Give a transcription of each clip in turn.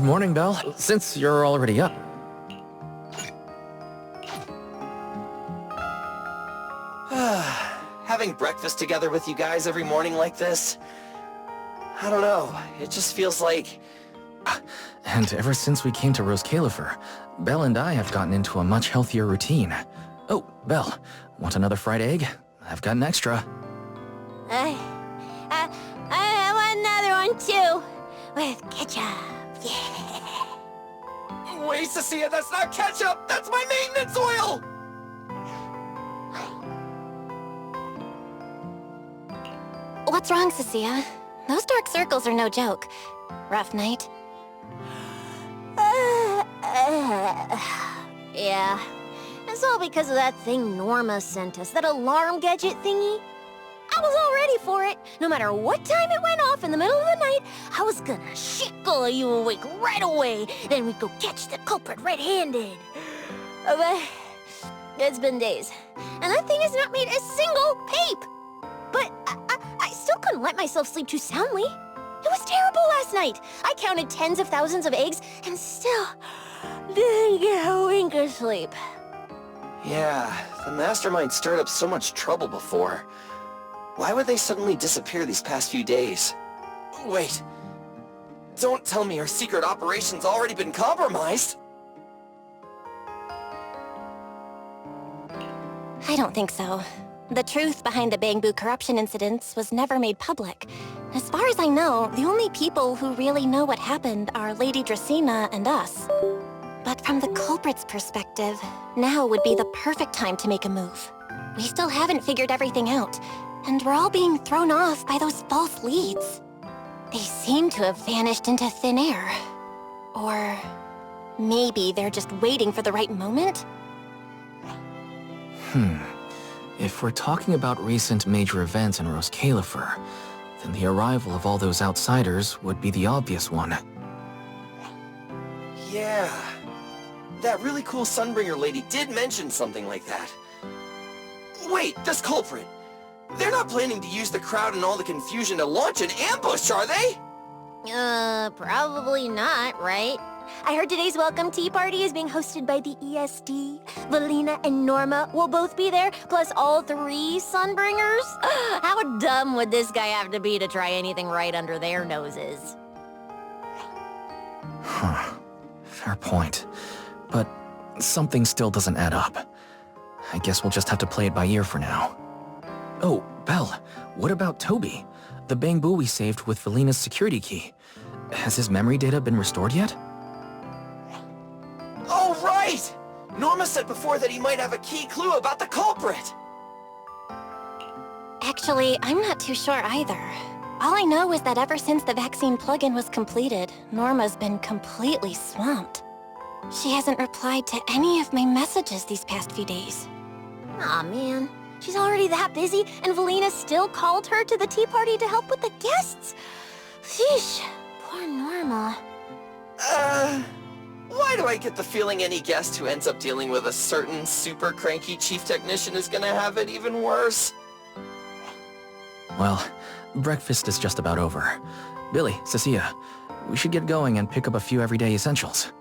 morning, Belle. Since you're already up. Having breakfast together with you guys every morning like this, I don't know, it just feels like... And ever since we came to Roscaelifer, Belle and I have gotten into a much healthier routine. Oh, Belle, want another fried egg? I've got an extra. I want another one too, with ketchup. Yeah. Wait, Cecilia, that's not ketchup! That's my maintenance oil! What's wrong, Cecilia? Those dark circles are no joke. Rough night? Yeah. It's all because of that thing Norma sent us, that alarm gadget thingy. I was all ready for it. No matter what time it went off in the middle of the night, I was gonna shake all of you awake right away. Then we'd go catch the culprit red-handed. But it's been days, and that thing has not made a single peep. But I still couldn't let myself sleep too soundly. It was terrible last night. I counted tens of thousands of eggs and still didn't get a wink of sleep. Yeah, the mastermind stirred up so much trouble before. Why would they suddenly disappear these past few days? Wait, don't tell me our secret operation's already been compromised? I don't think so. The truth behind the Bangbu corruption incidents was never made public. As far as I know, the only people who really know what happened are Lady Dracaena and us. But from the culprit's perspective, now would be the perfect time to make a move. We still haven't figured everything out, and we're all being thrown off by those false leads. They seem to have vanished into thin air. Or maybe they're just waiting for the right moment? If we're talking about recent major events in Roscaelifer, then the arrival of all those outsiders would be the obvious one. Yeah. That really cool Sunbringer lady did mention something like that. Wait, this culprit! They're not planning to use the crowd and all the confusion to launch an ambush, are they? Probably not, right? I heard today's welcome tea party is being hosted by the ESD. Valina and Norma will both be there, plus all 3 Sunbringers. How dumb would this guy have to be to try anything right under their noses? Fair point. But something still doesn't add up. I guess we'll just have to play it by ear for now. Oh, Belle, what about Toby? The Bangbu we saved with Valina's security key. Has his memory data been restored yet? Oh, right! Norma said before that he might have a key clue about the culprit! Actually, I'm not too sure either. All I know is that ever since the vaccine plugin was completed, Norma's been completely swamped. She hasn't replied to any of my messages these past few days. Aw, man. She's already that busy, and Valina still called her to the tea party to help with the guests. Sheesh, poor Norma. Why do I get the feeling any guest who ends up dealing with a certain super cranky chief technician is gonna have it even worse? Well, breakfast is just about over. Billy, Cecilia, we should get going and pick up a few everyday essentials.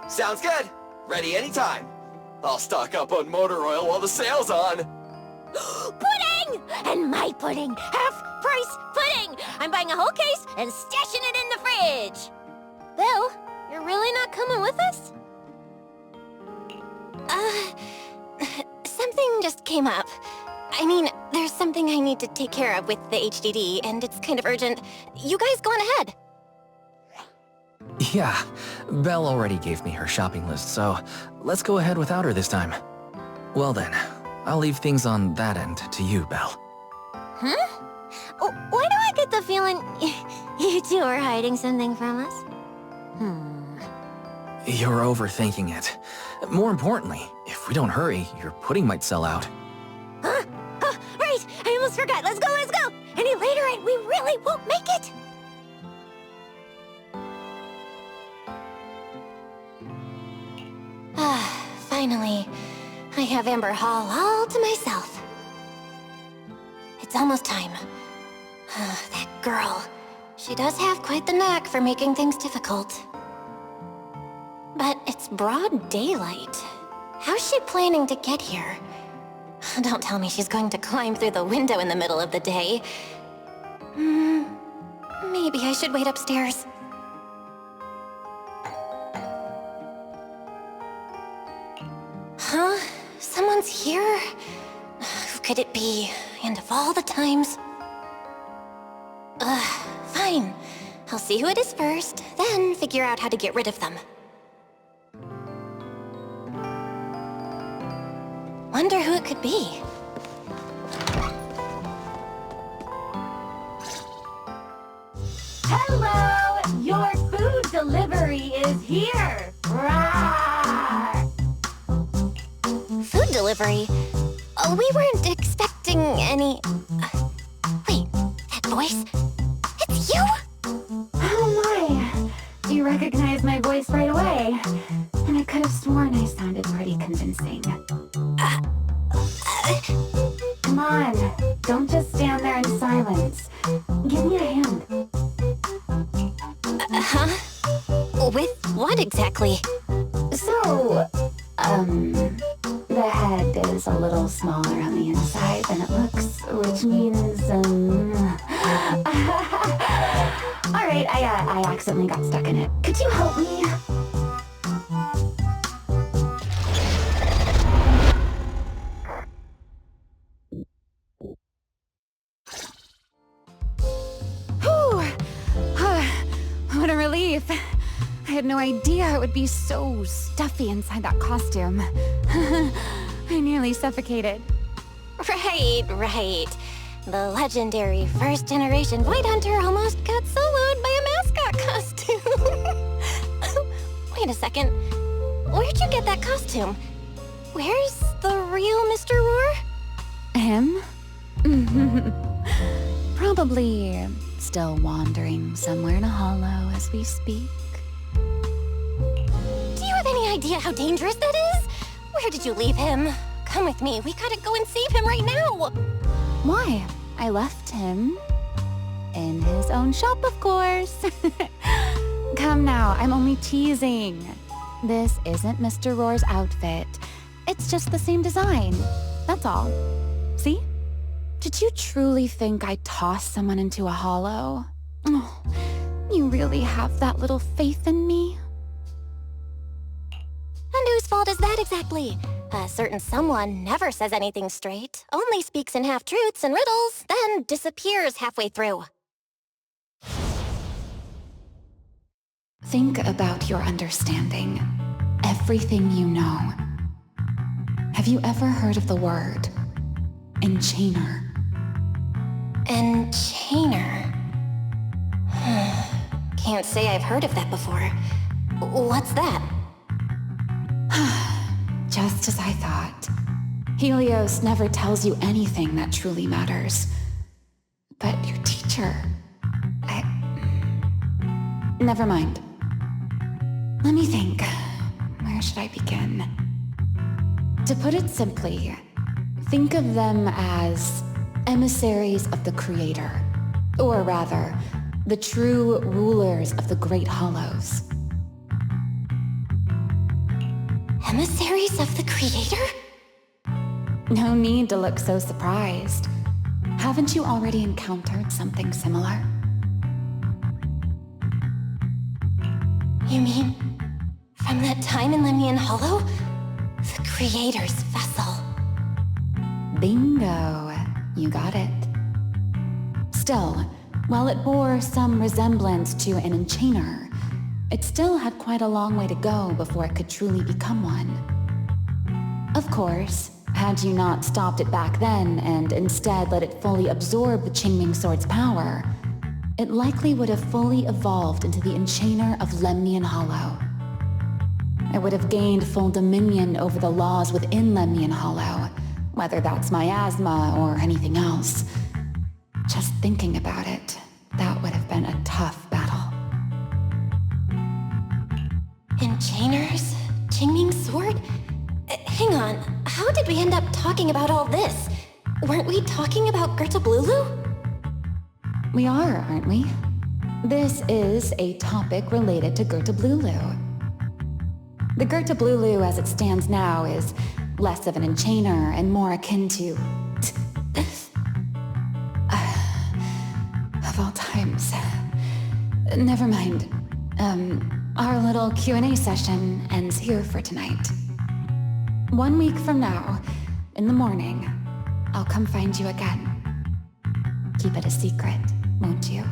Sounds good. Ready anytime. I'll stock up on motor oil while the sale's on. Pudding! And my pudding! Half-price pudding! I'm buying a whole case and stashing it in the fridge! Bill, you're really not coming with us? Something just came up. I mean, there's something I need to take care of with the HDD, and it's kind of urgent. You guys go on ahead. Yeah, Belle already gave me her shopping list, so let's go ahead without her this time. Well then, I'll leave things on that end to you, Belle. Huh? Why do I get the feeling you two are hiding something from us? You're overthinking it. More importantly, if we don't hurry, your pudding might sell out. Huh? Oh, right! I almost forgot. Let's go, let's go! Any later and we really won't make it! Finally, I have Amber Hall all to myself. It's almost time. That girl. She does have quite the knack for making things difficult. But it's broad daylight. How's she planning to get here? Don't tell me she's going to climb through the window in the middle of the day. Maybe I should wait upstairs. Huh? Someone's here? Who could it be? And of all the times... Fine. I'll see who it is first, then figure out how to get rid of them. Wonder who it could be. Hello! Your food delivery is here! Rawr! Food delivery? Oh, we weren't expecting any... Wait, that voice? It's you? Oh my! Do you recognize my voice right away? And I could have sworn I sounded pretty convincing. Come on, don't just stand there in silence. Give me a hand. Huh? With what exactly? So, the head is a little smaller on the inside than it looks, which means, Alright, I accidentally got stuck in it. Could you help me? What a relief. I had no idea it would be so stuffy inside that costume. I nearly suffocated. Right. The legendary first-generation White Hunter almost got soloed by a mascot costume. Wait a second. Where'd you get that costume? Where's the real Mr. Roar? Him? Probably still wandering somewhere in a hollow as we speak. Do you have any idea how dangerous that is? Where did you leave him? Come with me. We gotta go and save him right now. Why? I left him in his own shop, of course. Come now, I'm only teasing. This isn't Mr. Roar's outfit. It's just the same design. That's all. See? Did you truly think I tossed someone into a hollow? Oh, you really have that little faith in me? And whose fault is that exactly? A certain someone never says anything straight, only speaks in half-truths and riddles, then disappears halfway through. Think about your understanding. Everything you know. Have you ever heard of the word enchainer? Enchainer? Can't say I've heard of that before. What's that? Just as I thought. Helios never tells you anything that truly matters. But your teacher... Never mind. Let me think. Where should I begin? To put it simply, think of them as emissaries of the Creator. Or rather, the true rulers of the Great Hollows. Emissaries of the Creator? No need to look so surprised. Haven't you already encountered something similar? You mean, from that time in Lemnian Hollow? The Creator's vessel. Bingo. You got it. Still, while it bore some resemblance to an enchainer, it still had quite a long way to go before it could truly become one. Of course, had you not stopped it back then and instead let it fully absorb the Qingming Sword's power, it likely would have fully evolved into the enchainer of Lemnian Hollow. It would have gained full dominion over the laws within Lemnian Hollow, whether that's miasma or anything else. Just thinking about it, that would have been a tough battle. Enchainers? Qingming Sword? Hang on, how did we end up talking about all this? Weren't we talking about Girtablullu? We are, aren't we? This is a topic related to Girtablullu. The Girtablullu as it stands now is less of an enchainer and more akin to... of all times. Never mind. Our little Q&A session ends here for tonight. 1 week from now, in the morning, I'll come find you again. Keep it a secret, won't you?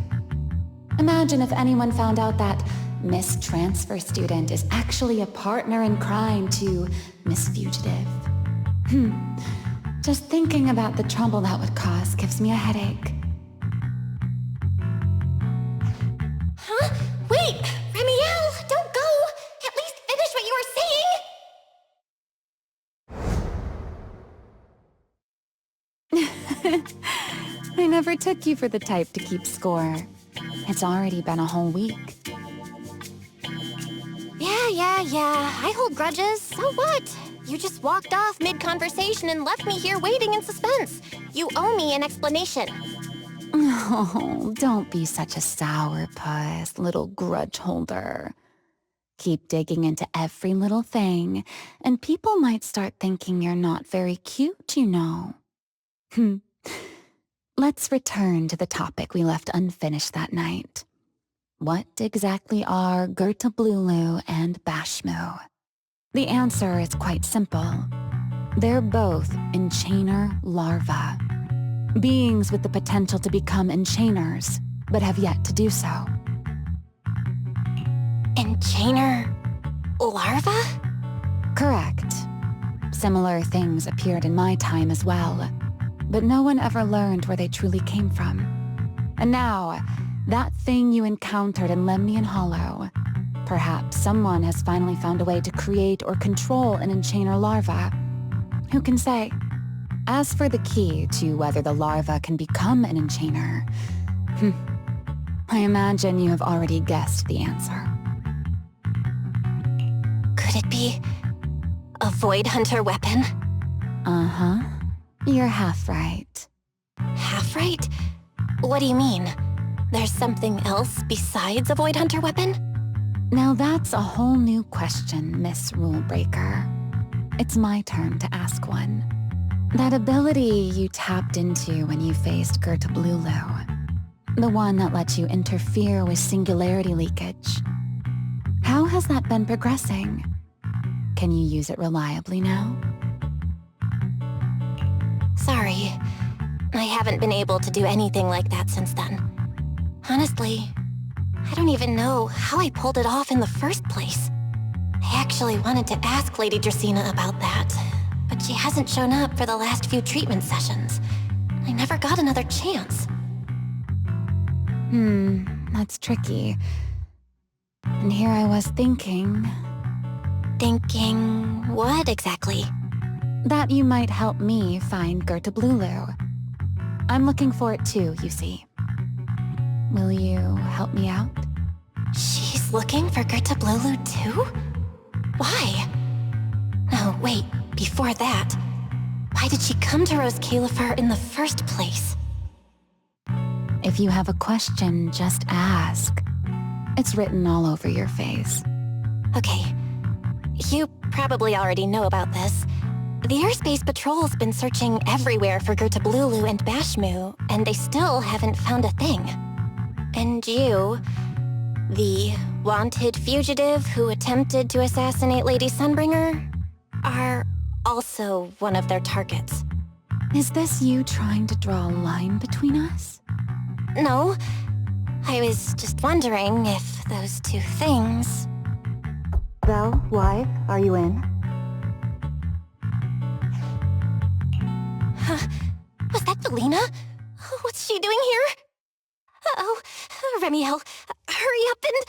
Imagine if anyone found out that Miss Transfer Student is actually a partner in crime to Miss Fugitive. Just thinking about the trouble that would cause gives me a headache. Huh? Wait! Remielle, don't go! At least finish what you were saying! I never took you for the type to keep score. It's already been a whole week. Yeah. I hold grudges. So what? You just walked off mid-conversation and left me here waiting in suspense. You owe me an explanation. Oh, don't be such a sourpuss, little grudge holder. Keep digging into every little thing, and people might start thinking you're not very cute, you know. Let's return to the topic we left unfinished that night. What exactly are Girtablullu and Bashmu? The answer is quite simple. They're both enchainer larvae. Beings with the potential to become enchainers, but have yet to do so. Enchainer larva? Correct. Similar things appeared in my time as well, but no one ever learned where they truly came from. And now, that thing you encountered in Lemnian Hollow, perhaps someone has finally found a way to create or control an enchainer larva. Who can say? As for the key to whether the larva can become an enchainer, I imagine you have already guessed the answer. Could it be a Void Hunter weapon? Uh-huh. You're half right. Half right? What do you mean? There's something else besides a Void Hunter weapon? Now that's a whole new question, Miss Rulebreaker. It's my turn to ask one. That ability you tapped into when you faced Girtablullu, the one that lets you interfere with singularity leakage. How has that been progressing? Can you use it reliably now? Sorry. I haven't been able to do anything like that since then. Honestly, I don't even know how I pulled it off in the first place. I actually wanted to ask Lady Dracaena about that, but she hasn't shown up for the last few treatment sessions. I never got another chance. That's tricky. And here I was thinking... Thinking what exactly? That you might help me find Girtablullu. I'm looking for it too, you see. Will you help me out? She's looking for Girtablullu too? Why? No, wait, before that, why did she come to Roscaelifer in the first place? If you have a question, just ask. It's written all over your face. Okay, you probably already know about this. The Airspace Patrol's been searching everywhere for Girtablullu and Bashmu, and they still haven't found a thing. And you, the wanted fugitive who attempted to assassinate Lady Sunbringer, are also one of their targets. Is this you trying to draw a line between us? No, I was just wondering if those two things... Belle, why? Are you in? Was that Valina? What's she doing here? Uh-oh, Remielle, hurry up and...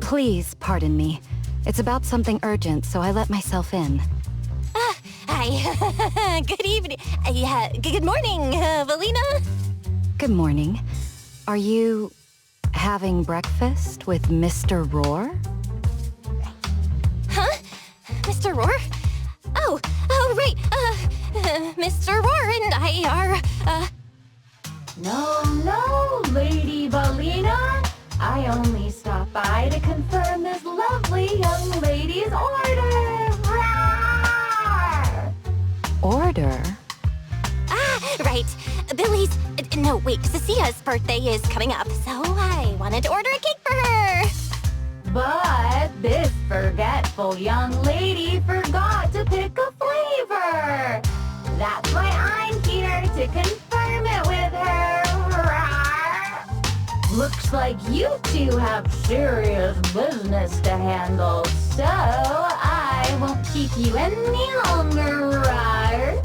Please, pardon me. It's about something urgent, so I let myself in. Hi. Good evening. Good morning, Valina. Good morning. Are you having breakfast with Mr. Roar? Huh? Mr. Roar? Oh, right. Mr. Roar and I are, No, Lady I only stopped by to confirm this lovely young lady's order. Rawr! Order? Right. Billy's... No, wait, Cecia's birthday is coming up, so I wanted to order a cake for her. But this forgetful young lady forgot to pick a flavor. That's why I'm here to confirm it with her. Rawr! Looks like you two have serious business to handle, so I won't keep you any longer. Rawr!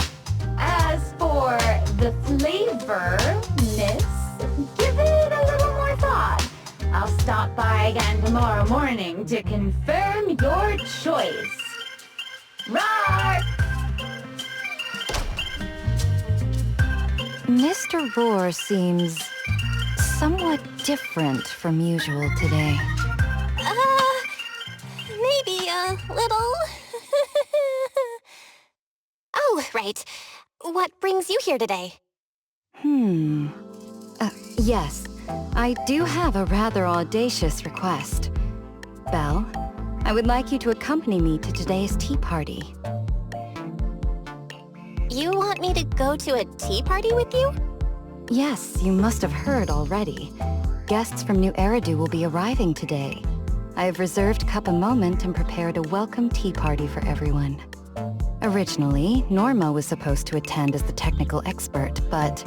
As for the flavor, miss, give it a little more thought. I'll stop by again tomorrow morning to confirm your choice. Roar! Mr. Roar seems somewhat different from usual today. Maybe a little. Oh, right. What brings you here today? Yes, I do have a rather audacious request. Belle, I would like you to accompany me to today's tea party. You want me to go to a tea party with you? Yes, you must have heard already. Guests from New Eridu will be arriving today. I have reserved Cup a Moment and prepared a welcome tea party for everyone. Originally, Norma was supposed to attend as the technical expert, but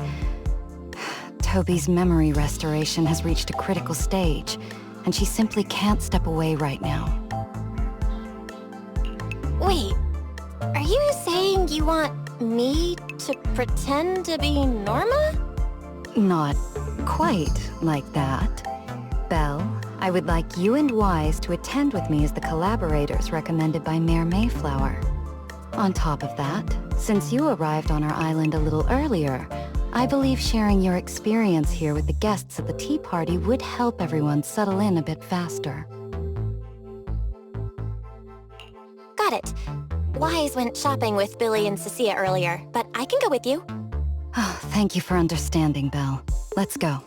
Toby's memory restoration has reached a critical stage, and she simply can't step away right now. Wait, are you saying you want me to pretend to be Norma? Not quite like that. Belle, I would like you and Wise to attend with me as the collaborators recommended by Mayor Mayflower. On top of that, since you arrived on our island a little earlier, I believe sharing your experience here with the guests at the tea party would help everyone settle in a bit faster. Got it. Wise went shopping with Billy and Cecilia earlier, but I can go with you. Oh, thank you for understanding, Belle. Let's go.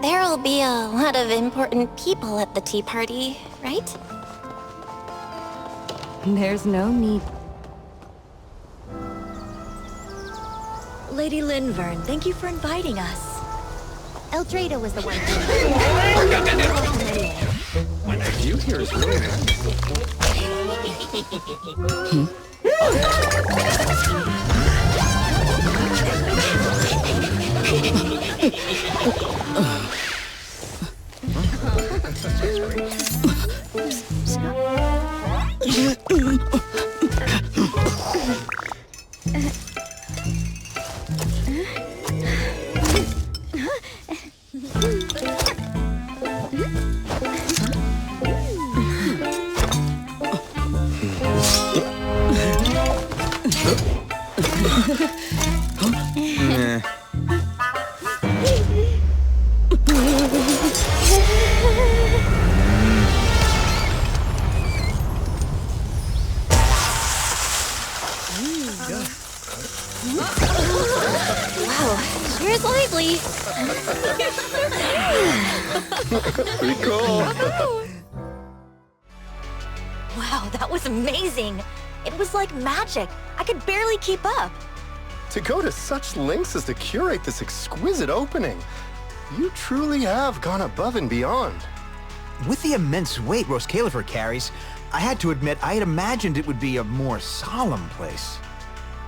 There'll be a lot of important people at the tea party, right? There's no need. Lady Linvern, thank you for inviting us. Eldrada was the one. When I view here is really Here's lively. pretty cool. Wow, that was amazing. It was like magic. I could barely keep up. To go to such lengths as to curate this exquisite opening. You truly have gone above and beyond. With the immense weight Roscaelifer carries, I had to admit I had imagined it would be a more solemn place.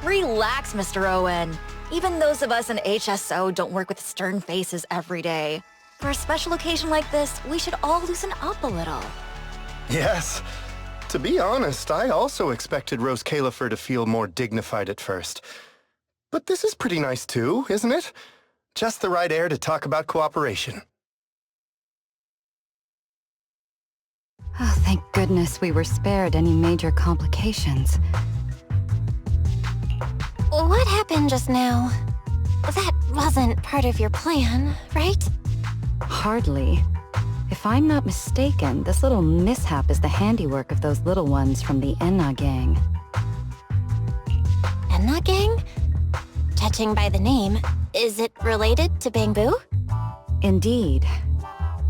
Relax, Mr. Owen. Even those of us in HSO don't work with stern faces every day. For a special occasion like this, we should all loosen up a little. Yes. To be honest, I also expected Roscaelifer to feel more dignified at first. But this is pretty nice too, isn't it? Just the right air to talk about cooperation. Oh, thank goodness we were spared any major complications. What happened just now? That wasn't part of your plan, right? Hardly. If I'm not mistaken, this little mishap is the handiwork of those little ones from the Enna gang. Enna gang? Judging by the name, Is it related to Bamboo? Indeed.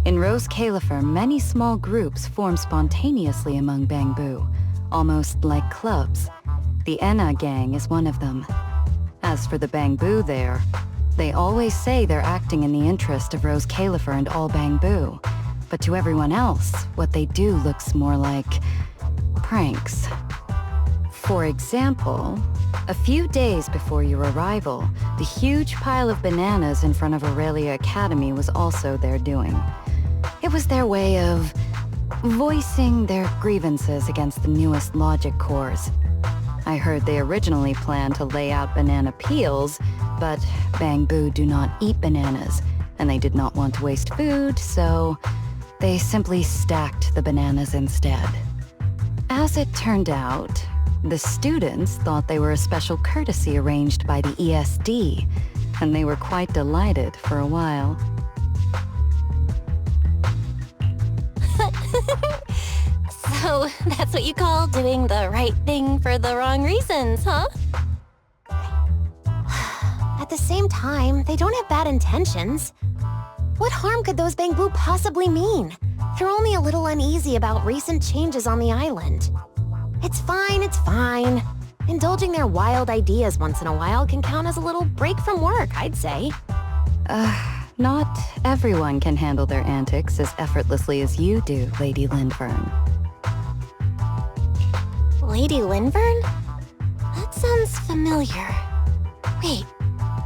In Roscaelifer, many small groups form spontaneously among Bamboo, almost like clubs. The Enna gang is one of them. As for the Bamboo there, they always say they're acting in the interest of Roscaelifer and all Bamboo. But to everyone else, what they do looks more like pranks. For example, a few days before your arrival, the huge pile of bananas in front of Aurelia Academy was also their doing. It was their way of voicing their grievances against the newest logic cores. I heard they originally planned to lay out banana peels, but Bamboo do not eat bananas, and they did not want to waste food, so they simply stacked the bananas instead. As it turned out, the students thought they were a special courtesy arranged by the ESD, and they were quite delighted for a while. So, that's what you call doing the right thing for the wrong reasons, huh? At the same time, they don't have bad intentions. What harm could those Bamboo possibly mean? They're only a little uneasy about recent changes on the island. It's fine, it's fine. Indulging their wild ideas once in a while can count as a little break from work, I'd say. Not everyone can handle their antics as effortlessly as you do, Lady Lindvern. Lady Lindvern? That sounds familiar. Wait,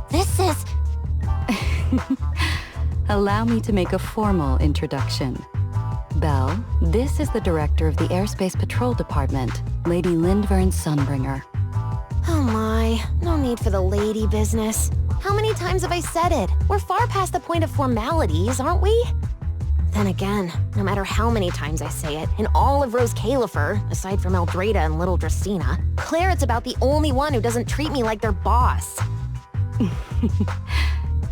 this is... Allow me to make a formal introduction. Belle, this is the director of the Airspace Patrol Department, Lady Lindvern Sunbringer. Oh my, no need for the lady business. How many times have I said it? We're far past the point of formalities, aren't we? Then again, no matter how many times I say it, in all of Roscaelifer, aside from Eldrada and Little Dristina, Claret's about the only one who doesn't treat me like their boss.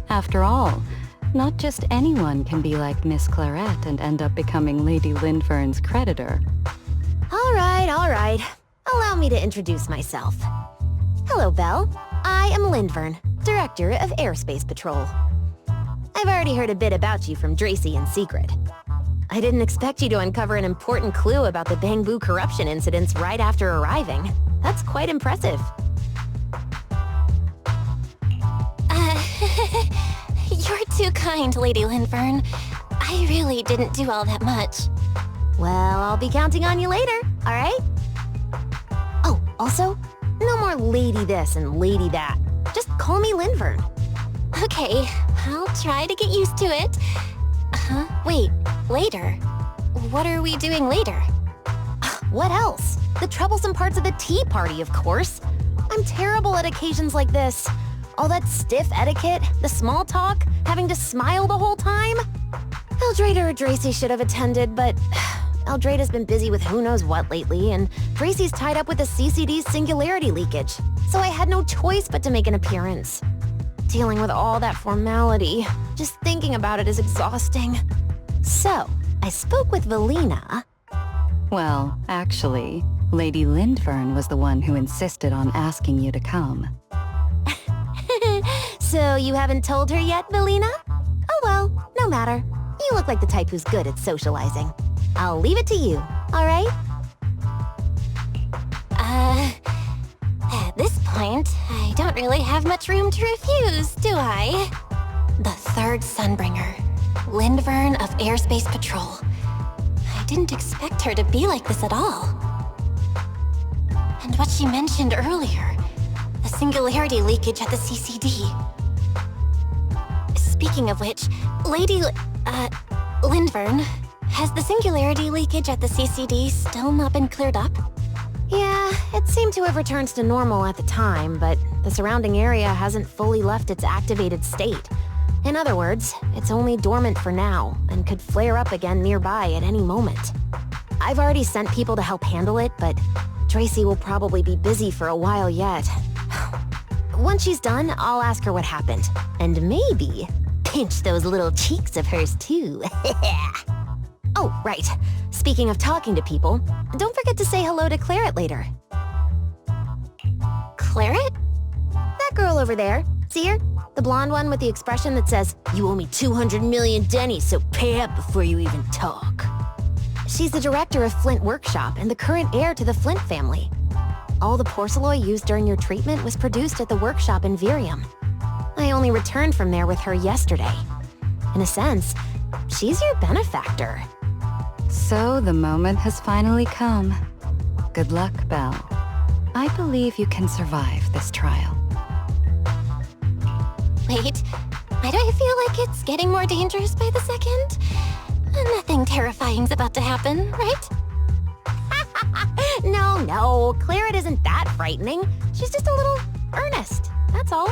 After all, not just anyone can be like Miss Claret and end up becoming Lady Lindvern's creditor. All right. Allow me to introduce myself. Hello, Belle. I am Lindvern, Director of Airspace Patrol. I've already heard a bit about you from Dracy in secret. I didn't expect you to uncover an important clue about the Bamboo corruption incidents right after arriving. That's quite impressive. You're too kind, Lady Lindvern. I really didn't do all that much. Well, I'll be counting on you later, all right? Oh, also, no more lady this and lady that. Just call me Lindvern. Okay, I'll try to get used to it. Wait, later? What are we doing later? What else? The troublesome parts of the tea party, of course. I'm terrible at occasions like this. All that stiff etiquette, the small talk, having to smile the whole time. Eldrada or Dracy should have attended, but Eldrada's been busy with who knows what lately, and Dracy's tied up with the CCD's singularity leakage, so I had no choice but to make an appearance. Dealing with all that formality, just thinking about it is exhausting. So, I spoke with Valina. Well, actually, Lady Lindvern was the one who insisted on asking you to come. So you haven't told her yet, Valina? Oh well, no matter. You look like the type who's good at socializing. I'll leave it to you, all right? At this point, I don't really have much room to refuse, do I? The third Sunbringer, Lindvern of Airspace Patrol. I didn't expect her to be like this at all. And what she mentioned earlier, the singularity leakage at the CCD. Speaking of which, Lady Lindvern, has the singularity leakage at the CCD still not been cleared up? Yeah, it seemed to have returned to normal at the time, but the surrounding area hasn't fully left its activated state. In other words, it's only dormant for now, and could flare up again nearby at any moment. I've already sent people to help handle it, but Dracy will probably be busy for a while yet. Once she's done, I'll ask her what happened. And maybe pinch those little cheeks of hers too. Oh, right. Speaking of talking to people, don't forget to say hello to Claret later. Claret? That girl over there. See her? The blonde one with the expression that says, "You owe me 200 million dennies, so pay up before you even talk." She's the director of Flint Workshop and the current heir to the Flint family. All the porcelain used during your treatment was produced at the workshop in Virium. I only returned from there with her yesterday. In a sense, she's your benefactor. So the moment has finally come. Good luck, Belle. I believe you can survive this trial. Wait, why do I feel like it's getting more dangerous by the second? Nothing terrifying's about to happen, right? No, Claret isn't that frightening. She's just a little earnest, that's all.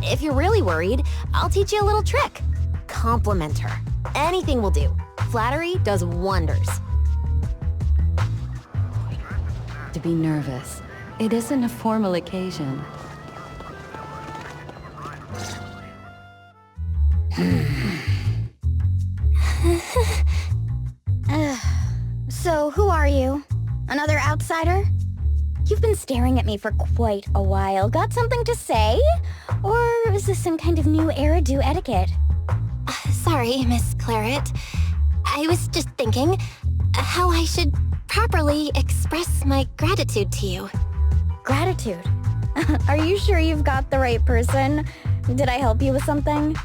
If you're really worried, I'll teach you a little trick. Compliment her. Anything will do. Flattery does wonders. To be nervous. It isn't a formal occasion. So, who are you? Another outsider? You've been staring at me for quite a while. Got something to say? Or is this some kind of new Eridu etiquette? Sorry, Miss Claret. I was just thinking how I should properly express my gratitude to you. Gratitude? Are you sure you've got the right person? Did I help you with something?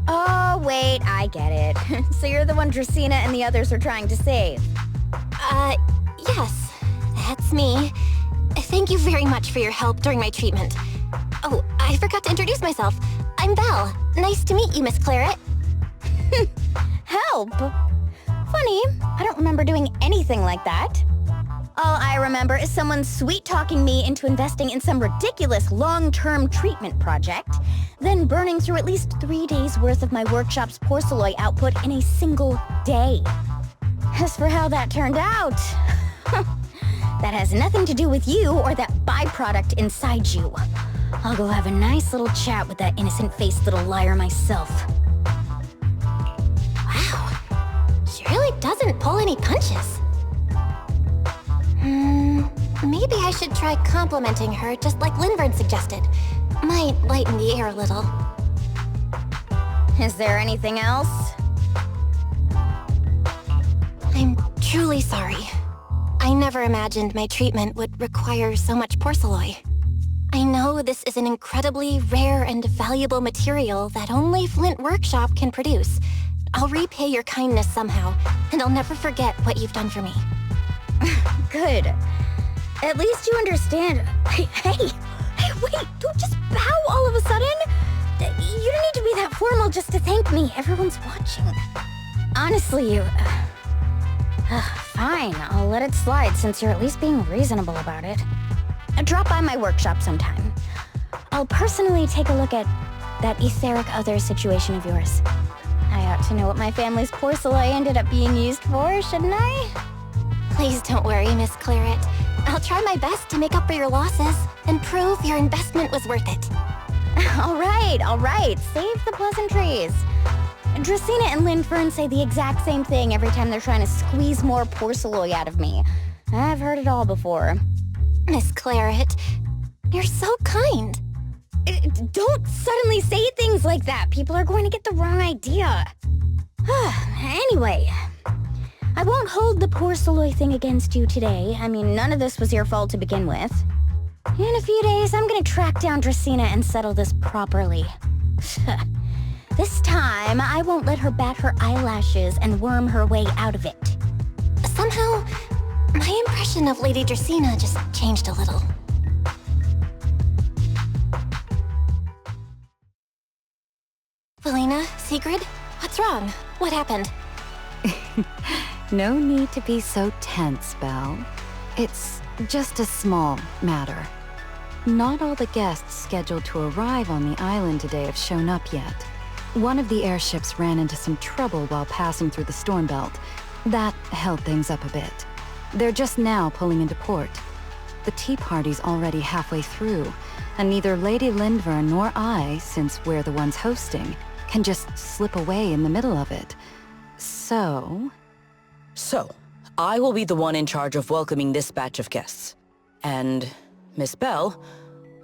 Oh, wait, I get it. So you're the one Dracaena and the others are trying to save. Yes, that's me. Thank you very much for your help during my treatment. Oh, I forgot to introduce myself. I'm Belle. Nice to meet you, Miss Claret. Help? Funny, I don't remember doing anything like that. All I remember is someone sweet-talking me into investing in some ridiculous long-term treatment project, then burning through at least 3 days' worth of my workshop's porcelain output in a single day. As for how that turned out, that has nothing to do with you or that byproduct inside you. I'll go have a nice little chat with that innocent-faced little liar myself. Wow, she really doesn't pull any punches. Maybe I should try complimenting her just like Linvern suggested. Might lighten the air a little. Is there anything else? I'm truly sorry. I never imagined my treatment would require so much porcelain. I know this is an incredibly rare and valuable material that only Flint Workshop can produce. I'll repay your kindness somehow, and I'll never forget what you've done for me. Good. At least you understand. Hey, wait, don't just bow all of a sudden. You don't need to be that formal just to thank me. Everyone's watching. Honestly, you... fine, I'll let it slide since you're at least being reasonable about it. Drop by my workshop sometime. I'll personally take a look at that etheric other situation of yours. I ought to know what my family's porcelain ended up being used for, shouldn't I? Please don't worry, Miss Claret. I'll try my best to make up for your losses and prove your investment was worth it. All right. Save the pleasantries. Dracaena and Linfern say the exact same thing every time they're trying to squeeze more porcelain out of me. I've heard it all before. Miss Claret, you're so kind. Don't suddenly say things like that. People are going to get the wrong idea. Anyway, I won't hold the porcelain thing against you today. I mean, none of this was your fault to begin with. In a few days, I'm gonna track down Dracaena and settle this properly. This time, I won't let her bat her eyelashes and worm her way out of it. Somehow, my impression of Lady Dracaena just changed a little. Valina, Sigrid, what's wrong? What happened? No need to be so tense, Belle. It's just a small matter. Not all the guests scheduled to arrive on the island today have shown up yet. One of the airships ran into some trouble while passing through the storm belt. That held things up a bit. They're just now pulling into port. The tea party's already halfway through, and neither Lady Linvern nor I, since we're the ones hosting, can just slip away in the middle of it. So, I will be the one in charge of welcoming this batch of guests. And, Miss Belle,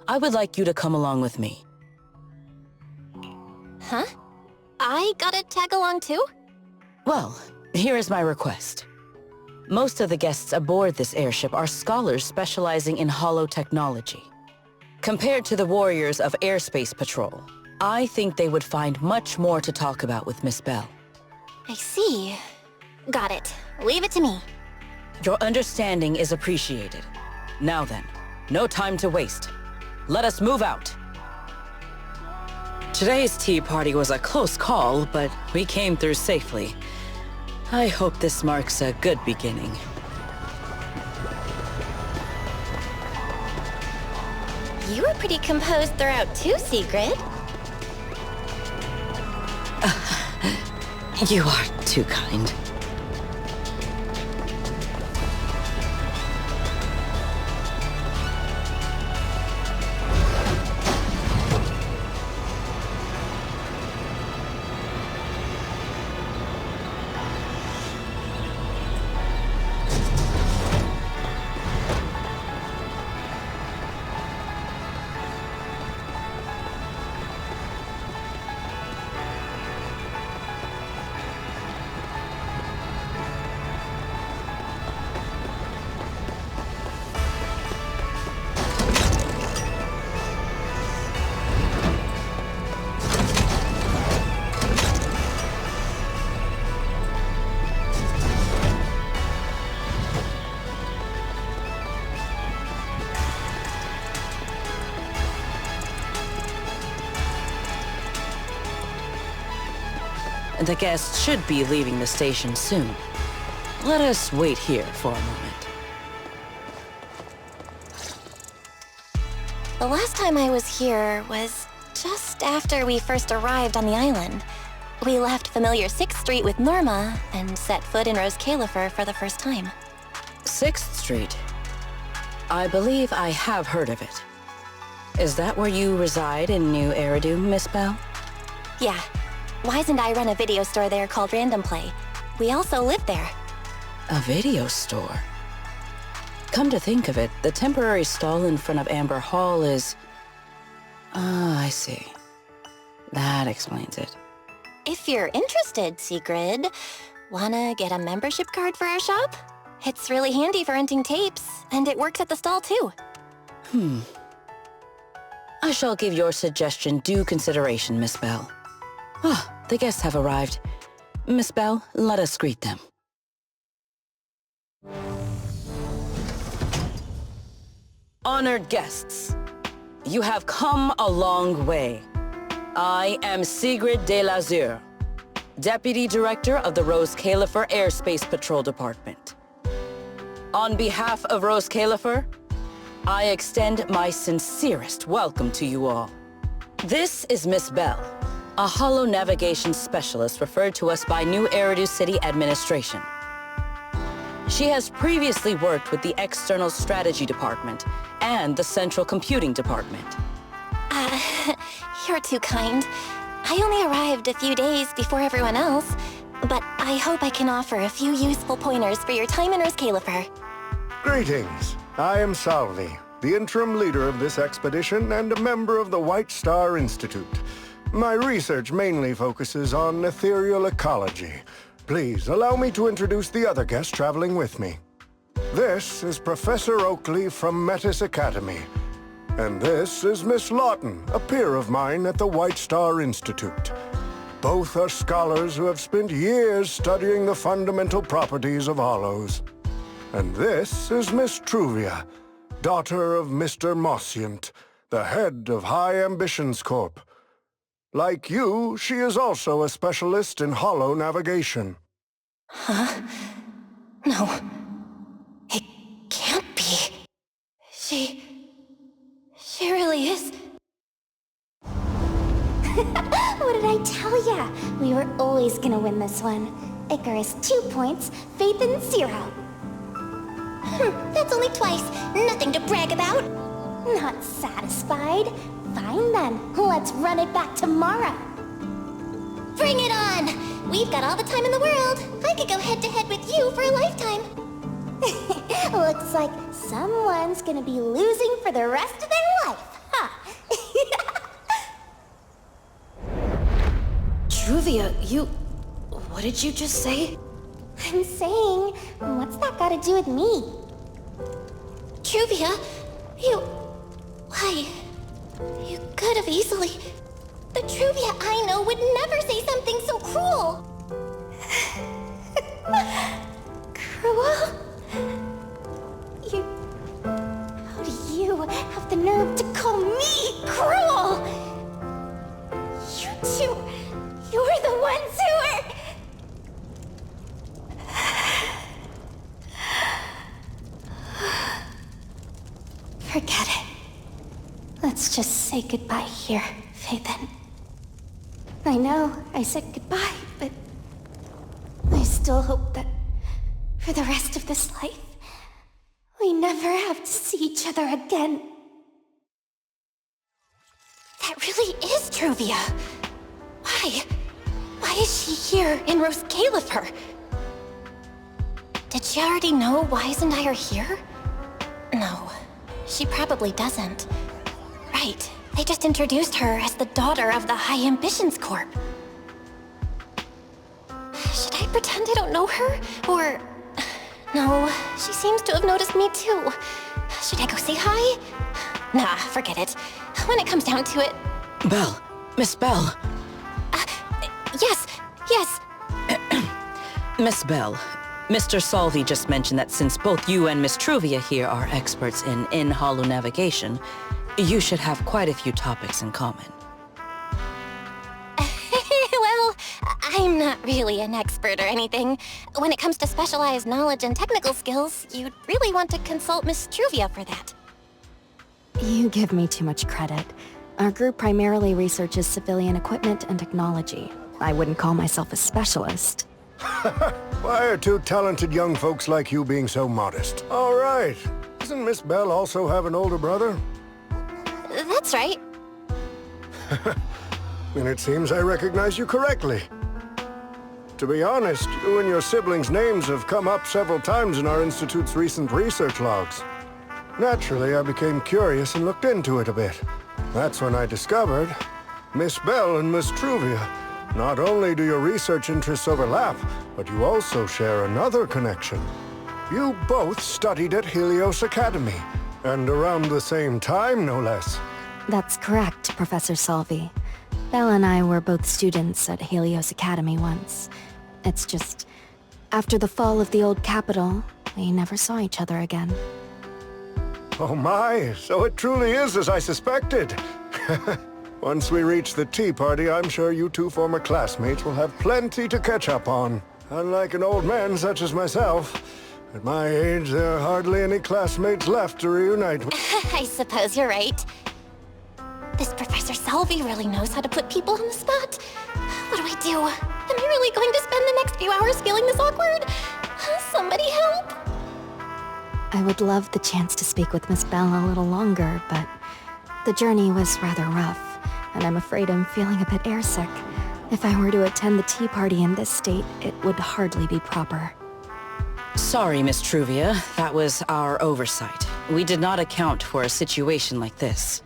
I would like you to come along with me. Huh? I gotta tag along too? Well, here is my request. Most of the guests aboard this airship are scholars specializing in holo technology. Compared to the warriors of Airspace Patrol, I think they would find much more to talk about with Miss Belle. I see. Got it. Leave it to me. Your understanding is appreciated. Now then, no time to waste. Let us move out. Today's tea party was a close call, but we came through safely. I hope this marks a good beginning. You were pretty composed throughout too, Sigrid. You are too kind. The guests should be leaving the station soon. Let us wait here for a moment. The last time I was here was just after we first arrived on the island. We left familiar 6th Street with Norma and set foot in Roscaelifer for the first time. 6th Street. I believe I have heard of it. Is that where you reside in New Eridu, Miss Belle? Yeah. Wise and I run a video store there called Random Play. We also live there. A video store? Come to think of it, the temporary stall in front of Amber Hall is... Ah, I see. That explains it. If you're interested, Sigrid, wanna get a membership card for our shop? It's really handy for renting tapes, and it works at the stall too. I shall give your suggestion due consideration, Miss Belle. Ah, the guests have arrived. Miss Belle, let us greet them. Honored guests, you have come a long way. I am Sigrid de Lazure, Deputy Director of the Roscaelifer Airspace Patrol Department. On behalf of Roscaelifer, I extend my sincerest welcome to you all. This is Miss Belle, a holo navigation specialist referred to us by New Eridu City Administration. She has previously worked with the External Strategy Department and the Central Computing Department. You're too kind. I only arrived a few days before everyone else, but I hope I can offer a few useful pointers for your time in Roscaelifer. Greetings. I am Salvi, the interim leader of this expedition and a member of the White Star Institute. My research mainly focuses on ethereal ecology. Please allow me to introduce the other guest traveling with me. This is Professor Oakley from Metis Academy. And this is Miss Lawton, a peer of mine at the White Star Institute. Both are scholars who have spent years studying the fundamental properties of hollows. And this is Miss Truvia, daughter of Mr. Mossient, the head of High Ambitions Corp. Like you, she is also a specialist in holo navigation. Huh? No. It can't be. She really is. What did I tell ya? We were always gonna win this one. Icarus 2 points, Phaethon 0. That's only twice. Nothing to brag about. Not satisfied? Fine then, let's run it back tomorrow. Bring it on! We've got all the time in the world. I could go head-to-head with you for a lifetime. Looks like someone's gonna be losing for the rest of their life, huh? What did you just say? I'm saying, what's that got to do with me? Truvia, why? You could have easily... The Truvia I know would never say something so cruel. Cruel? How do you have the nerve to call me cruel? You two, you're the ones who are... Forget it. Let's just say goodbye here, Phaethon. I know I said goodbye, but I still hope that for the rest of this life, we never have to see each other again. That really is Truvia. Why? Why is she here in Roscaelifer? Did she already know Wise and I are here? No, she probably doesn't. Right, they just introduced her as the daughter of the High Ambitions Corp. Should I pretend I don't know her? Or... No, she seems to have noticed me too. Should I go say hi? Nah, forget it. When it comes down to it... Belle. Miss Belle. Yes. Miss Belle, Mr. Salvi just mentioned that since both you and Miss Truvia here are experts in in-hollow navigation, you should have quite a few topics in common. Well, I'm not really an expert or anything. When it comes to specialized knowledge and technical skills, you'd really want to consult Miss Truvia for that. You give me too much credit. Our group primarily researches civilian equipment and technology. I wouldn't call myself a specialist. Why are two talented young folks like you being so modest? All right. Doesn't Miss Belle also have an older brother? That's right. Then it seems I recognize you correctly. To be honest, you and your siblings' names have come up several times in our Institute's recent research logs. Naturally, I became curious and looked into it a bit. That's when I discovered Miss Belle and Miss Truvia. Not only do your research interests overlap, but you also share another connection. You both studied at Helios Academy, and around the same time, no less. That's correct, Professor Salvi. Belle and I were both students at Helios Academy once. It's just, after the fall of the old capital, we never saw each other again. Oh my, so it truly is as I suspected. Once we reach the tea party, I'm sure you two former classmates will have plenty to catch up on. Unlike an old man such as myself, at my age, there are hardly any classmates left to reunite with. I suppose you're right. This Professor Salvi really knows how to put people on the spot. What do I do? Am I really going to spend the next few hours feeling this awkward? Somebody help! I would love the chance to speak with Miss Belle a little longer, but the journey was rather rough, and I'm afraid I'm feeling a bit airsick. If I were to attend the tea party in this state, it would hardly be proper. Sorry, Miss Truvia. That was our oversight. We did not account for a situation like this.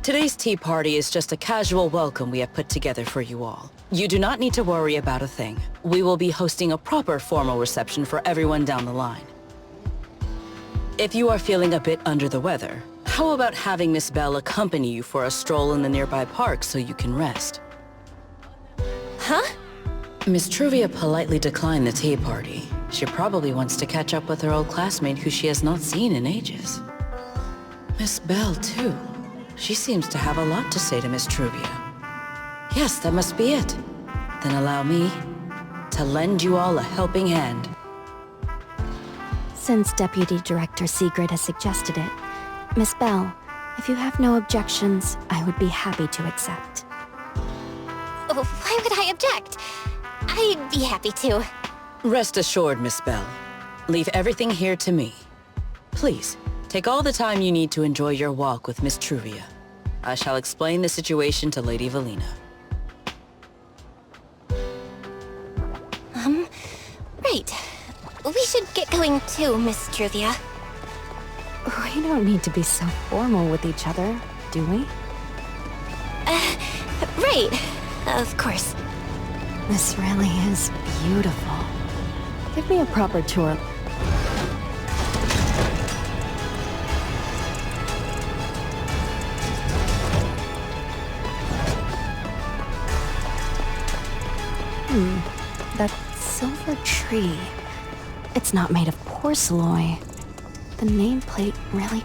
Today's tea party is just a casual welcome we have put together for you all. You do not need to worry about a thing. We will be hosting a proper formal reception for everyone down the line. If you are feeling a bit under the weather, how about having Miss Belle accompany you for a stroll in the nearby park so you can rest? Huh? Miss Truvia politely declined the tea party. She probably wants to catch up with her old classmate who she has not seen in ages. Miss Belle, too. She seems to have a lot to say to Miss Truvia. Yes, that must be it. Then allow me to lend you all a helping hand. Since Deputy Director Sigrid has suggested it, Miss Belle, if you have no objections, I would be happy to accept. Why would I object? I'd be happy to. Rest assured, Miss Belle. Leave everything here to me. Please, take all the time you need to enjoy your walk with Miss Truvia. I shall explain the situation to Lady Valina. Right. We should get going too, Miss Truvia. We don't need to be so formal with each other, do we? Right. Of course. This really is beautiful. Give me a proper tour. That silver tree. It's not made of porcelain. The nameplate really...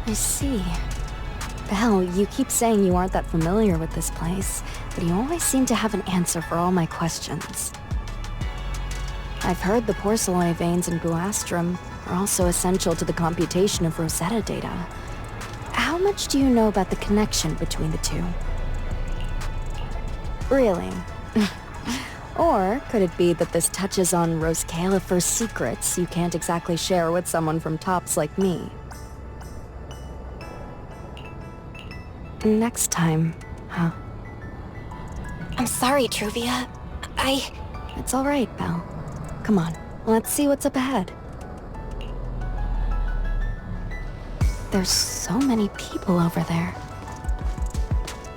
I see. Belle, you keep saying you aren't that familiar with this place, but you always seem to have an answer for all my questions. I've heard the porcelain veins in Buastrum are also essential to the computation of Rosetta data. How much do you know about the connection between the two? Really? Or could it be that this touches on Roscaelifer's secrets you can't exactly share with someone from tops like me? Next time, huh? I'm sorry, Truvia. It's all right, Belle. Come on, let's see what's up ahead. There's so many people over there.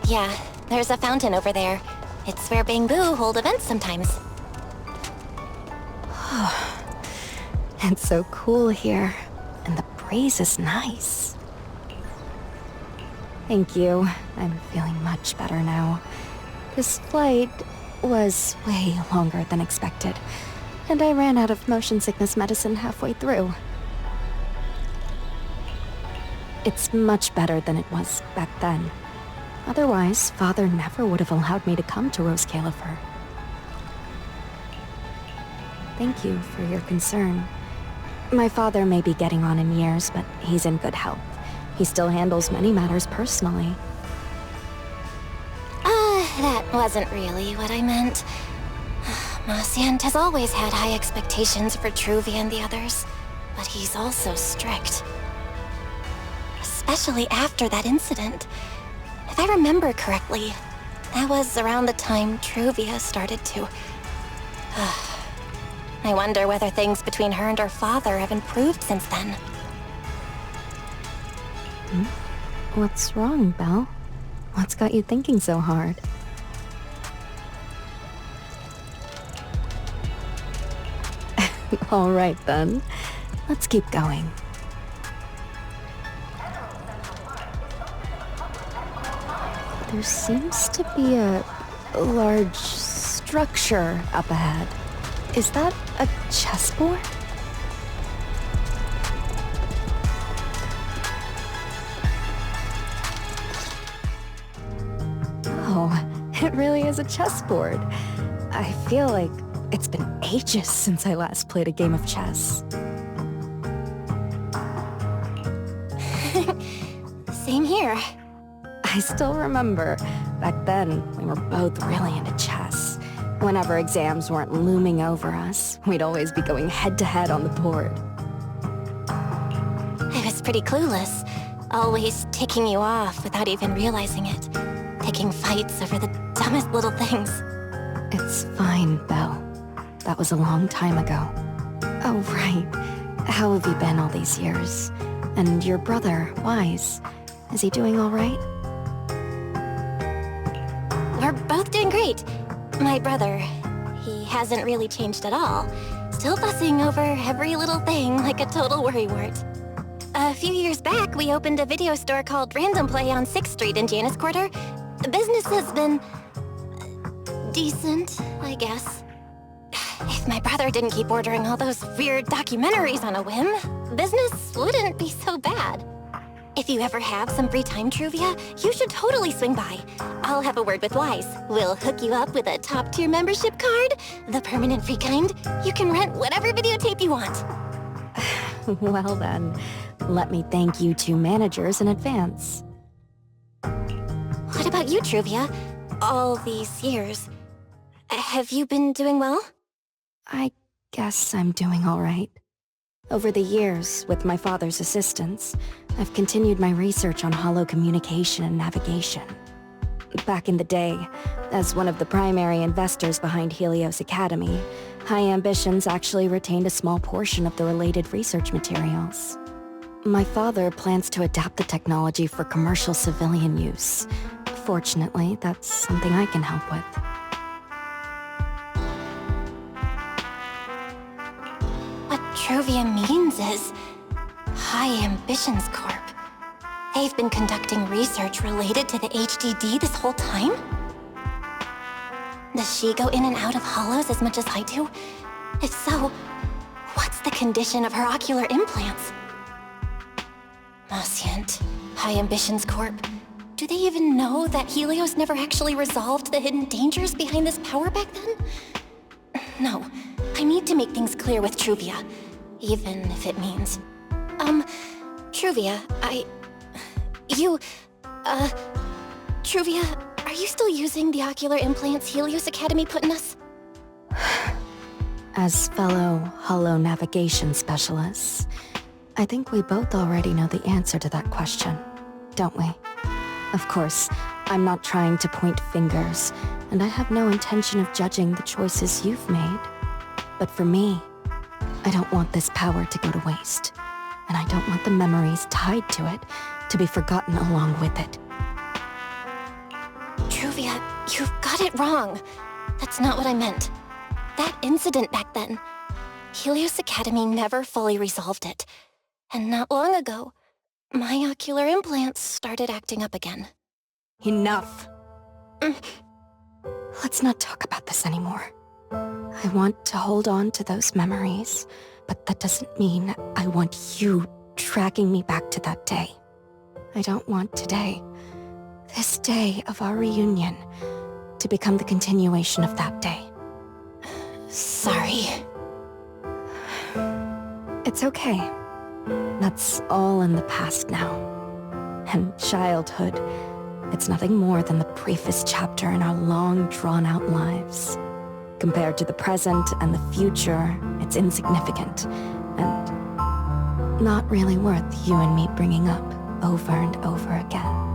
Yeah, there's a fountain over there. It's where Bangbu hold events sometimes. It's so cool here, and the breeze is nice. Thank you. I'm feeling much better now. This flight was way longer than expected, and I ran out of motion sickness medicine halfway through. It's much better than it was back then. Otherwise, Father never would have allowed me to come to Roscaelifer. Thank you for your concern. My father may be getting on in years, but he's in good health. He still handles many matters personally. That wasn't really what I meant. Marciant has always had high expectations for Truvia and the others, but he's also strict. Especially after that incident. If I remember correctly, that was around the time Truvia started to... I wonder whether things between her and her father have improved since then. What's wrong, Belle? What's got you thinking so hard? All right, then. Let's keep going. There seems to be a large structure up ahead. Is that a chessboard? Oh, it really is a chessboard. I feel like it's been ages since I last played a game of chess. Same here. I still remember, back then, we were both really into chess. Whenever exams weren't looming over us, we'd always be going head-to-head on the board. I was pretty clueless, always ticking you off without even realizing it. Picking fights over the dumbest little things. It's fine, Belle. That was a long time ago. Oh, right. How have you been all these years? And your brother, Wise, is he doing all right? We're both doing great. My brother, he hasn't really changed at all. Still fussing over every little thing like a total worrywart. A few years back, we opened a video store called Random Play on 6th Street in Janus Quarter. Business has been... decent, I guess. If my brother didn't keep ordering all those weird documentaries on a whim, business wouldn't be so bad. If you ever have some free time, Truvia, you should totally swing by. I'll have a word with Wise. We'll hook you up with a top-tier membership card, the permanent free kind. You can rent whatever videotape you want. Well then, let me thank you two managers in advance. What about you, Truvia? All these years. Have you been doing well? I guess I'm doing all right. Over the years, with my father's assistance, I've continued my research on holo communication and navigation. Back in the day, as one of the primary investors behind Helios Academy, High Ambitions actually retained a small portion of the related research materials. My father plans to adapt the technology for commercial civilian use. Fortunately, that's something I can help with. What Truvia means is High Ambitions Corp. They've been conducting research related to the HDD this whole time? Does she go in and out of hollows as much as I do? If so, what's the condition of her ocular implants? Moscient, High Ambitions Corp. Do they even know that Helios never actually resolved the hidden dangers behind this power back then? No, I need to make things clear with Truvia, even if it means... Truvia, Truvia, are you still using the ocular implants Helios Academy put in us? As fellow hollow navigation specialists, I think we both already know the answer to that question, don't we? Of course, I'm not trying to point fingers, and I have no intention of judging the choices you've made. But for me, I don't want this power to go to waste, and I don't want the memories tied to it to be forgotten along with it. Truvia, you've got it wrong. That's not what I meant. That incident back then, Helios Academy never fully resolved it. And not long ago, my ocular implants started acting up again. Enough! Let's not talk about this anymore. I want to hold on to those memories, but that doesn't mean I want you dragging me back to that day. I don't want today, this day of our reunion, to become the continuation of that day. Sorry. It's okay. That's all in the past now. And childhood, it's nothing more than the briefest chapter in our long, drawn-out lives. Compared to the present and the future, it's insignificant, and not really worth you and me bringing up over and over again.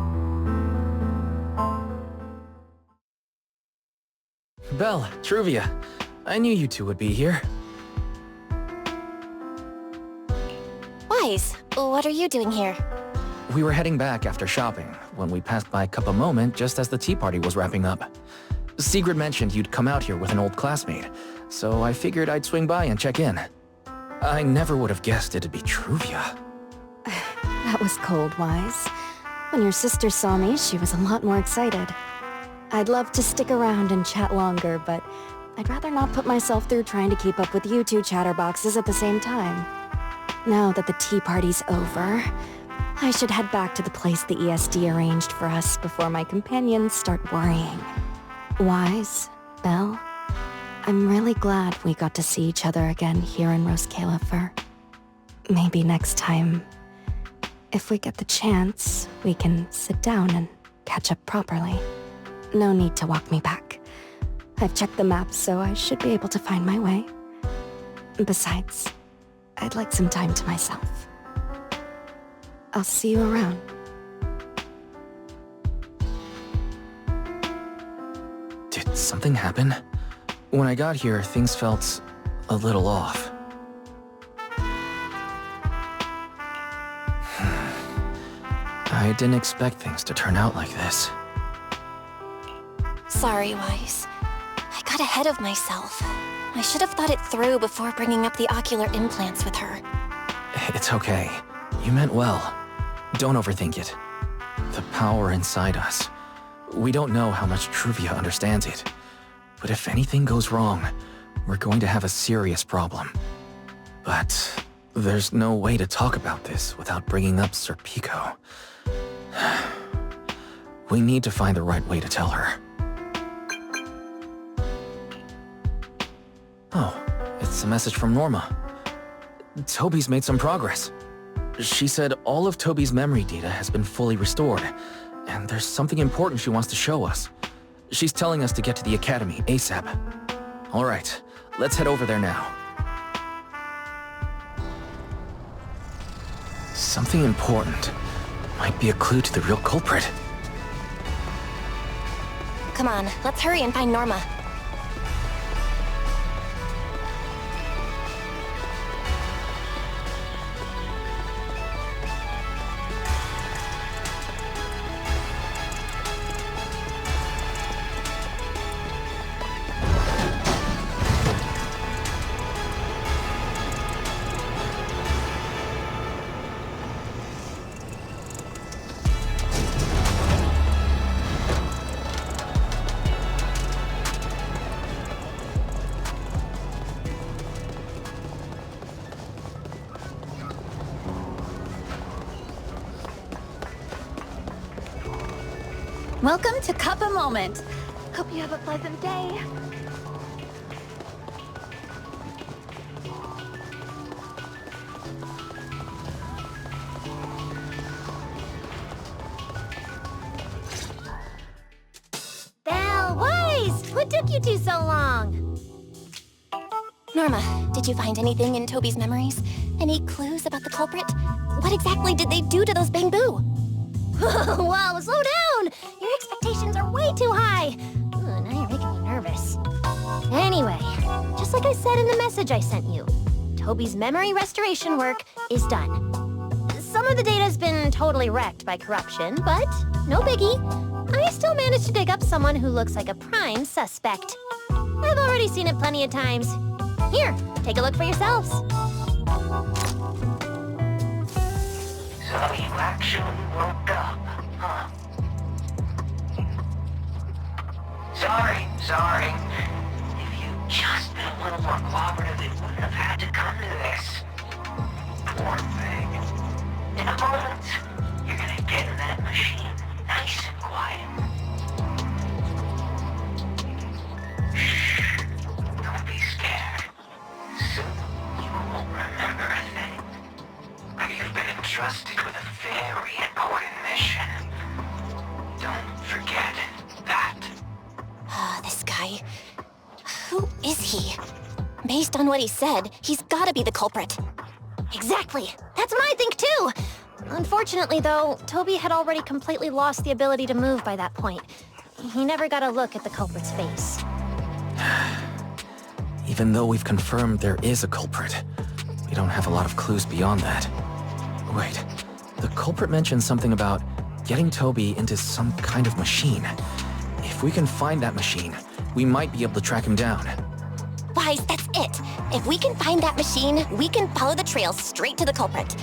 Belle, Truvia, I knew you two would be here. Wise, what are you doing here? We were heading back after shopping, when we passed by Cup a Moment just as the tea party was wrapping up. Sigrid mentioned you'd come out here with an old classmate, so I figured I'd swing by and check in. I never would have guessed it'd be Truvia. That was cold, Wise. When your sister saw me, she was a lot more excited. I'd love to stick around and chat longer, but I'd rather not put myself through trying to keep up with you two chatterboxes at the same time. Now that the tea party's over, I should head back to the place the ESD arranged for us before my companions start worrying. Wise, Belle, I'm really glad we got to see each other again here in Roscaelifer. Maybe next time, if we get the chance, we can sit down and catch up properly. No need to walk me back. I've checked the map, so I should be able to find my way. Besides, I'd like some time to myself. I'll see you around. Did something happen? When I got here, things felt a little off. I didn't expect things to turn out like this. Sorry, Wise. I got ahead of myself. I should have thought it through before bringing up the ocular implants with her. It's okay. You meant well. Don't overthink it. The power inside us. We don't know how much Truvia understands it. But if anything goes wrong, we're going to have a serious problem. But there's no way to talk about this without bringing up Sir Pico. We need to find the right way to tell her. Oh, it's a message from Norma. Toby's made some progress. She said all of Toby's memory data has been fully restored, and there's something important she wants to show us. She's telling us to get to the academy ASAP. All right, let's head over there now. Something important. Might be a clue to the real culprit. Come on, let's hurry and find Norma. Welcome to Cup a Moment. Hope you have a pleasant day. Belle, Wise! What took you two so long? Norma, did you find anything in Toby's memories? Any clues about the culprit? What exactly did they do to those Bamboo? Whoa, slow down! Your expectations are way too high. Now you're making me nervous. Anyway, just like I said in the message I sent you, Toby's memory restoration work is done. Some of the data's been totally wrecked by corruption, but no biggie. I still managed to dig up someone who looks like a prime suspect. I've already seen it plenty of times. Here, take a look for yourselves. So you actually woke up, huh? Sorry. If you'd just been a little more cooperative, it wouldn't have had to come to this. Poor thing. In a moment, you're gonna get in that machine, nice and quiet. Shh. Don't be scared. Soon, you won't remember a thing. You've been entrusted with a very important mission. Don't forget that. This guy. Who is he? Based on what he said, he's gotta be the culprit. Exactly. That's what I think too. Unfortunately, though, Toby had already completely lost the ability to move by that point. He never got a look at the culprit's face. Even though we've confirmed there is a culprit, we don't have a lot of clues beyond that. Wait, the culprit mentioned something about getting Toby into some kind of machine. If we can find that machine, we might be able to track him down. Wise, that's it. If we can find that machine, we can follow the trail straight to the culprit.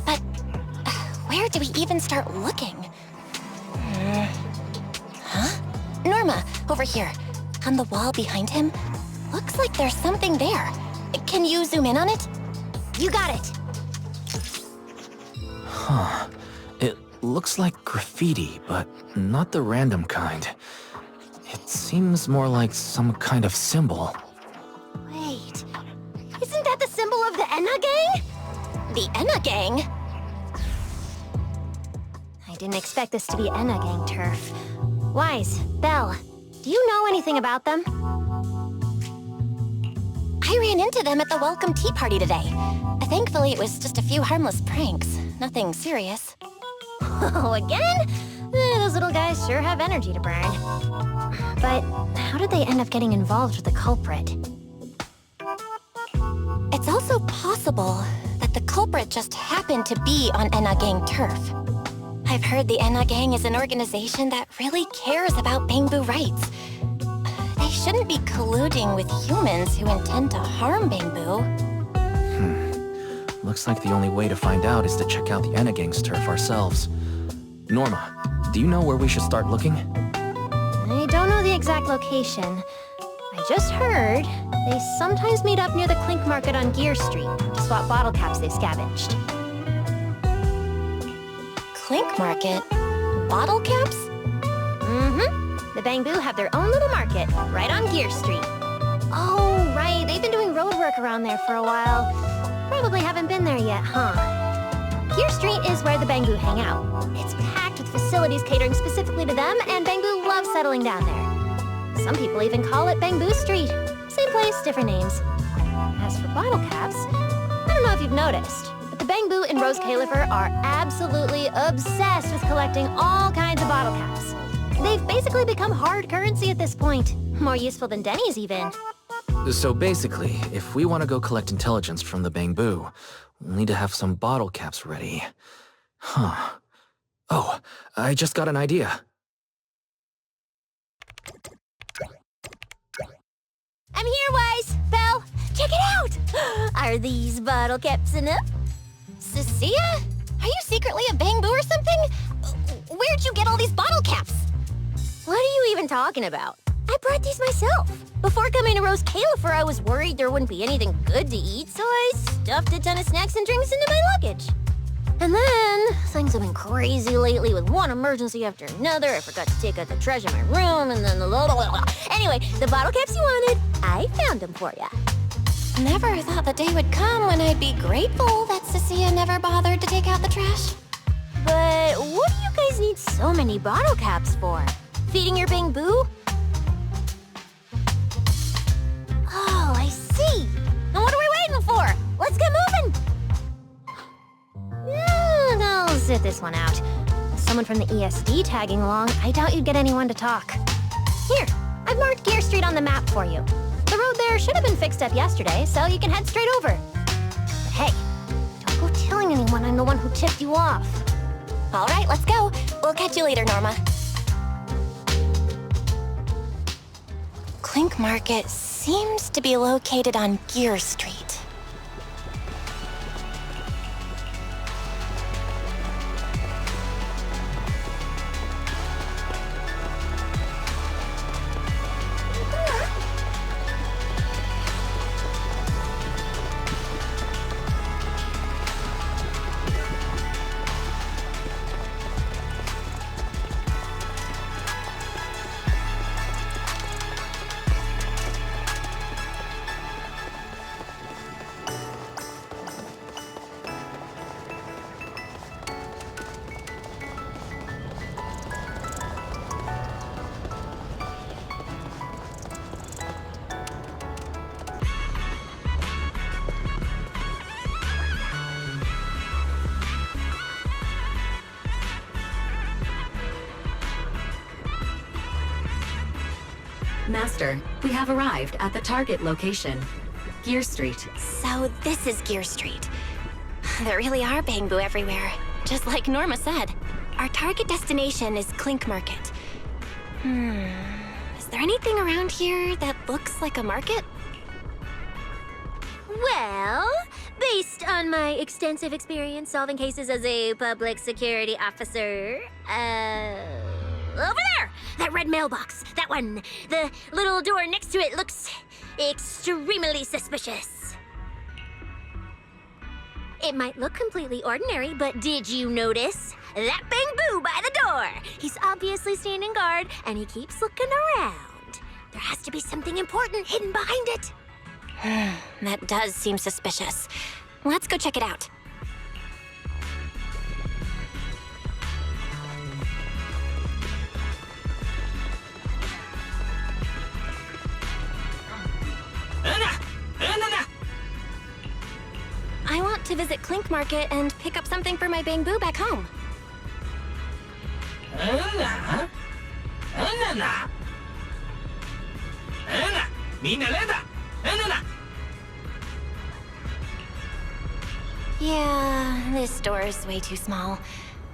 But where do we even start looking? Huh? Norma, over here. On the wall behind him. Looks like there's something there. Can you zoom in on it? You got it. Huh. It looks like graffiti, but not the random kind. It seems more like some kind of symbol. Wait, isn't that the symbol of the Enna Gang? The Enna Gang? I didn't expect this to be Enna Gang turf. Wise, Belle, do you know anything about them? I ran into them at the welcome tea party today. Thankfully, it was just a few harmless pranks. Nothing serious. Oh, again? Those little guys sure have energy to burn. But how did they end up getting involved with the culprit? It's also possible that the culprit just happened to be on Enna Gang turf. I've heard the Enna Gang is an organization that really cares about Bamboo rights. They shouldn't be colluding with humans who intend to harm Bamboo. Looks like the only way to find out is to check out the Enna Gang's turf ourselves. Norma, do you know where we should start looking? I don't know the exact location. I just heard they sometimes meet up near the Clink Market on Gear Street to swap bottle caps they scavenged. Clink Market? Bottle caps? Mm-hmm. The Bamboo have their own little market right on Gear Street. Oh, right. They've been doing road work around there for a while. Probably haven't been there yet, huh? Gear Street is where the Bamboo hang out. It's packed with facilities catering specifically to them, and Bamboo loves settling down there. Some people even call it Bamboo Street. Same place, different names. As for bottle caps, I don't know if you've noticed, but the Bamboo in Roscaelifer are absolutely obsessed with collecting all kinds of bottle caps. They've basically become hard currency at this point. More useful than Denny's, even. So basically, if we want to go collect intelligence from the Bamboo, we'll need to have some bottle caps ready. Huh. Oh, I just got an idea. I'm here, Wise! Belle, check it out! Are these bottle caps enough? Cecilia? Are you secretly a Bamboo or something? Where'd you get all these bottle caps? What are you even talking about? I brought these myself. Before coming to Roscaelifer, I was worried there wouldn't be anything good to eat, so I stuffed a ton of snacks and drinks into my luggage. And then, things have been crazy lately with one emergency after another. I forgot to take out the trash in my room, and then Anyway, the bottle caps you wanted, I found them for ya. Never thought the day would come when I'd be grateful that Cecilia never bothered to take out the trash. But what do you guys need so many bottle caps for? Feeding your bamboo? Oh, I see. Then what are we waiting for? Let's get moving! I'll sit this one out. With someone from the ESD tagging along, I doubt you'd get anyone to talk. Here, I've marked Gear Street on the map for you. The road there should have been fixed up yesterday, so you can head straight over. But hey, don't go telling anyone I'm the one who tipped you off. All right, let's go. We'll catch you later, Norma. Clink Market seems to be located on Gear Street. Master, we have arrived at the target location, Gear Street. So this is Gear Street. There really are bamboo everywhere, just like Norma said. Our target destination is Clink Market. Is there anything around here that looks like a market? Well, based on my extensive experience solving cases as a public security officer, over there! That red mailbox, that one. The little door next to it looks extremely suspicious. It might look completely ordinary, but did you notice? That bamboo by the door! He's obviously standing guard, and he keeps looking around. There has to be something important hidden behind it. That does seem suspicious. Let's go check it out. I want to visit Clink Market and pick up something for my bamboo back home. Yeah, this store is way too small.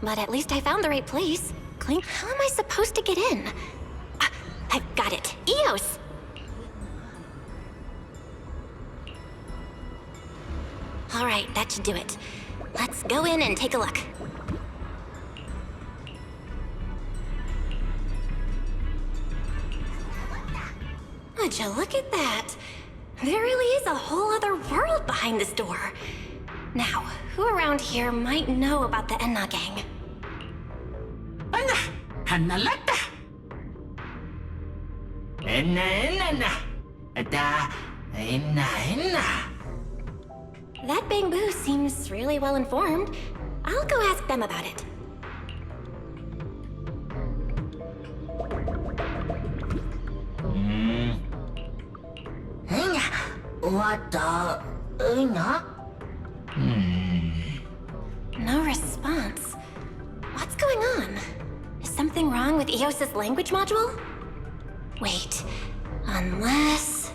But at least I found the right place. Clink, how am I supposed to get in? I've got it. EOS! All right, that should do it. Let's go in and take a look. Would you look at that? There really is a whole other world behind this door. Now, who around here might know about the Enna gang? That bamboo seems really well informed. I'll go ask them about it. No response. What's going on? Is something wrong with EOS's language module? Wait, unless...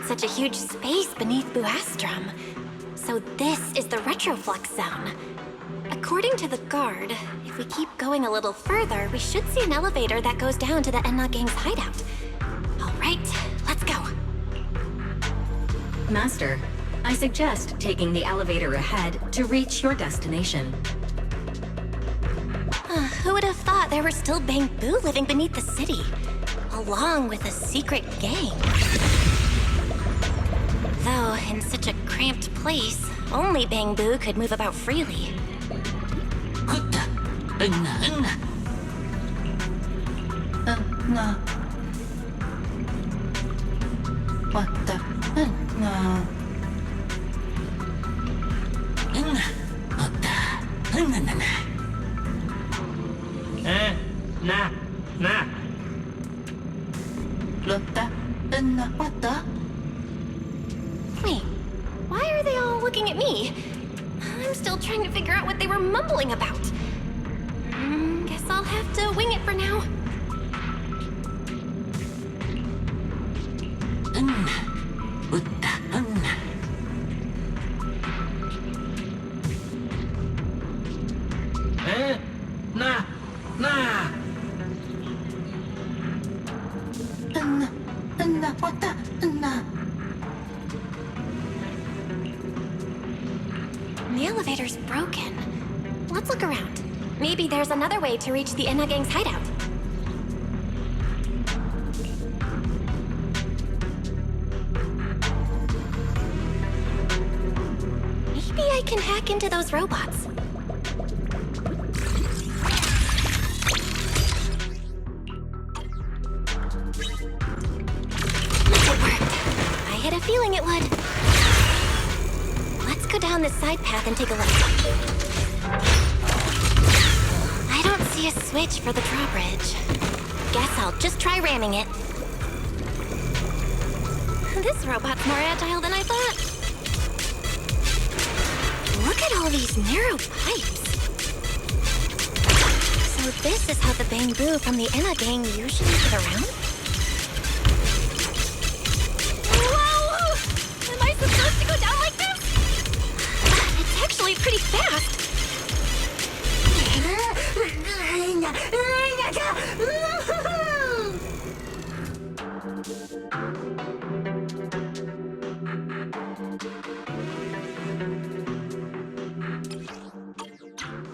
Such a huge space beneath Buastrum. So this is the Retroflux zone. According to the guard, if we keep going a little further, we should see an elevator that goes down to the Enna Gang's hideout. All right, let's go. Master, I suggest taking the elevator ahead to reach your destination. Who would have thought there were still Bangbu living beneath the city, along with a secret gang? Though, in such a cramped place, only Bangbu could move about freely. Wait, why are they all looking at me? I'm still trying to figure out what they were mumbling about. Guess I'll have to wing it for now. The elevator's broken. Let's look around. Maybe there's another way to reach the Enna Gang's hideout. Maybe I can hack into those robots. It worked. I had a feeling it would. Let's go down this side path and take a look. I don't see a switch for the drawbridge. Guess I'll just try ramming it. This robot's more agile than I thought. Look at all these narrow pipes. So this is how the bamboo from the Enna gang usually get around? Whoa! Am I supposed to go down like this? It's actually pretty fast.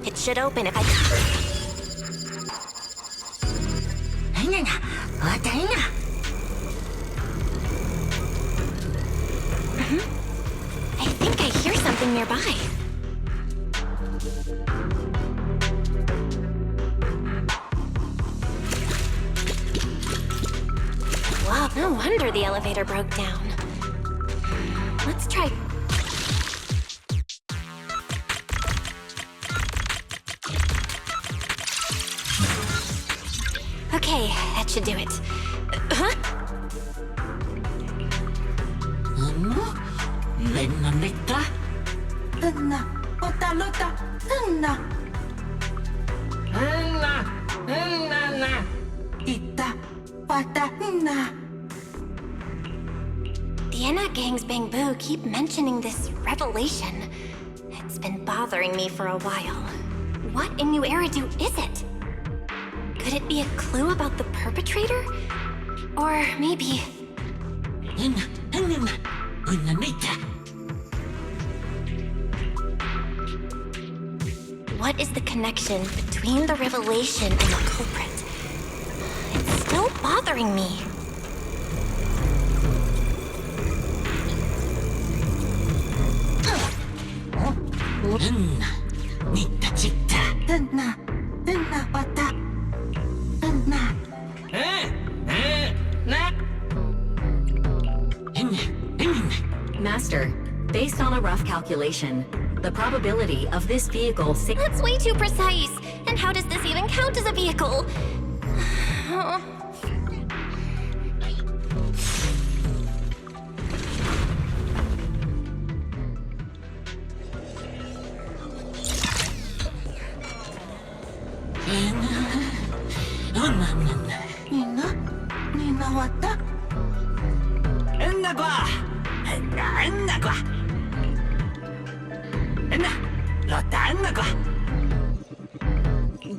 It should open if I... I think I hear something nearby. Wow, no wonder the elevator broke down. Let's try... Okay, that should do it. Huh? The Enna gang's bamboo keep mentioning this revelation. It's been bothering me for a while. What in New Eridu is it? Could it be a clue about the perpetrator? Or maybe... What is the connection between the revelation and the culprit? It's still bothering me. Master, based on a rough calculation, the probability of this vehicle... That's way too precise! And how does this even count as a vehicle?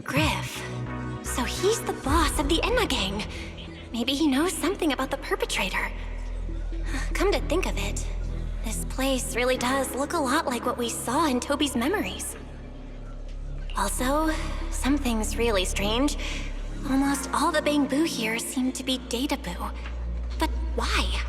Griff. So he's the boss of the Enna gang. Maybe he knows something about the perpetrator. Come to think of it, this place really does look a lot like what we saw in Toby's memories. Also, something's really strange. Almost all the bamboo here seem to be databoo. But why?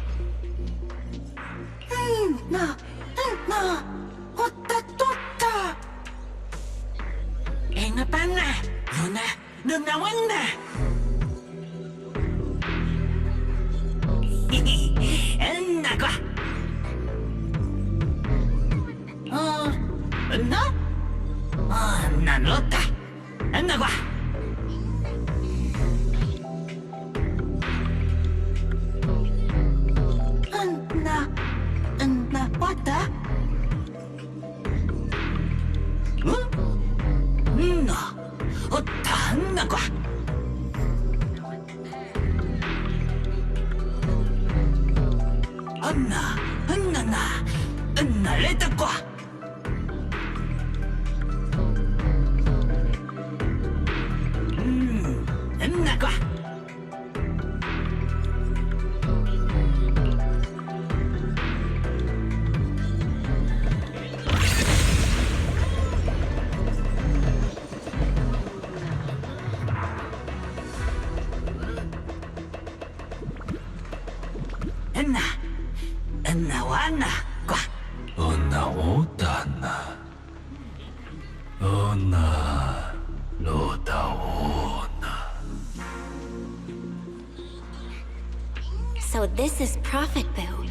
So this is Prophet Boo,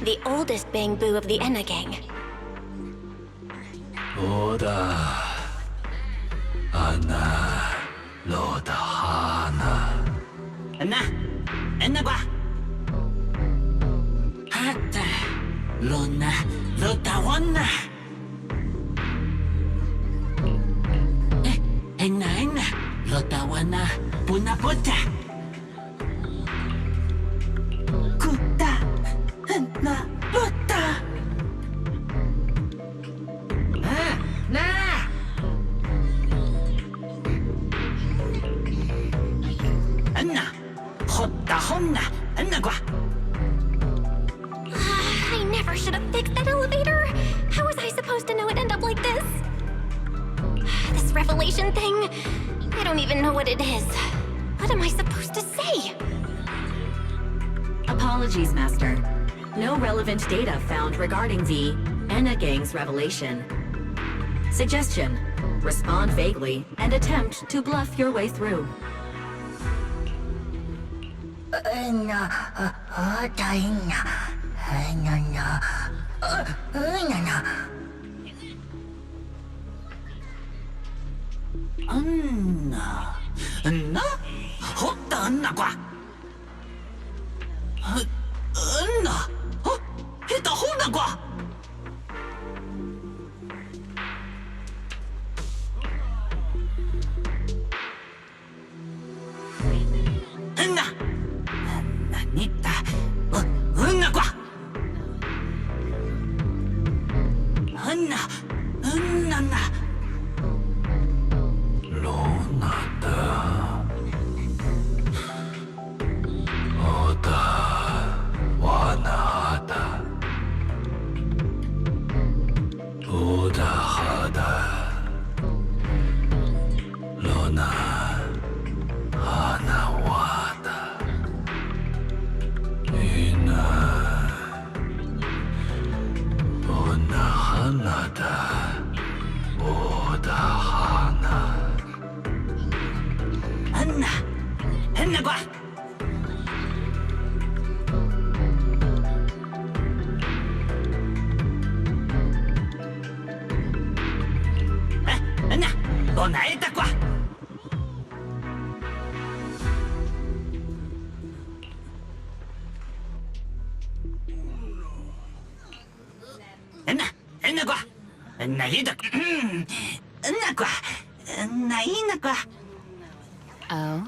the oldest bamboo of the Enna gang. Puna puta. Kuta. Na puta. Na. Anna. Hotta honna. Anna kwa. I never should have fixed that elevator. How was I supposed to know it'd end up like this? This revelation thing, I don't even know what it is. What am I supposed to say? Apologies, Master. No relevant data found regarding the Enna Gang's revelation. Suggestion: respond vaguely and attempt to bluff your way through. Anna. Anna? Hotta Anna kwa. Anna. Hita honna kwa. Anna. Anna nita. Anna kwa. Anna. Anna. Anna. Anna kwa. Anna. Onaeta kwa. Anna. Anna kwa. Anna ida. Anna kwa. Anna ina kwa. Oh?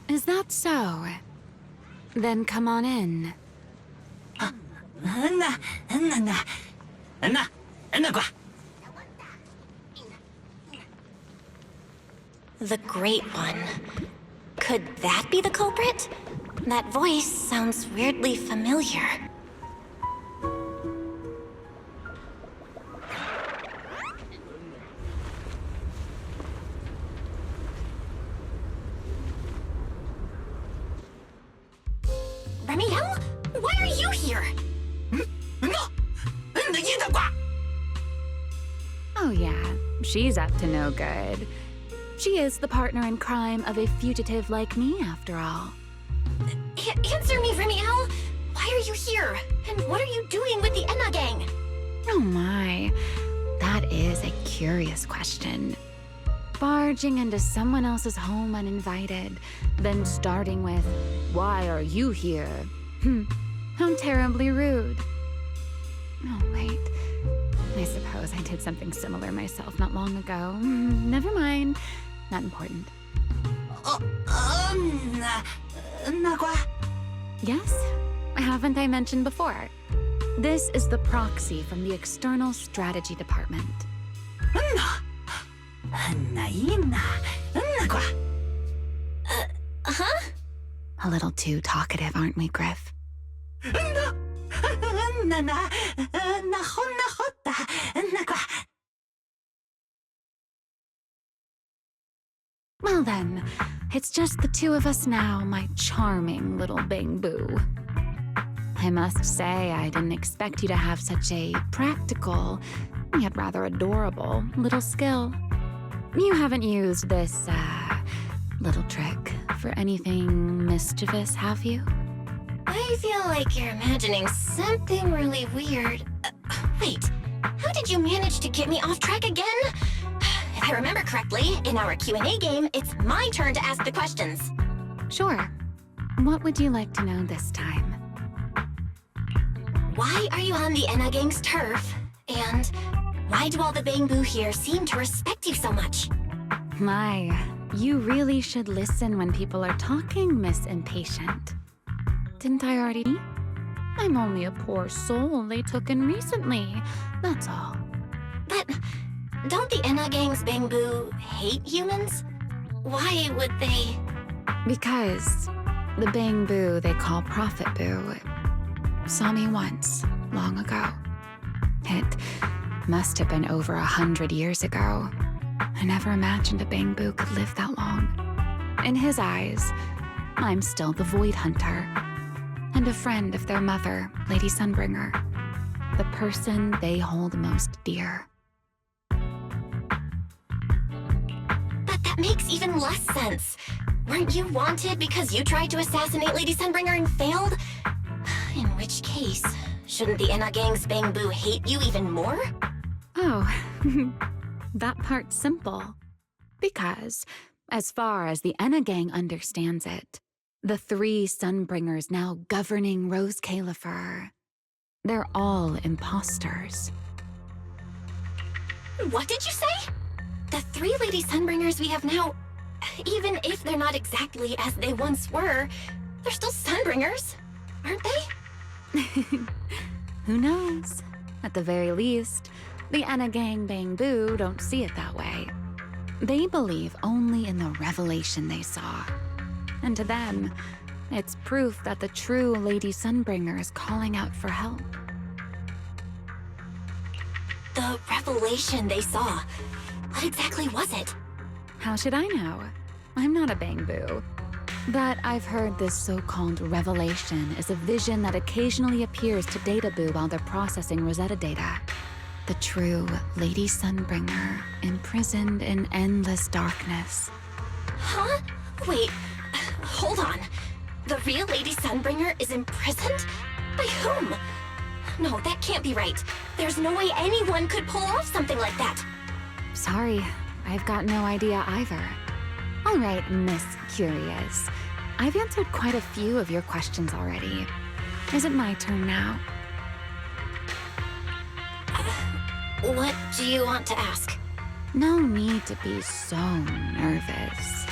Is that so? Then come on in. Anna. Anna. Anna. Anna kwa. The Great One. Could that be the culprit? That voice sounds weirdly familiar. Remielle? Why are you here? Oh yeah, she's up to no good. She is the partner in crime of a fugitive like me, after all. Answer me, Remielle! Why are you here? And what are you doing with the Enna Gang? Oh my, that is a curious question. Barging into someone else's home uninvited, then starting with, "Why are you here?" How terribly rude. Oh wait, I suppose I did something similar myself not long ago. Never mind, not important. Yes, haven't I mentioned before? This is the proxy from the External Strategy Department. A little too talkative, aren't we, Griff? Well then, it's just the two of us now, my charming little bang boo. I must say, I didn't expect you to have such a practical, yet rather adorable, little skill. You haven't used this, little trick for anything mischievous, have you? I feel like you're imagining something really weird. Wait, how did you manage to get me off track again? If I remember correctly, in our Q&A game, it's my turn to ask the questions. Sure. What would you like to know this time? Why are you on the Enna Gang's turf? And why do all the Bangbu here seem to respect you so much? My, You really should listen when people are talking, Miss Impatient. Didn't I already? I'm only a poor soul they took in recently, that's all. But don't the Enna Gang's Bangbu hate humans? Why would they? Because the Bangbu they call Prophet Boo saw me once, long ago. It must have been over 100 years ago. I never imagined a Bangbu could live that long. In his eyes, I'm still the Void Hunter, and a friend of their mother, Lady Sunbringer, the person they hold most dear. But that makes even less sense. Weren't you wanted because you tried to assassinate Lady Sunbringer and failed? In which case, shouldn't the Enna Gang's Bangbu hate you even more? Oh, that part's simple. Because, as far as the Enna Gang understands it, the 3 Sunbringers now governing Roscaelifer, they're all imposters. What did you say? The 3 Lady Sunbringers we have now, even if they're not exactly as they once were, they're still Sunbringers, aren't they? Who knows? At the very least, the Enna Gang Bangbu don't see it that way. They believe only in the revelation they saw. And to them, it's proof that the true Lady Sunbringer is calling out for help. The revelation they saw. What exactly was it? How should I know? I'm not a Bangbu. But I've heard this so-called revelation is a vision that occasionally appears to Databoo while they're processing Rosetta data. The true Lady Sunbringer, imprisoned in endless darkness. Huh? Wait, hold on. The real Lady Sunbringer is imprisoned? By whom? No, that can't be right. There's no way anyone could pull off something like that. Sorry, I've got no idea either. All right, Miss Curious. I've answered quite a few of your questions already. Is it my turn now? What do you want to ask? No need to be so nervous.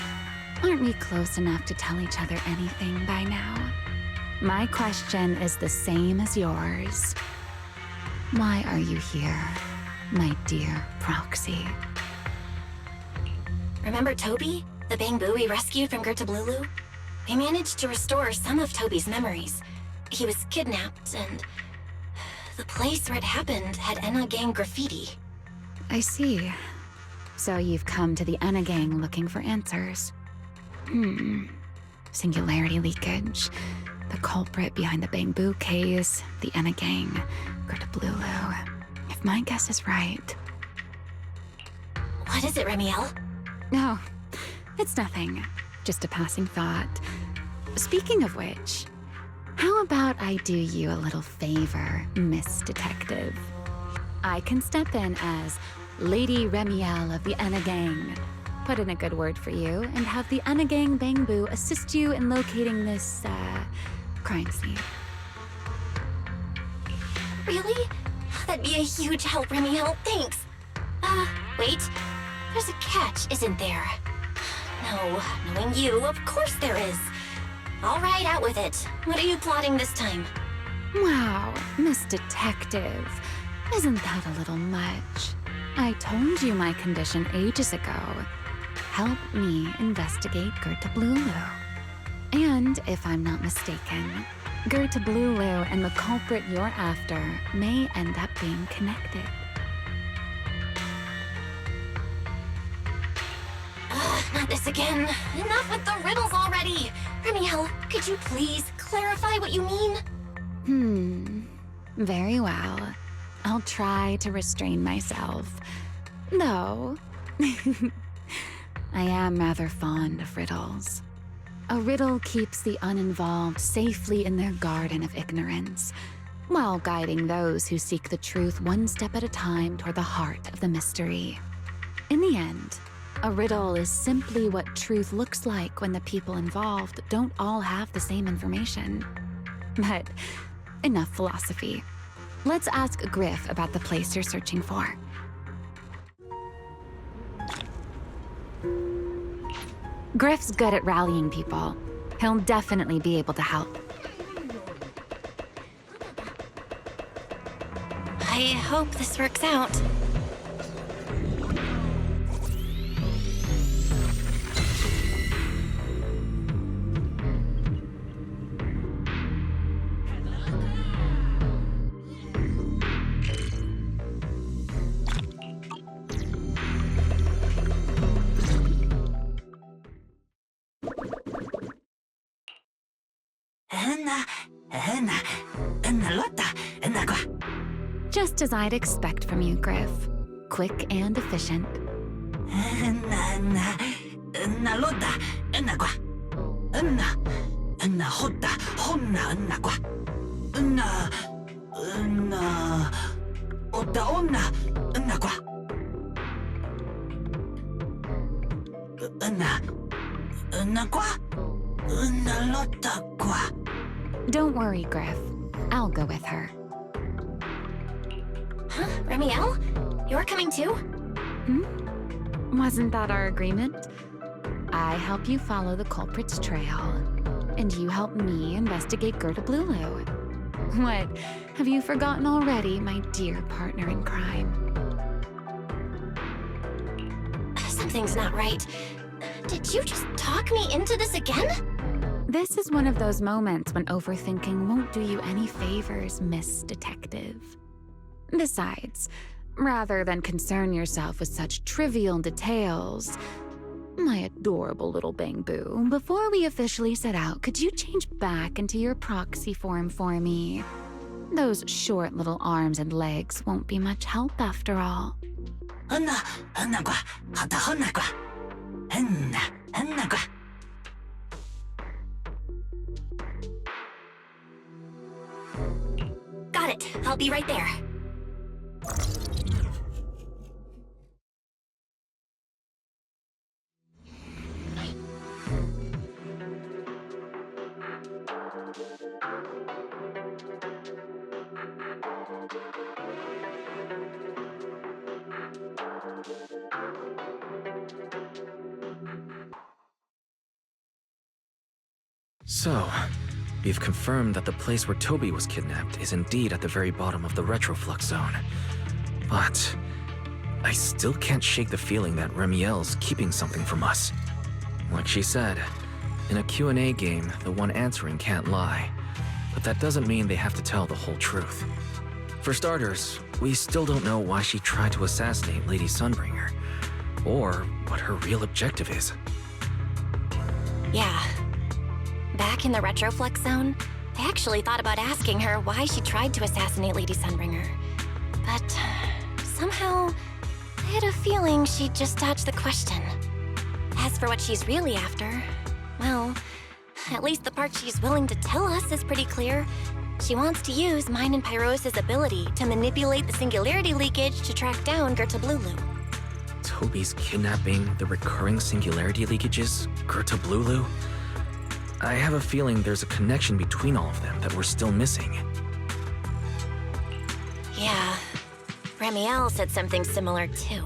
Aren't we close enough to tell each other anything by now? My question is the same as yours. Why are you here, my dear Proxy? Remember Toby? The Bangbu we rescued from Girtablullu? We managed to restore some of Toby's memories. He was kidnapped, and the place where it happened had Enna Gang graffiti. I see. So you've come to the Enna Gang looking for answers. Singularity leakage, the culprit behind the Bangbu case, the Enna Gang, Girtablullu. If my guess is right. What is it, Remielle? No, it's nothing. Just a passing thought. Speaking of which, how about I do you a little favor, Miss Detective? I can step in as Lady Remielle of the Enna Gang, put in a good word for you, and have the Enna Gang Bangbu assist you in locating this, crime scene. Really? That'd be a huge help, Remielle. Thanks. Wait. There's a catch, isn't there? No, knowing you, of course there is. All right, out with it. What are you plotting this time? Wow, Miss Detective. Isn't that a little much? I told you my condition ages ago. Help me investigate Girtablullu. And if I'm not mistaken, Girtablullu and the culprit you're after may end up being connected. Not this again. Enough with the riddles already. Remielle, could you please clarify what you mean? Very well. I'll try to restrain myself. No. I am rather fond of riddles. A riddle keeps the uninvolved safely in their garden of ignorance, while guiding those who seek the truth one step at a time toward the heart of the mystery. In the end, a riddle is simply what truth looks like when the people involved don't all have the same information. But enough philosophy. Let's ask Griff about the place you're searching for. Griff's good at rallying people. He'll definitely be able to help. I hope this works out. Just as I'd expect from you, Griff. Quick and efficient. Don't worry, Griff. I'll go with her. Huh? Remielle? You're coming too? Wasn't that our agreement? I help you follow the culprit's trail, and you help me investigate Girtablullu. What? Have you forgotten already, my dear partner in crime? Something's not right. Did you just talk me into this again? This is one of those moments when overthinking won't do you any favors, Miss Detective. Besides, rather than concern yourself with such trivial details, my adorable little Bang-Boo, before we officially set out, could you change back into your proxy form for me? Those short little arms and legs won't be much help after all. Got it. I'll be right there. So, we've confirmed that the place where Toby was kidnapped is indeed at the very bottom of the retroflux zone. But I still can't shake the feeling that Remielle's keeping something from us. Like she said, in a Q&A game, the one answering can't lie. But that doesn't mean they have to tell the whole truth. For starters, we still don't know why she tried to assassinate Lady Sunbringer, or what her real objective is. Yeah. Back in the retroflux zone, I actually thought about asking her why she tried to assassinate Lady Sunbringer. But somehow, I had a feeling she'd just dodge the question. As for what she's really after, well, at least the part she's willing to tell us is pretty clear. She wants to use mine and Pyros' ability to manipulate the singularity leakage to track down Girtablullu. Toby's kidnapping, the recurring singularity leakages, Girtablullu? I have a feeling there's a connection between all of them that we're still missing. Yeah, Remielle said something similar too.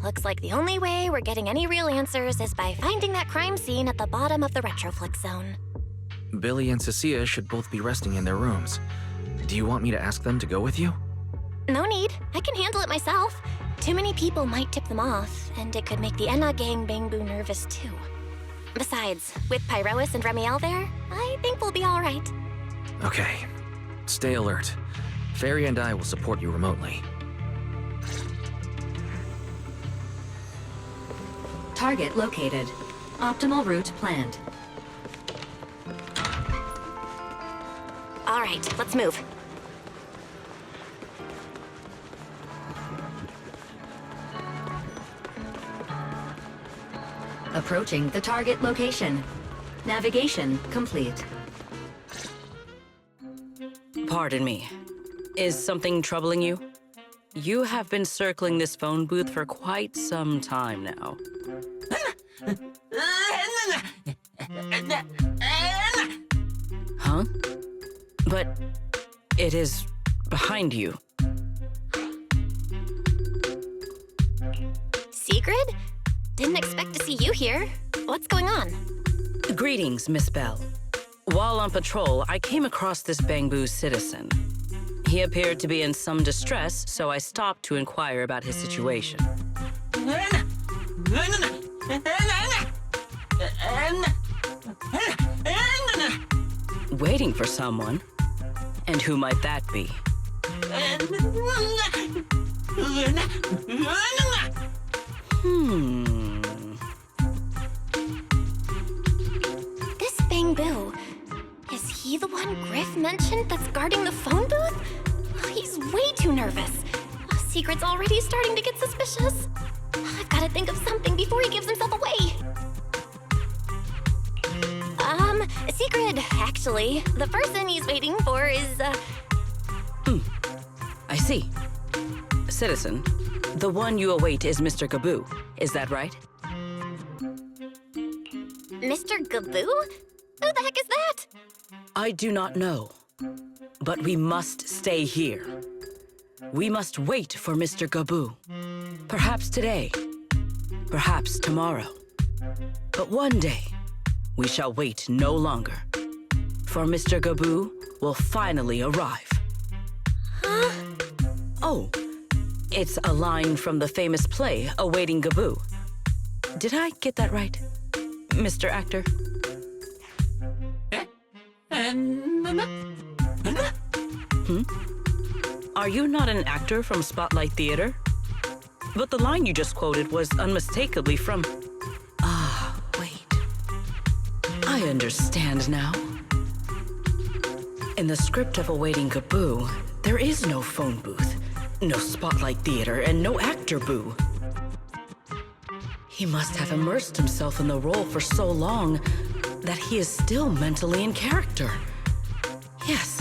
Looks like the only way we're getting any real answers is by finding that crime scene at the bottom of the retroflux zone. Billy and Cecilia should both be resting in their rooms. Do you want me to ask them to go with you? No need. I can handle it myself. Too many people might tip them off, and it could make the Enna gang Bang-Boo nervous too. Besides, with Pyrois and Remielle there, I think we'll be all right. Okay. Stay alert. Fairy and I will support you remotely. Target located. Optimal route planned. All right, let's move. Approaching the target location. Navigation complete. Pardon me. Is something troubling you? You have been circling this phone booth for quite some time now. Huh? But it is behind you. Sigrid? Didn't expect to see you here. What's going on? Greetings, Miss Belle. While on patrol, I came across this Bangbu citizen. He appeared to be in some distress, so I stopped to inquire about his situation. Waiting for someone? And who might that be? This Bangbu, is he the one Griff mentioned that's guarding the phone booth? Oh, he's way too nervous. Secret's already starting to get suspicious. I've got to think of something before he gives himself away. Secret, actually. The person he's waiting for is, I see. Citizen, the one you await is Mr. Gaboo. Is that right? Mr. Gaboo? Who the heck is that? I do not know. But we must stay here. We must wait for Mr. Gaboo. Perhaps today. Perhaps tomorrow. But one day, we shall wait no longer. For Mr. Gaboo will finally arrive. Huh? Oh, it's a line from the famous play, Awaiting Gaboo. Did I get that right, Mr. Actor? Are you not an actor from Spotlight Theater? But the line you just quoted was unmistakably from... Ah, wait. I understand now. In the script of Awaiting Gaboo, there is no phone booth, no Spotlight Theater, and no actor boo. He must have immersed himself in the role for so long that he is still mentally in character. Yes,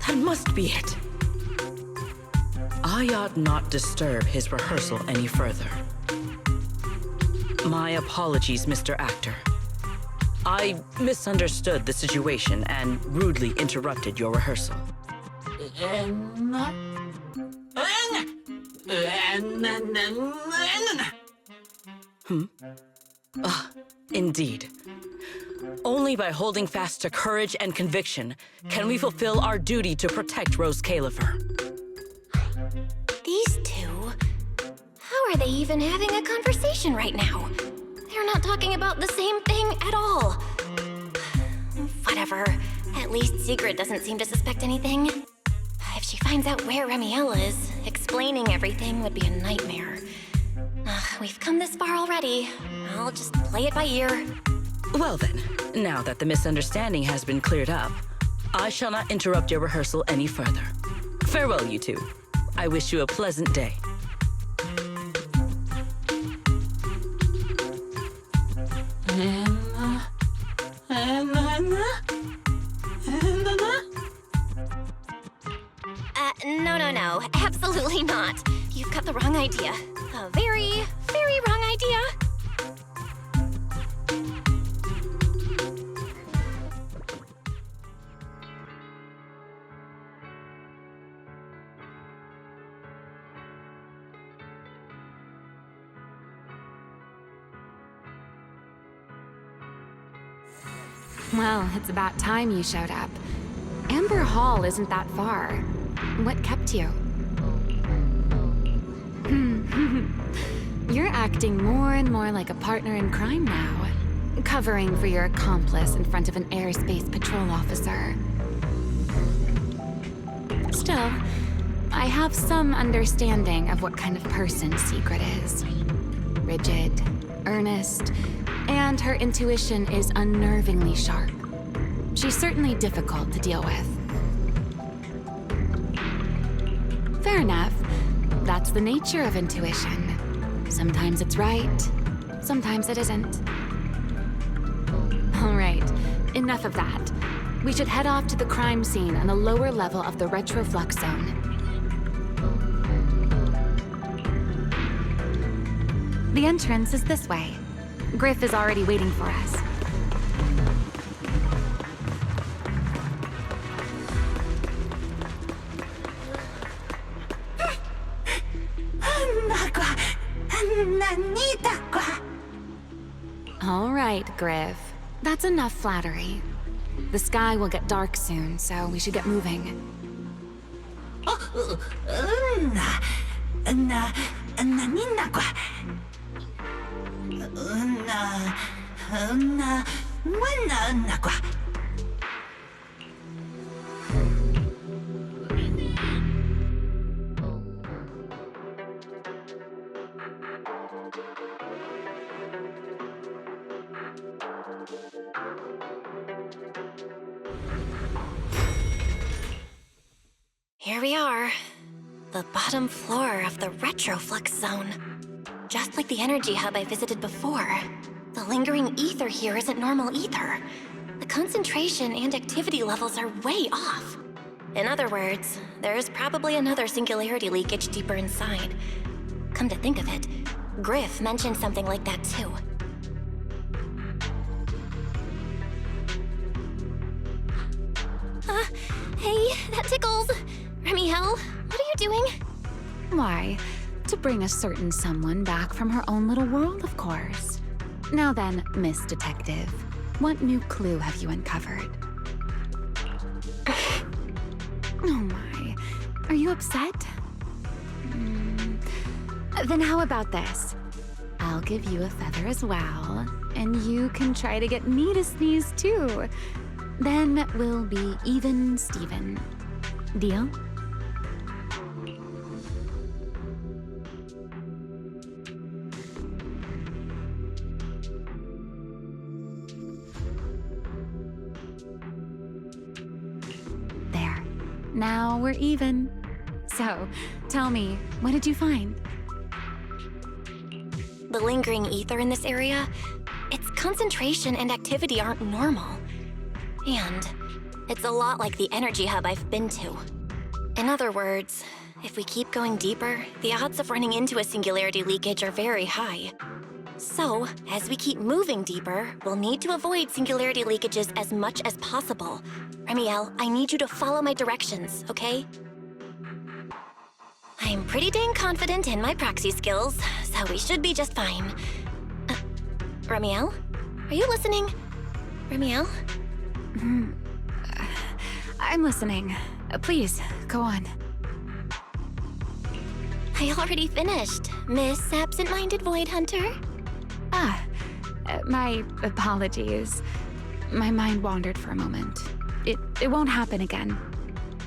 that must be it. I ought not disturb his rehearsal any further. My apologies, Mr. Actor. I misunderstood the situation and rudely interrupted your rehearsal. Indeed. Only by holding fast to courage and conviction can we fulfill our duty to protect Roscaelifer. These two? How are they even having a conversation right now? They're not talking about the same thing at all. Whatever. At least Secret doesn't seem to suspect anything. If she finds out where Remielle is, explaining everything would be a nightmare. We've come this far already. I'll just play it by ear. Well then, now that the misunderstanding has been cleared up, I shall not interrupt your rehearsal any further. Farewell, you two. I wish you a pleasant day. No. Absolutely not. You've got the wrong idea. A very, very wrong idea. Well, it's about time you showed up. Amber Hall isn't that far. What kept you? You're acting more and more like a partner in crime now. Covering for your accomplice in front of an airspace patrol officer. Still, I have some understanding of what kind of person Secret is. Rigid, earnest, and her intuition is unnervingly sharp. She's certainly difficult to deal with. Fair enough. That's the nature of intuition. Sometimes it's right, sometimes it isn't. All right, enough of that. We should head off to the crime scene on the lower level of the retroflux zone. The entrance is this way. Griff is already waiting for us. right, Griff. That's enough flattery. The sky will get dark soon, so we should get moving. Here we are. The bottom floor of the Retroflux Zone. Just like the energy hub I visited before. The lingering ether here isn't normal either. The concentration and activity levels are way off. In other words, there's probably another singularity leakage deeper inside. Come to think of it, Griff mentioned something like that too. Hey, that tickles! Remielle, what are you doing? Why, to bring a certain someone back from her own little world, of course. Now then, Miss Detective, what new clue have you uncovered? Oh my, are you upset? Then how about this? I'll give you a feather as well, and you can try to get me to sneeze too. Then we'll be even Steven. Deal? There. Now we're even. So, tell me, what did you find? The lingering ether in this area, its concentration and activity aren't normal. And it's a lot like the energy hub I've been to. In other words, if we keep going deeper, the odds of running into a singularity leakage are very high. So, as we keep moving deeper, we'll need to avoid singularity leakages as much as possible. Remielle, I need you to follow my directions, okay? I'm pretty dang confident in my proxy skills, so we should be just fine. Remielle? Are you listening? Remielle? I'm listening. Please, go on. I already finished, Miss Absent-Minded Void Hunter. My apologies. My mind wandered for a moment. It won't happen again.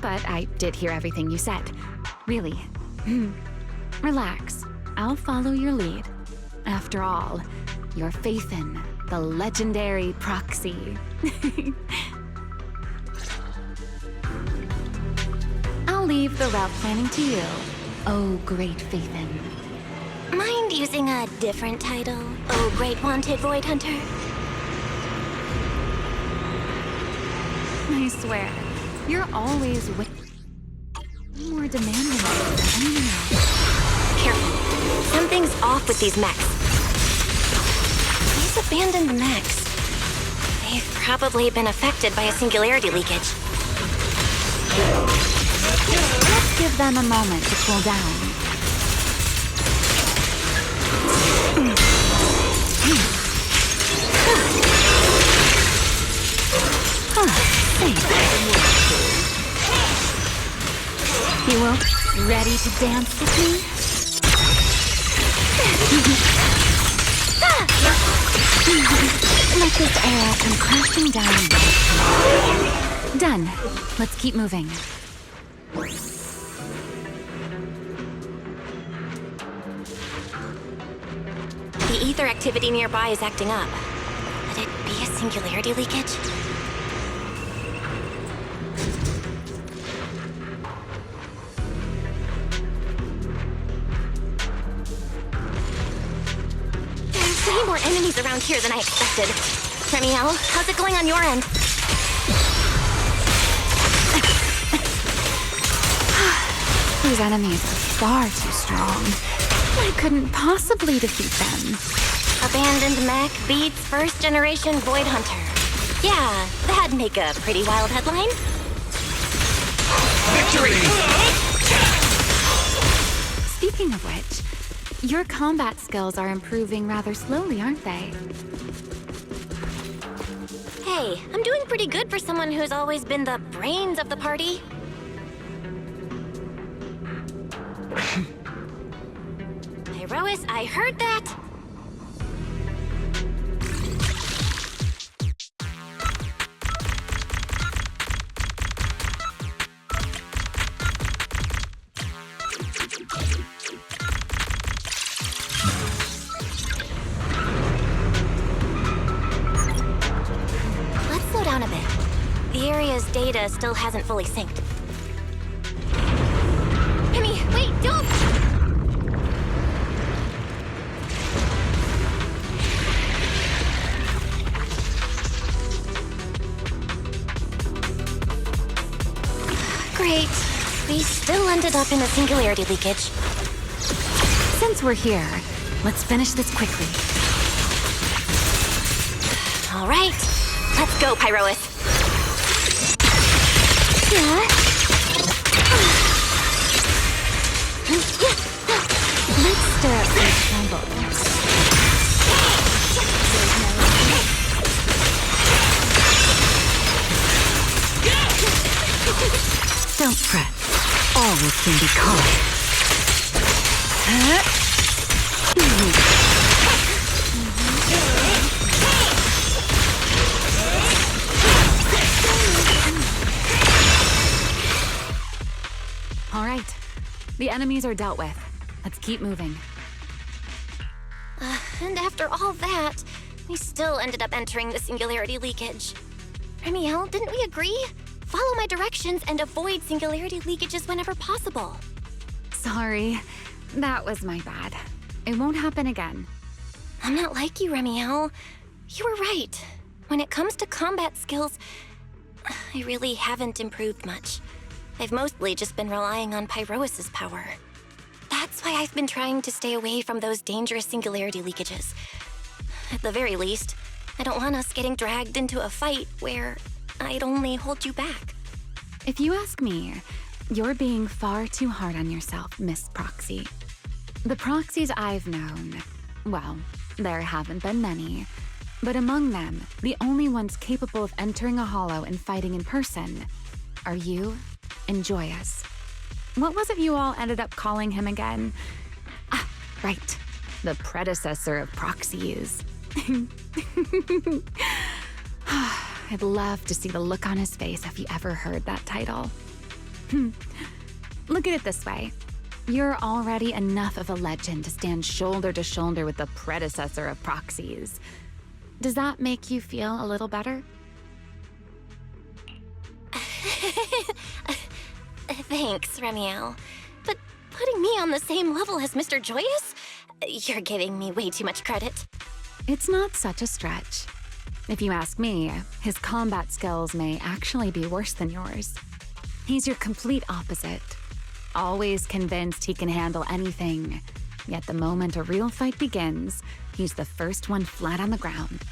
But I did hear everything you said. Really. Relax. I'll follow your lead. After all, your faith in the legendary proxy. I'll leave the route planning to you. Oh, great Faithin. Mind using a different title? Oh, great wanted Void Hunter? I swear, you're always more demanding than anyone else. Careful. Something's off with these mechs. These abandoned mechs. They've probably been affected by a singularity leakage. Let's give them a moment to cool down. You will? Ready to dance with me? Let this era come crashing down. Done. Let's keep moving. The ether activity nearby is acting up. Could it be a singularity leakage? There's way more enemies around here than I expected. Remielle, how's it going on your end? These enemies are far too strong. I couldn't possibly defeat them. Abandoned mech beats first generation Void Hunter. Yeah, that'd make a pretty wild headline. Victory! Speaking of which, your combat skills are improving rather slowly, aren't they? Hey, I'm doing pretty good for someone who's always been the brains of the party. Pyrois, I heard that! Let's slow down a bit. The area's data still hasn't fully synced. Remy, wait, don't! Great. We still ended up in a singularity leakage. Since we're here, let's finish this quickly. All right. Let's go, Pyrois. Let's stir up these shambles. Don't fret. All will soon be calm. All right. The enemies are dealt with. Let's keep moving. And after all that, we still ended up entering the singularity leakage. Remielle, didn't we agree? Follow my directions and avoid singularity leakages whenever possible. Sorry. That was my bad. It won't happen again. I'm not like you, Remielle. You were right. When it comes to combat skills, I really haven't improved much. I've mostly just been relying on Pyrois' power. That's why I've been trying to stay away from those dangerous singularity leakages. At the very least, I don't want us getting dragged into a fight where I'd only hold you back. If you ask me, you're being far too hard on yourself, Miss Proxy. The proxies I've known, well, there haven't been many, but among them, the only ones capable of entering a hollow and fighting in person are you and Joyous. What was it you all ended up calling him again? Ah, right. The predecessor of proxies. I'd love to see the look on his face if he ever heard that title. Look at it this way. You're already enough of a legend to stand shoulder to shoulder with the predecessor of proxies. Does that make you feel a little better? Thanks, Remielle. But putting me on the same level as Mr. Joyous? You're giving me way too much credit. It's not such a stretch. If you ask me, his combat skills may actually be worse than yours. He's your complete opposite. Always convinced he can handle anything. Yet the moment a real fight begins, he's the first one flat on the ground.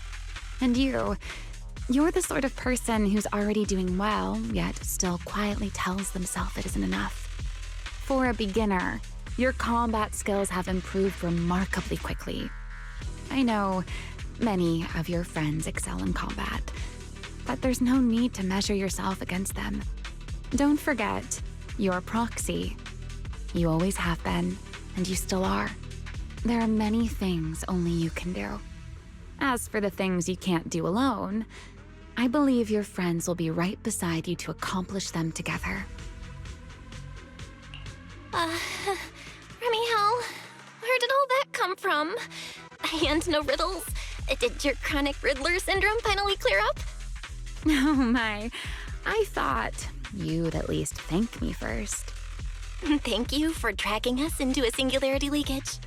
And you're the sort of person who's already doing well, yet still quietly tells themselves it isn't enough. For a beginner, your combat skills have improved remarkably quickly. I know many of your friends excel in combat, but there's no need to measure yourself against them. Don't forget, you're a proxy. You always have been, and you still are. There are many things only you can do. As for the things you can't do alone, I believe your friends will be right beside you to accomplish them together. Remielle, where did all that come from? And no riddles? Did your chronic Riddler syndrome finally clear up? Oh my, I thought you'd at least thank me first. Thank you for dragging us into a singularity leakage.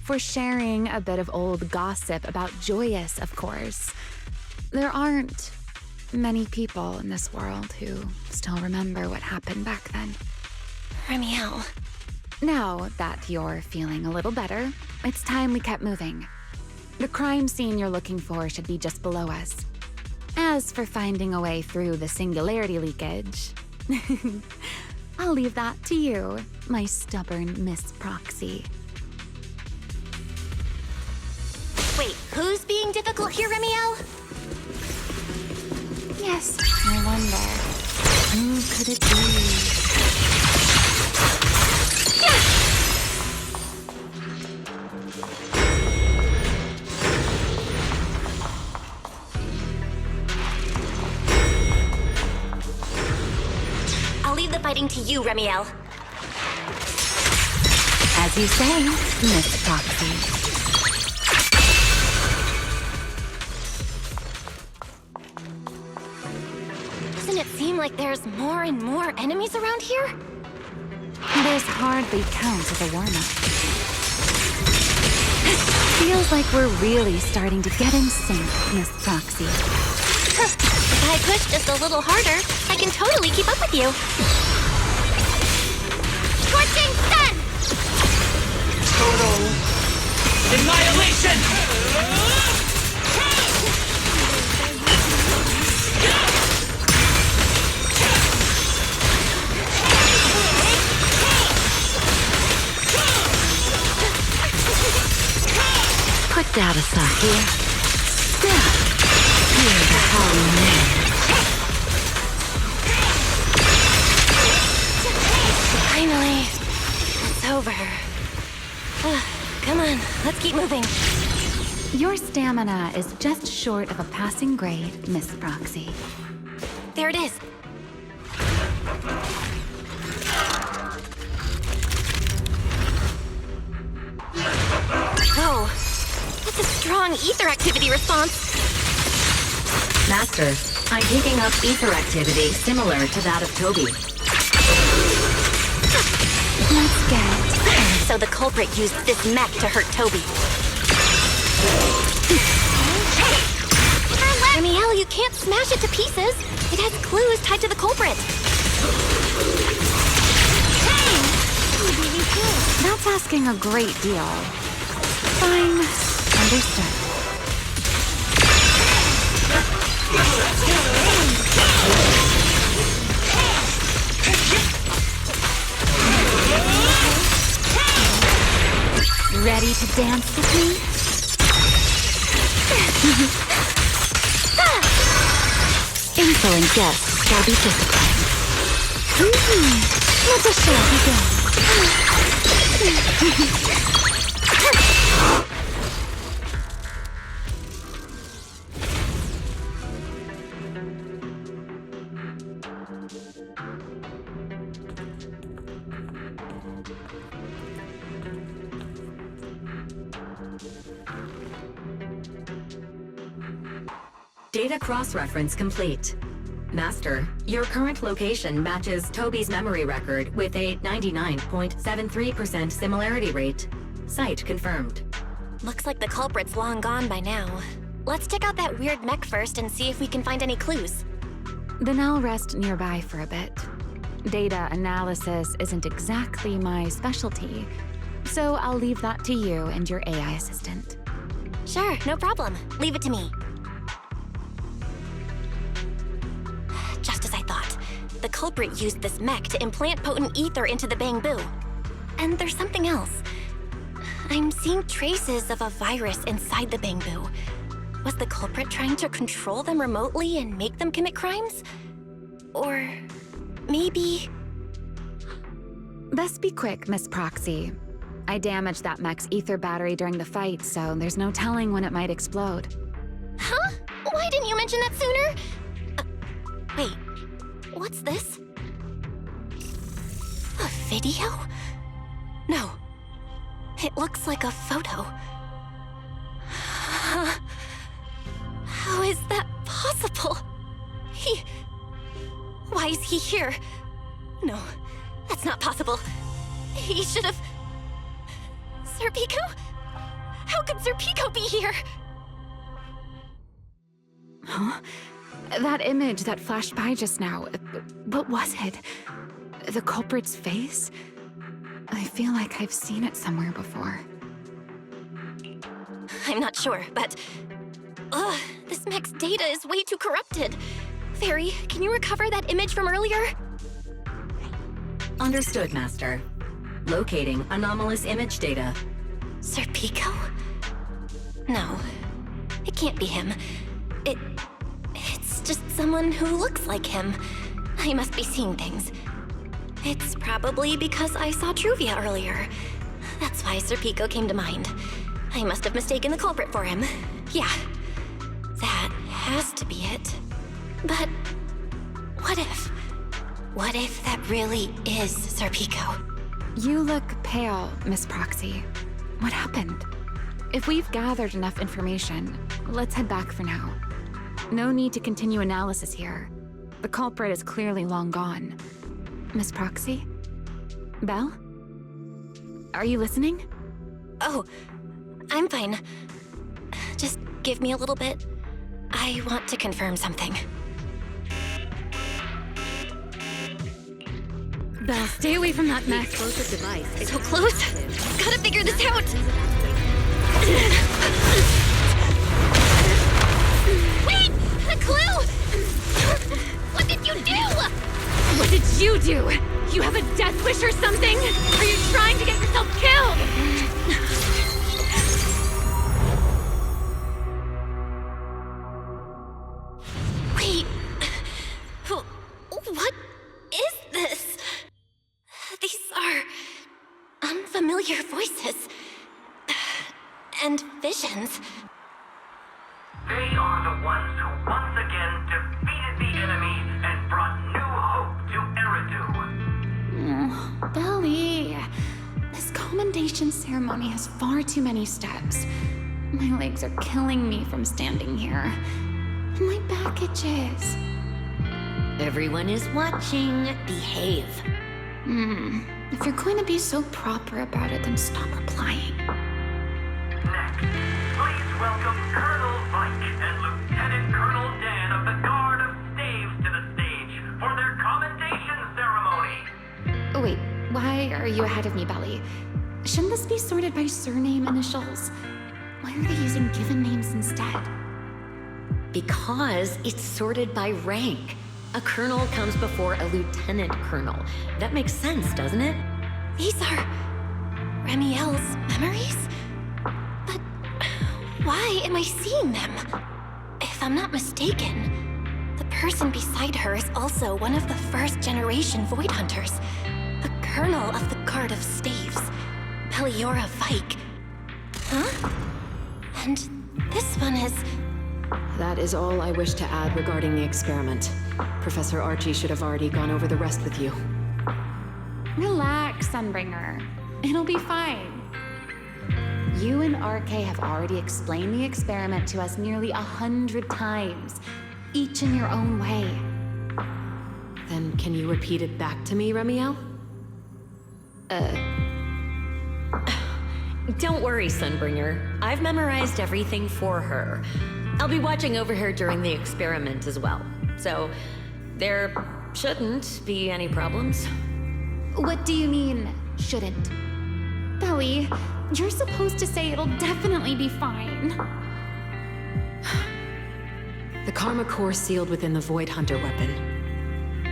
For sharing a bit of old gossip about Joyous, of course. There aren't many people in this world who still remember what happened back then. Remielle. Now that you're feeling a little better, it's time we kept moving. The crime scene you're looking for should be just below us. As for finding a way through the singularity leakage, I'll leave that to you, my stubborn Miss Proxy. Wait, who's being difficult here, Remielle? Yes, I wonder. Who could it be? I'll leave the fighting to you, Remielle. As you say, Miss Proxy. Doesn't it seem like there's more and more enemies around here? This hardly counts as a warm-up. Feels like we're really starting to get in sync, Miss Proxy. If I push just a little harder, I can totally keep up with you. Scorching sun! Total annihilation! Put that aside here. Hear the howling wind. Finally, it's over. Come on, let's keep moving. Your stamina is just short of a passing grade, Miss Proxy. There it is. Whoa, that's a strong ether activity response. Master, I'm picking up ether activity similar to that of Toby. Let's get it. So the culprit used this mech to hurt Toby. Remielle, you can't smash it to pieces. It has clues tied to the culprit. That's asking a great deal. Fine. Understood. Ready to dance with me? Insolent guests shall be disciplined. Let the show begin. Data cross-reference complete. Master, your current location matches Toby's memory record with a 99.73% similarity rate. Site confirmed. Looks like the culprit's long gone by now. Let's check out that weird mech first and see if we can find any clues. Then I'll rest nearby for a bit. Data analysis isn't exactly my specialty, so I'll leave that to you and your AI assistant. Sure, no problem. Leave it to me. Just as I thought. The culprit used this mech to implant potent ether into the bamboo. And there's something else. I'm seeing traces of a virus inside the bamboo. Was the culprit trying to control them remotely and make them commit crimes? Or maybe... Best be quick, Miss Proxy. I damaged that mech's ether battery during the fight, so there's no telling when it might explode. Huh? Why didn't you mention that sooner? Wait, what's this? A video? No. It looks like a photo. How is that possible? Why is he here? No, that's not possible. He should have... Serpico? How could Serpico be here? Huh? That image that flashed by just now, what was it? The culprit's face? I feel like I've seen it somewhere before. I'm not sure, but... this mech's data is way too corrupted. Fairy, can you recover that image from earlier? Understood, Master. Locating anomalous image data. Serpico? No, it can't be him. It's just someone who looks like him. I must be seeing things. It's probably because I saw Truvia earlier. That's why Sir Pico came to mind. I must have mistaken the culprit for him. Yeah, that has to be it. But what if? What if that really is Sir Pico? You look pale, Miss Proxy. What happened? If we've gathered enough information, let's head back for now. No need to continue analysis here. The culprit is clearly long gone. Miss Proxy? Belle? Are you listening? Oh, I'm fine. Just give me a little bit. I want to confirm something. Belle, stay away from that mess. Explosive device. So close. Gotta figure this out. Wait! A clue! What did you do? What did you do? You have a death wish or something? Are you trying to get yourself killed? Wait. What is this? These are unfamiliar voices. And visions. They are the ones who once again defeated the enemy and brought new hope to Eridu. Belly. This commendation ceremony has far too many steps. My legs are killing me from standing here. And my back itches. Everyone is watching. Behave. If you're going to be so proper about it, then stop replying. Next, please welcome Colonel Vike and Lieutenant Colonel Dan of the Guard of Staves to the stage for their commendation ceremony. Oh wait, why are you ahead of me, Belly? Shouldn't this be sorted by surname initials? Why are they using given names instead? Because it's sorted by rank. A colonel comes before a lieutenant colonel. That makes sense, doesn't it? These are Remielle's memories? But why am I seeing them? If I'm not mistaken, the person beside her is also one of the first-generation Void Hunters. A colonel of the Guard of Staves, Peliora Vike. Huh? And this one is... That is all I wish to add regarding the experiment. Professor Archie should have already gone over the rest with you. Relax, Sunbringer. It'll be fine. You and RK have already explained the experiment to us nearly 100 times, each in your own way. Then can you repeat it back to me, Remielle? Don't worry, Sunbringer. I've memorized everything for her. I'll be watching over her during the experiment as well. So, there shouldn't be any problems. What do you mean, shouldn't? Belly, you're supposed to say it'll definitely be fine. The Karma Core sealed within the Void Hunter weapon.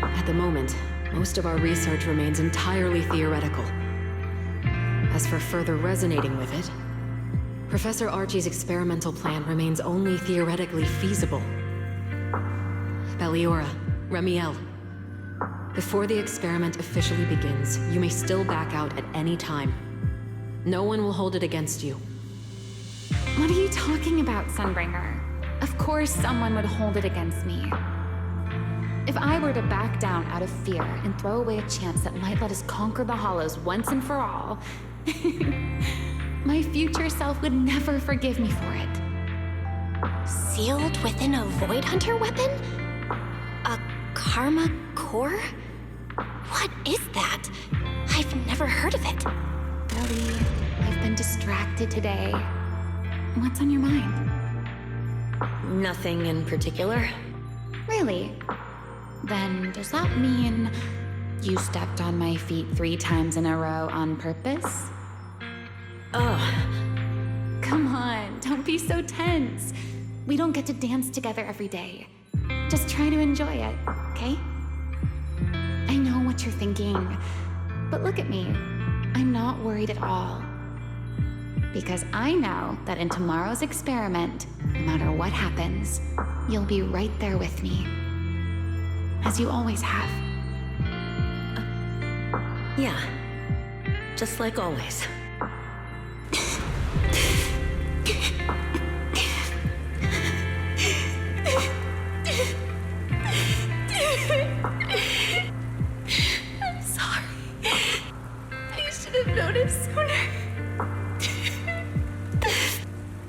At the moment, most of our research remains entirely theoretical. As for further resonating with it, Professor Archie's experimental plan remains only theoretically feasible. Peliora, Remielle, before the experiment officially begins, you may still back out at any time. No one will hold it against you. What are you talking about, Sunbringer? Of course someone would hold it against me. If I were to back down out of fear and throw away a chance that might let us conquer the Hollows once and for all, my future self would never forgive me for it. Sealed within a Void Hunter weapon? A Karma Core? What is that? I've never heard of it. Belly, I've been distracted today. What's on your mind? Nothing in particular. Really? Then does that mean you stepped on my feet 3 times in a row on purpose? Oh. Come on, don't be so tense. We don't get to dance together every day. Just try to enjoy it, okay? I know what you're thinking, but look at me. I'm not worried at all. Because I know that in tomorrow's experiment, no matter what happens, you'll be right there with me. As you always have. Yeah. Just like always. I'm sorry. I should have noticed sooner.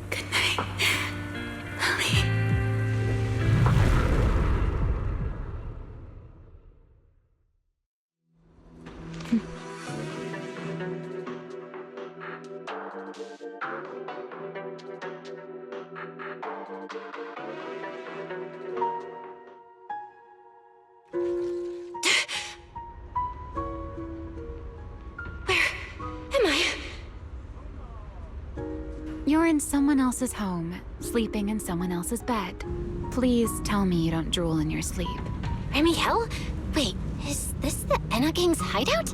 Good night, Lily. You're in someone else's home, sleeping in someone else's bed. Please tell me you don't drool in your sleep. Remielle? Wait, is this the Enna Gang's hideout?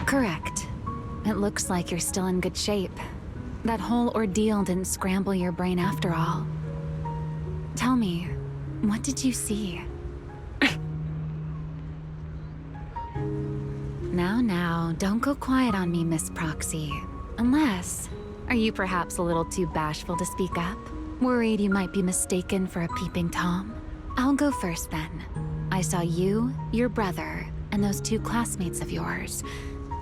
Correct. It looks like you're still in good shape. That whole ordeal didn't scramble your brain after all. Tell me, what did you see? Now, don't go quiet on me, Miss Proxy. Unless, are you perhaps a little too bashful to speak up? Worried you might be mistaken for a peeping Tom? I'll go first then. I saw you, your brother, and those two classmates of yours.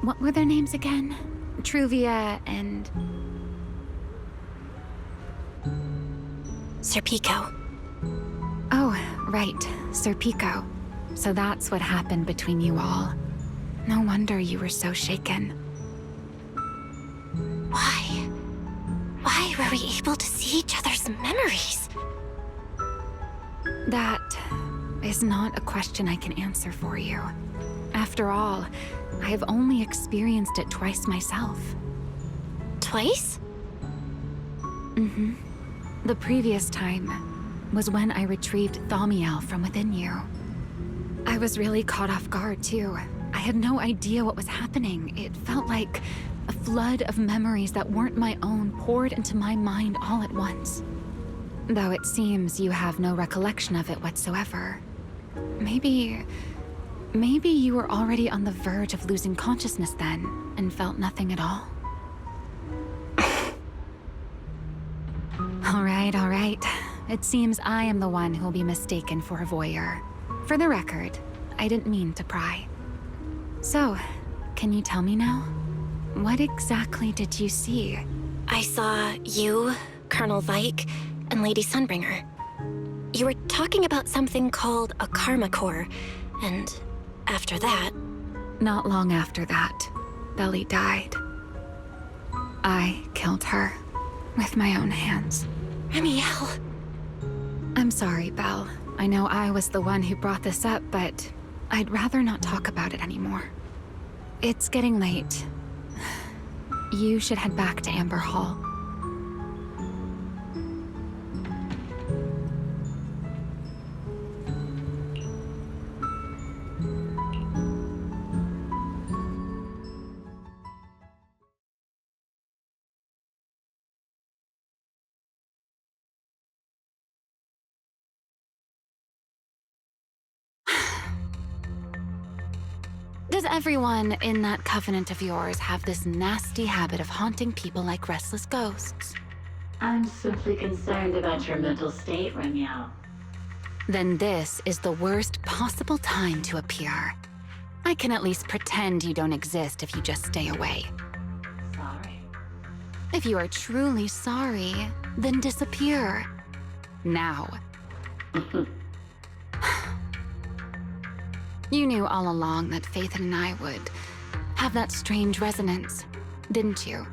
What were their names again? Truvia and... Serpico. Oh, right, Serpico. So that's what happened between you all. No wonder you were so shaken. Why? Why were we able to see each other's memories? That is not a question I can answer for you. After all, I have only experienced it twice myself. Twice? Mm-hmm. The previous time was when I retrieved Thaumiel from within you. I was really caught off guard, too. I had no idea what was happening. It felt like a flood of memories that weren't my own poured into my mind all at once. Though it seems you have no recollection of it whatsoever. Maybe you were already on the verge of losing consciousness then, and felt nothing at all. All right. It seems I am the one who'll be mistaken for a voyeur. For the record, I didn't mean to pry. So, can you tell me now? What exactly did you see? I saw you, Colonel Vike, and Lady Sunbringer. You were talking about something called a karma core, and after that... Not long after that, Belly died. I killed her with my own hands. Remielle! I'm sorry, Belle. I know I was the one who brought this up, but I'd rather not talk about it anymore. It's getting late. You should head back to Amber Hall. Does everyone in that covenant of yours have this nasty habit of haunting people like restless ghosts? I'm simply concerned about your mental state, Remielle. Then this is the worst possible time to appear. I can at least pretend you don't exist if you just stay away. Sorry. If you are truly sorry, then disappear. Now. You knew all along that Phaethon and I would have that strange resonance, didn't you?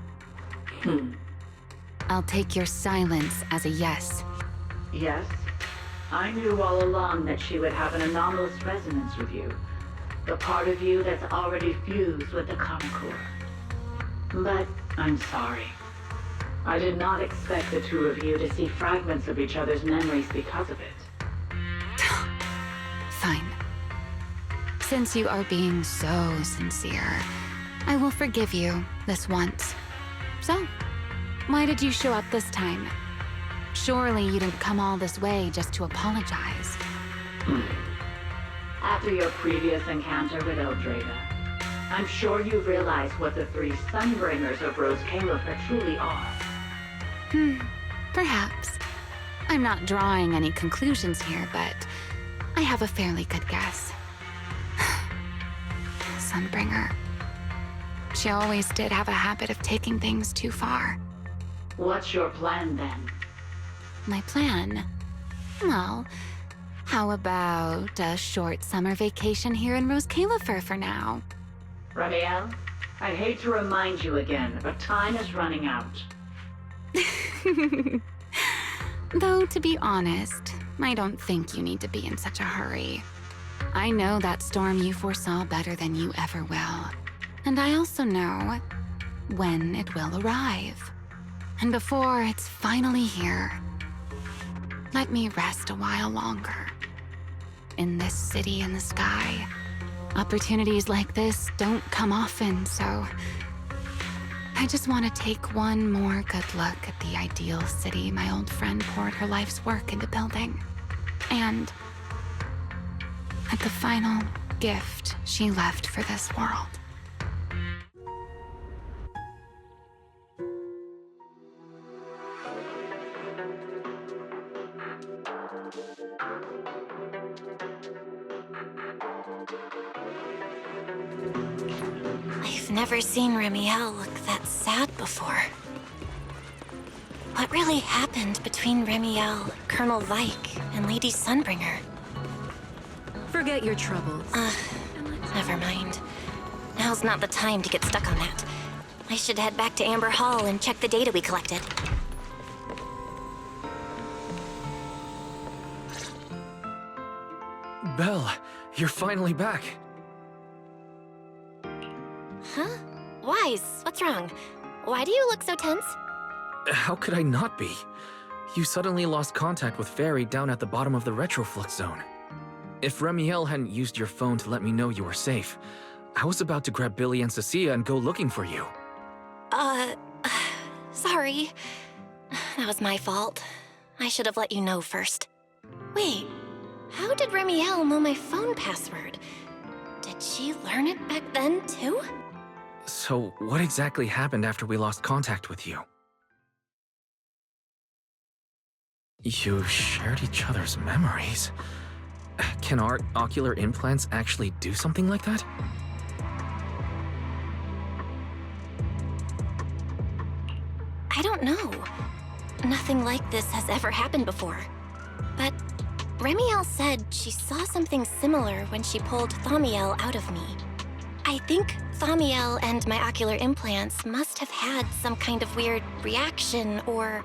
I'll take your silence as a yes. Yes? I knew all along that she would have an anomalous resonance with you. The part of you that's already fused with the karma core. But I'm sorry. I did not expect the two of you to see fragments of each other's memories because of it. Fine. Since you are being so sincere, I will forgive you this once. So, why did you show up this time? Surely you didn't come all this way just to apologize. After your previous encounter with Eldrada, I'm sure you've realized what the three Sunbringers of Roscaelifer truly are. Perhaps. I'm not drawing any conclusions here, but I have a fairly good guess. Sunbringer. She always did have a habit of taking things too far. What's your plan then? My plan? Well, how about a short summer vacation here in Roscaelifer for now? Remielle, I'd hate to remind you again, but time is running out. Though, to be honest, I don't think you need to be in such a hurry. I know that storm you foresaw better than you ever will. And I also know when it will arrive. And before it's finally here, let me rest a while longer. In this city in the sky, opportunities like this don't come often, so I just want to take one more good look at the ideal city my old friend poured her life's work into building. And at the final gift she left for this world. I've never seen Remielle look that sad before. What really happened between Remielle, Colonel Vike, and Lady Sunbringer? Forget your troubles. Never mind. Now's not the time to get stuck on that. I should head back to Amber Hall and check the data we collected. Belle, you're finally back. Huh? Wise, what's wrong? Why do you look so tense? How could I not be? You suddenly lost contact with Fairy down at the bottom of the retroflux zone. If Remielle hadn't used your phone to let me know you were safe, I was about to grab Billy and Cecilia and go looking for you. Sorry. That was my fault. I should have let you know first. Wait, how did Remielle know my phone password? Did she learn it back then, too? So, what exactly happened after we lost contact with you? You shared each other's memories. Can our ocular implants actually do something like that? I don't know. Nothing like this has ever happened before. But Remielle said she saw something similar when she pulled Thaumiel out of me. I think Thaumiel and my ocular implants must have had some kind of weird reaction or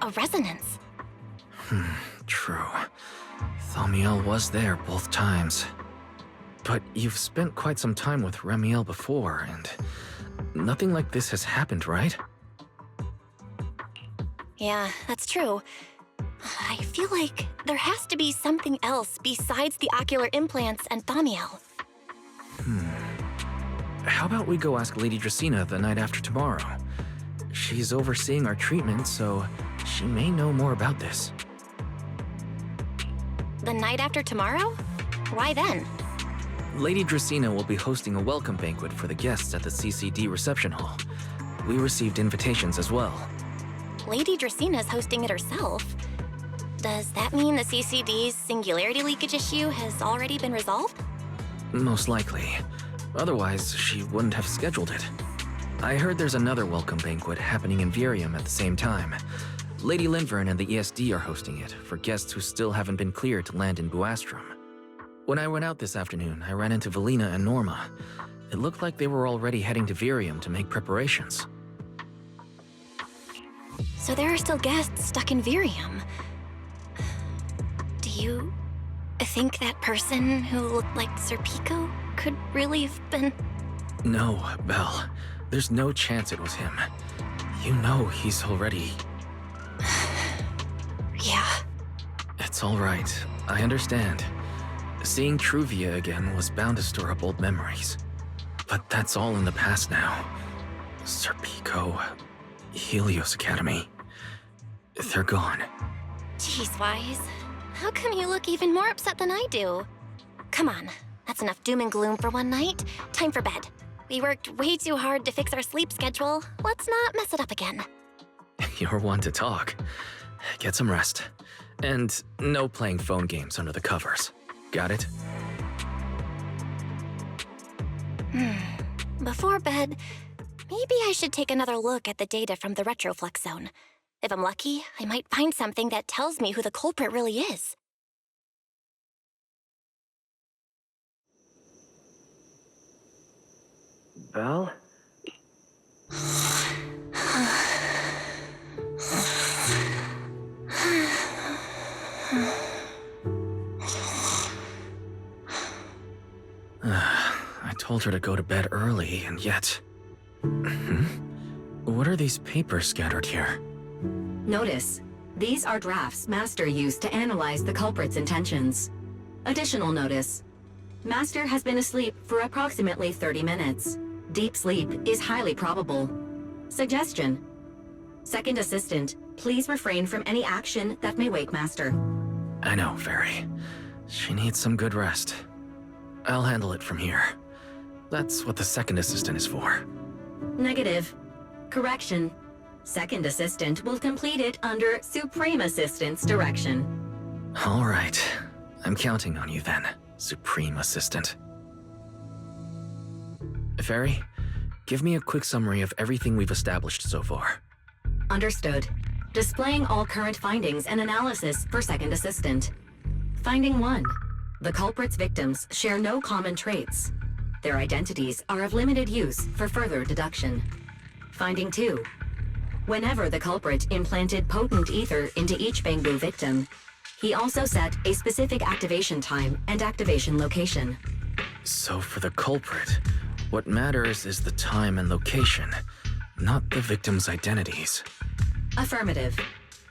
a resonance. True. Thaumiel was there both times. But you've spent quite some time with Remielle before, and nothing like this has happened, right? Yeah, that's true. I feel like there has to be something else besides the ocular implants and Thaumiel. How about we go ask Lady Dracena the night after tomorrow? She's overseeing our treatment, so she may know more about this. The night after tomorrow? Why then? Lady Dracena will be hosting a welcome banquet for the guests at the CCD reception hall. We received invitations as well. Lady Dracena's hosting it herself. Does that mean the CCD's singularity leakage issue has already been resolved? Most likely. Otherwise, she wouldn't have scheduled it. I heard there's another welcome banquet happening in Virium at the same time. Lady Linvern and the ESD are hosting it for guests who still haven't been cleared to land in Buastrom. When I went out this afternoon, I ran into Valina and Norma. It looked like they were already heading to Virium to make preparations. So there are still guests stuck in Virium. Do you think that person who looked like Sir Pico could really have been... No, Belle. There's no chance it was him. You know he's already... Yeah. It's all right. I understand. Seeing Truvia again was bound to stir up old memories. But that's all in the past now. Serpico, Helios Academy. They're gone. Jeez, Wise. How come you look even more upset than I do? Come on, that's enough doom and gloom for one night. Time for bed. We worked way too hard to fix our sleep schedule. Let's not mess it up again. You're one to talk. Get some rest. And no playing phone games under the covers. Got it? Before bed, maybe I should take another look at the data from the retroflux zone. If I'm lucky, I might find something that tells me who the culprit really is. Belle? I told her to go to bed early, and yet... What are these papers scattered here? Notice, these are drafts Master used to analyze the culprit's intentions. Additional notice, Master has been asleep for approximately 30 minutes. Deep sleep is highly probable. Suggestion: Second Assistant, please refrain from any action that may wake Master. I know, Fairy. She needs some good rest. I'll handle it from here. That's what the Second Assistant is for. Negative. Correction. Second Assistant will complete it under Supreme Assistant's direction. All right. I'm counting on you then, Supreme Assistant. Fairy, give me a quick summary of everything we've established so far. Understood. Displaying all current findings and analysis for Second Assistant. Finding 1. The culprit's victims share no common traits. Their identities are of limited use for further deduction. Finding 2. Whenever the culprit implanted potent ether into each Bangbu victim, he also set a specific activation time and activation location. So for the culprit, what matters is the time and location, not the victims' identities. Affirmative.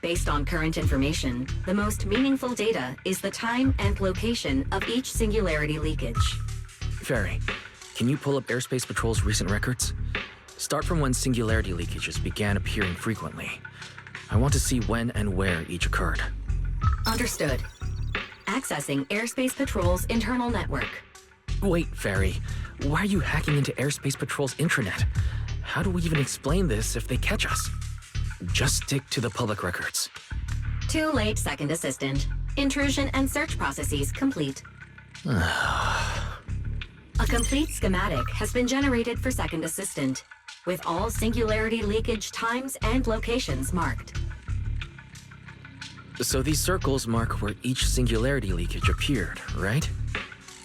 Based on current information, the most meaningful data is the time and location of each singularity leakage. Fairy, can you pull up Airspace Patrol's recent records? Start from when singularity leakages began appearing frequently. I want to see when and where each occurred. Understood. Accessing Airspace Patrol's internal network. Wait, Fairy. Why are you hacking into Airspace Patrol's intranet? How do we even explain this if they catch us? Just stick to the public records. Too late, Second Assistant. Intrusion and search processes complete. A complete schematic has been generated for Second Assistant, with all singularity leakage times and locations marked. So these circles mark where each singularity leakage appeared, right?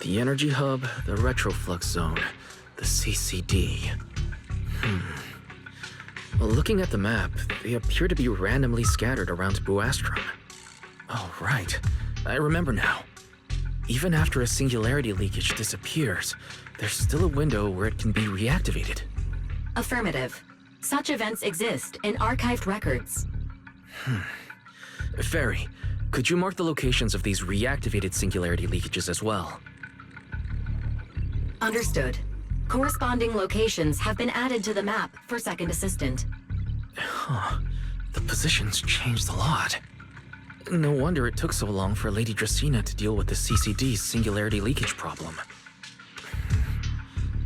The energy hub, the retroflux zone, the CCD. Well, looking at the map, they appear to be randomly scattered around Buastrom. Oh, right. I remember now. Even after a singularity leakage disappears, there's still a window where it can be reactivated. Affirmative. Such events exist in archived records. Fairy, could you mark the locations of these reactivated singularity leakages as well? Understood. Corresponding locations have been added to the map for Second Assistant. The positions changed a lot. No wonder it took so long for Lady Dracena to deal with the CCD's singularity leakage problem.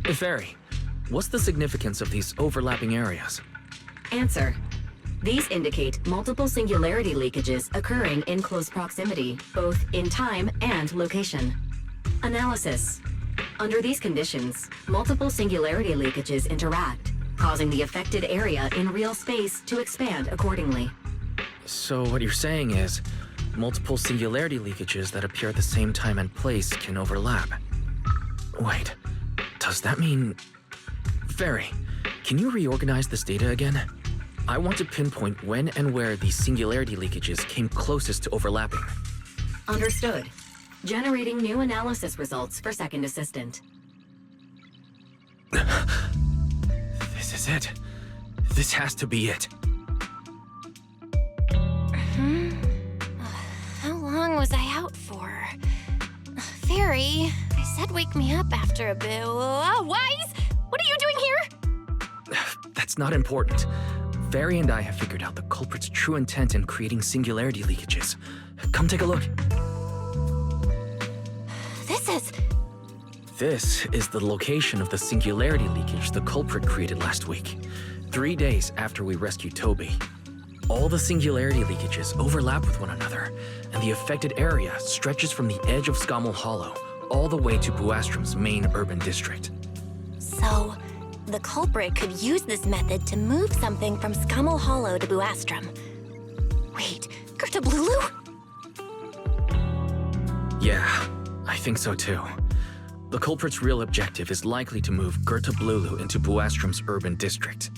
Fairy, what's the significance of these overlapping areas? Answer. These indicate multiple singularity leakages occurring in close proximity, both in time and location. Analysis. Under these conditions, multiple singularity leakages interact, causing the affected area in real space to expand accordingly. So what you're saying is, multiple singularity leakages that appear at the same time and place can overlap. Wait, does that mean... Fairy, can you reorganize this data again? I want to pinpoint when and where these singularity leakages came closest to overlapping. Understood. Generating new analysis results for Second Assistant. This is it. This has to be it. How long was I out for? Fairy, I said wake me up after a bit. Wise? What are you doing here? That's not important. Fairy and I have figured out the culprit's true intent in creating singularity leakages. Come take a look. This is the location of the singularity leakage the culprit created last week, 3 days after we rescued Toby. All the singularity leakages overlap with one another, and the affected area stretches from the edge of Scommel Hollow all the way to Buastrom's main urban district. So, the culprit could use this method to move something from Scommel Hollow to Buastrom. Wait, Girtablullu? Yeah, I think so too. The culprit's real objective is likely to move Girtablullu into Buastrom's urban district.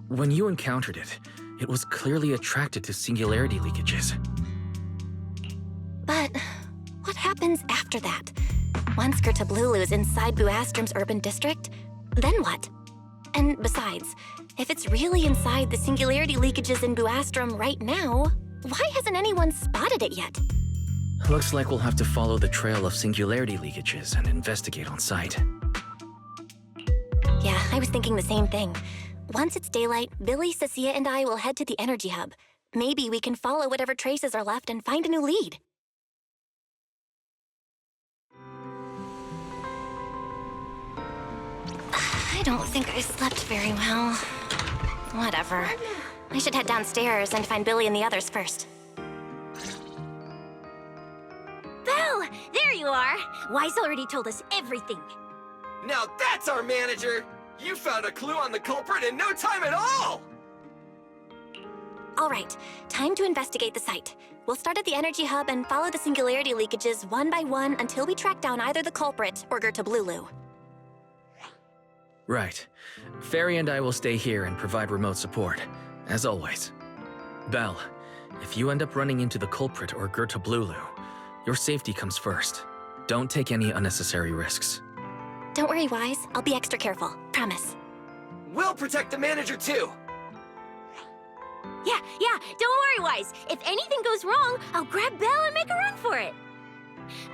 When you encountered it, it was clearly attracted to singularity leakages. But what happens after that? Once Girtablullu is inside Buastrom's urban district, then what? And besides, if it's really inside the singularity leakages in Buastrom right now, why hasn't anyone spotted it yet? Looks like we'll have to follow the trail of singularity leakages and investigate on site. Yeah, I was thinking the same thing. Once it's daylight, Billy, Cecilia, and I will head to the energy hub. Maybe we can follow whatever traces are left and find a new lead. I don't think I slept very well. Whatever. I should head downstairs and find Billy and the others first. Belle! There you are! Wise already told us everything. Now that's our manager! You found a clue on the culprit in no time at all! All right, time to investigate the site. We'll start at the energy hub and follow the singularity leakages one by one until we track down either the culprit or Girtablullu. Right. Fairy and I will stay here and provide remote support, as always. Belle, if you end up running into the culprit or Girtablullu, your safety comes first. Don't take any unnecessary risks. Don't worry, Wise. I'll be extra careful. Promise. We'll protect the manager too! Yeah, don't worry, Wise. If anything goes wrong, I'll grab Belle and make a run for it.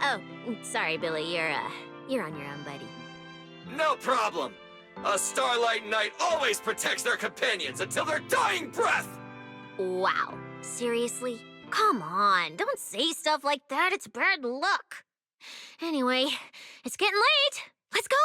Oh, sorry, Billy. You're on your own, buddy. No problem! A Starlight Knight always protects their companions until their dying breath! Wow. Seriously? Come on, don't say stuff like that. It's bad luck. Anyway, it's getting late. Let's go!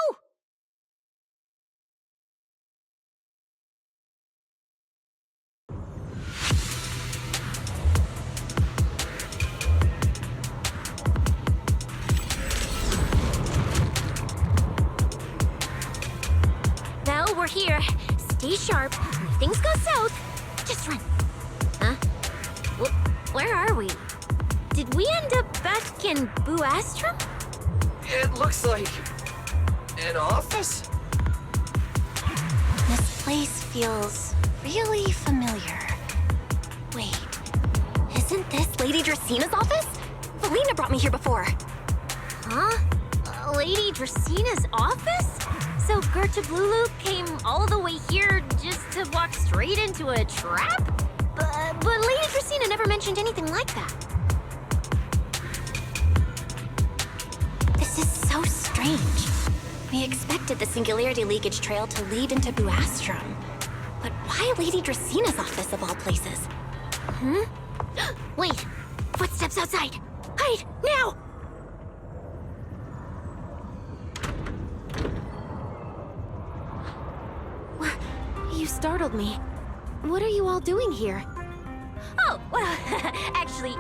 Well, we're here. Stay sharp. If things go south, just run. Huh? Where are we? Did we end up back in Buastrom? It looks like an office? This place feels really familiar. Wait, isn't this Lady Dracena's office? Felina brought me here before. Huh? Lady Dracena's office? So Girtablullu came all the way here just to walk straight into a trap? But Lady Dracena never mentioned anything like that. This is so strange. We expected the singularity leakage trail to lead into Buastrom. But why Lady Dracena's office of all places? Hmm? Wait! Footsteps outside! Hide! Now! You startled me. What are you all doing here? Oh, well, actually,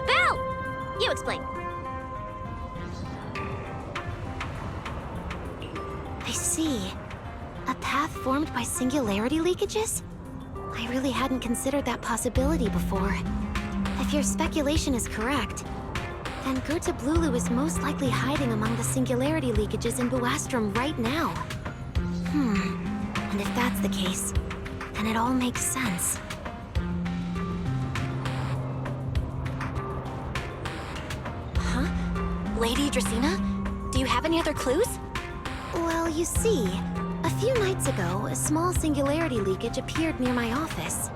Belle! You explain. I see. A path formed by singularity leakages? I really hadn't considered that possibility before. If your speculation is correct, then Girtablullu is most likely hiding among the singularity leakages in Buastrom right now. And if that's the case, then it all makes sense. Huh? Lady Dracena? Do you have any other clues? Well, you see, a few nights ago, a small singularity leakage appeared near my office.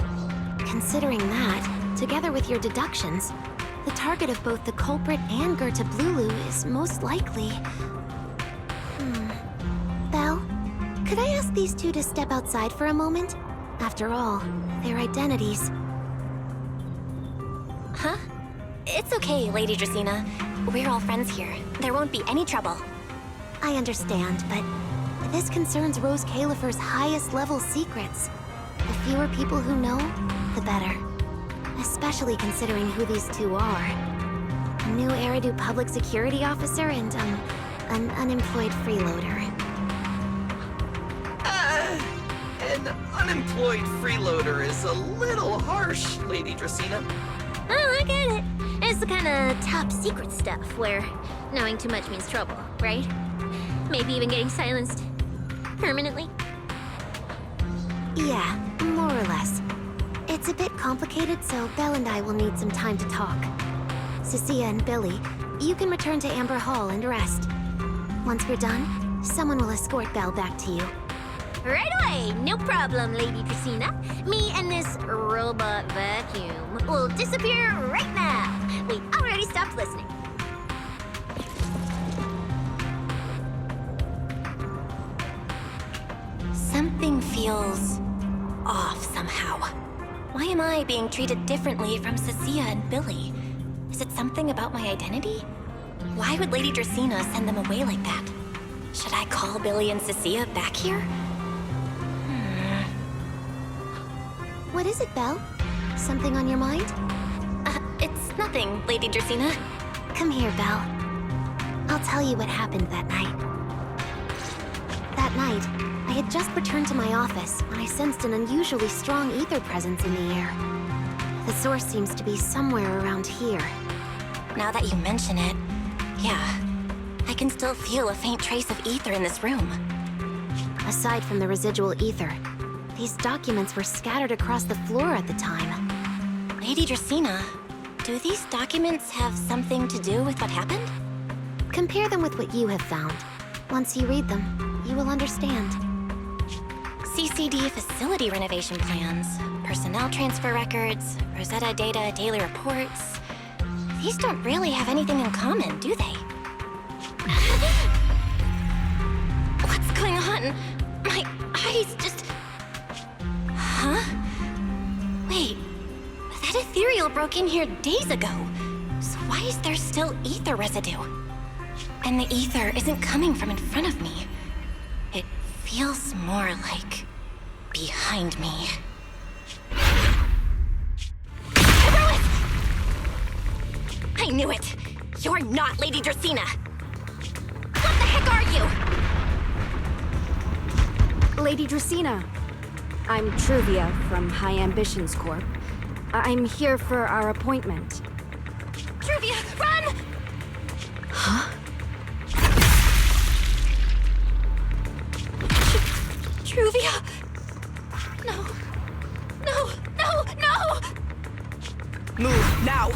Considering that, together with your deductions, the target of both the culprit and Girtablullu is most likely... Belle? Could I ask these two to step outside for a moment? After all, their identities... Huh? It's okay, Lady Dracaena. We're all friends here. There won't be any trouble. I understand, but this concerns Roscaelifer's highest-level secrets. The fewer people who know, the better. Especially considering who these two are. A new Eridu public security officer and, an unemployed freeloader. An unemployed freeloader is a little harsh, Lady Dracaena. Oh, I get it. It's the kind of top-secret stuff where knowing too much means trouble, right? Maybe even getting silenced permanently? Yeah, more or less. It's a bit complicated, so Belle and I will need some time to talk. Cecilia and Billy, you can return to Amber Hall and rest. Once we're done, someone will escort Belle back to you. Right away! No problem, Lady Dracaena. Me and this robot vacuum will disappear right now. We already stopped listening. Something feels off somehow. Why am I being treated differently from Cecilia and Billy? Is it something about my identity? Why would Lady Dracaena send them away like that? Should I call Billy and Cecilia back here? What is it, Belle? Something on your mind? It's nothing, Lady Dracaena. Come here, Belle. I'll tell you what happened that night. That night, I had just returned to my office when I sensed an unusually strong ether presence in the air. The source seems to be somewhere around here. Now that you mention it, yeah. I can still feel a faint trace of ether in this room. Aside from the residual ether, these documents were scattered across the floor at the time. Lady Dracaena, do these documents have something to do with what happened? Compare them with what you have found. Once you read them, you will understand. CCD facility renovation plans, personnel transfer records, Rosetta data daily reports. These don't really have anything in common, do they? What's going on? My eyes just... Huh? Wait, that ethereal broke in here days ago. So why is there still ether residue? And the ether isn't coming from in front of me. It feels more like behind me. I knew it! You're not Lady Dracaena! What the heck are you? Lady Dracaena, I'm Truvia from High Ambitions Corp. I'm here for our appointment. Truvia, run! Huh? Truvia! No. No, no, no! Move, now!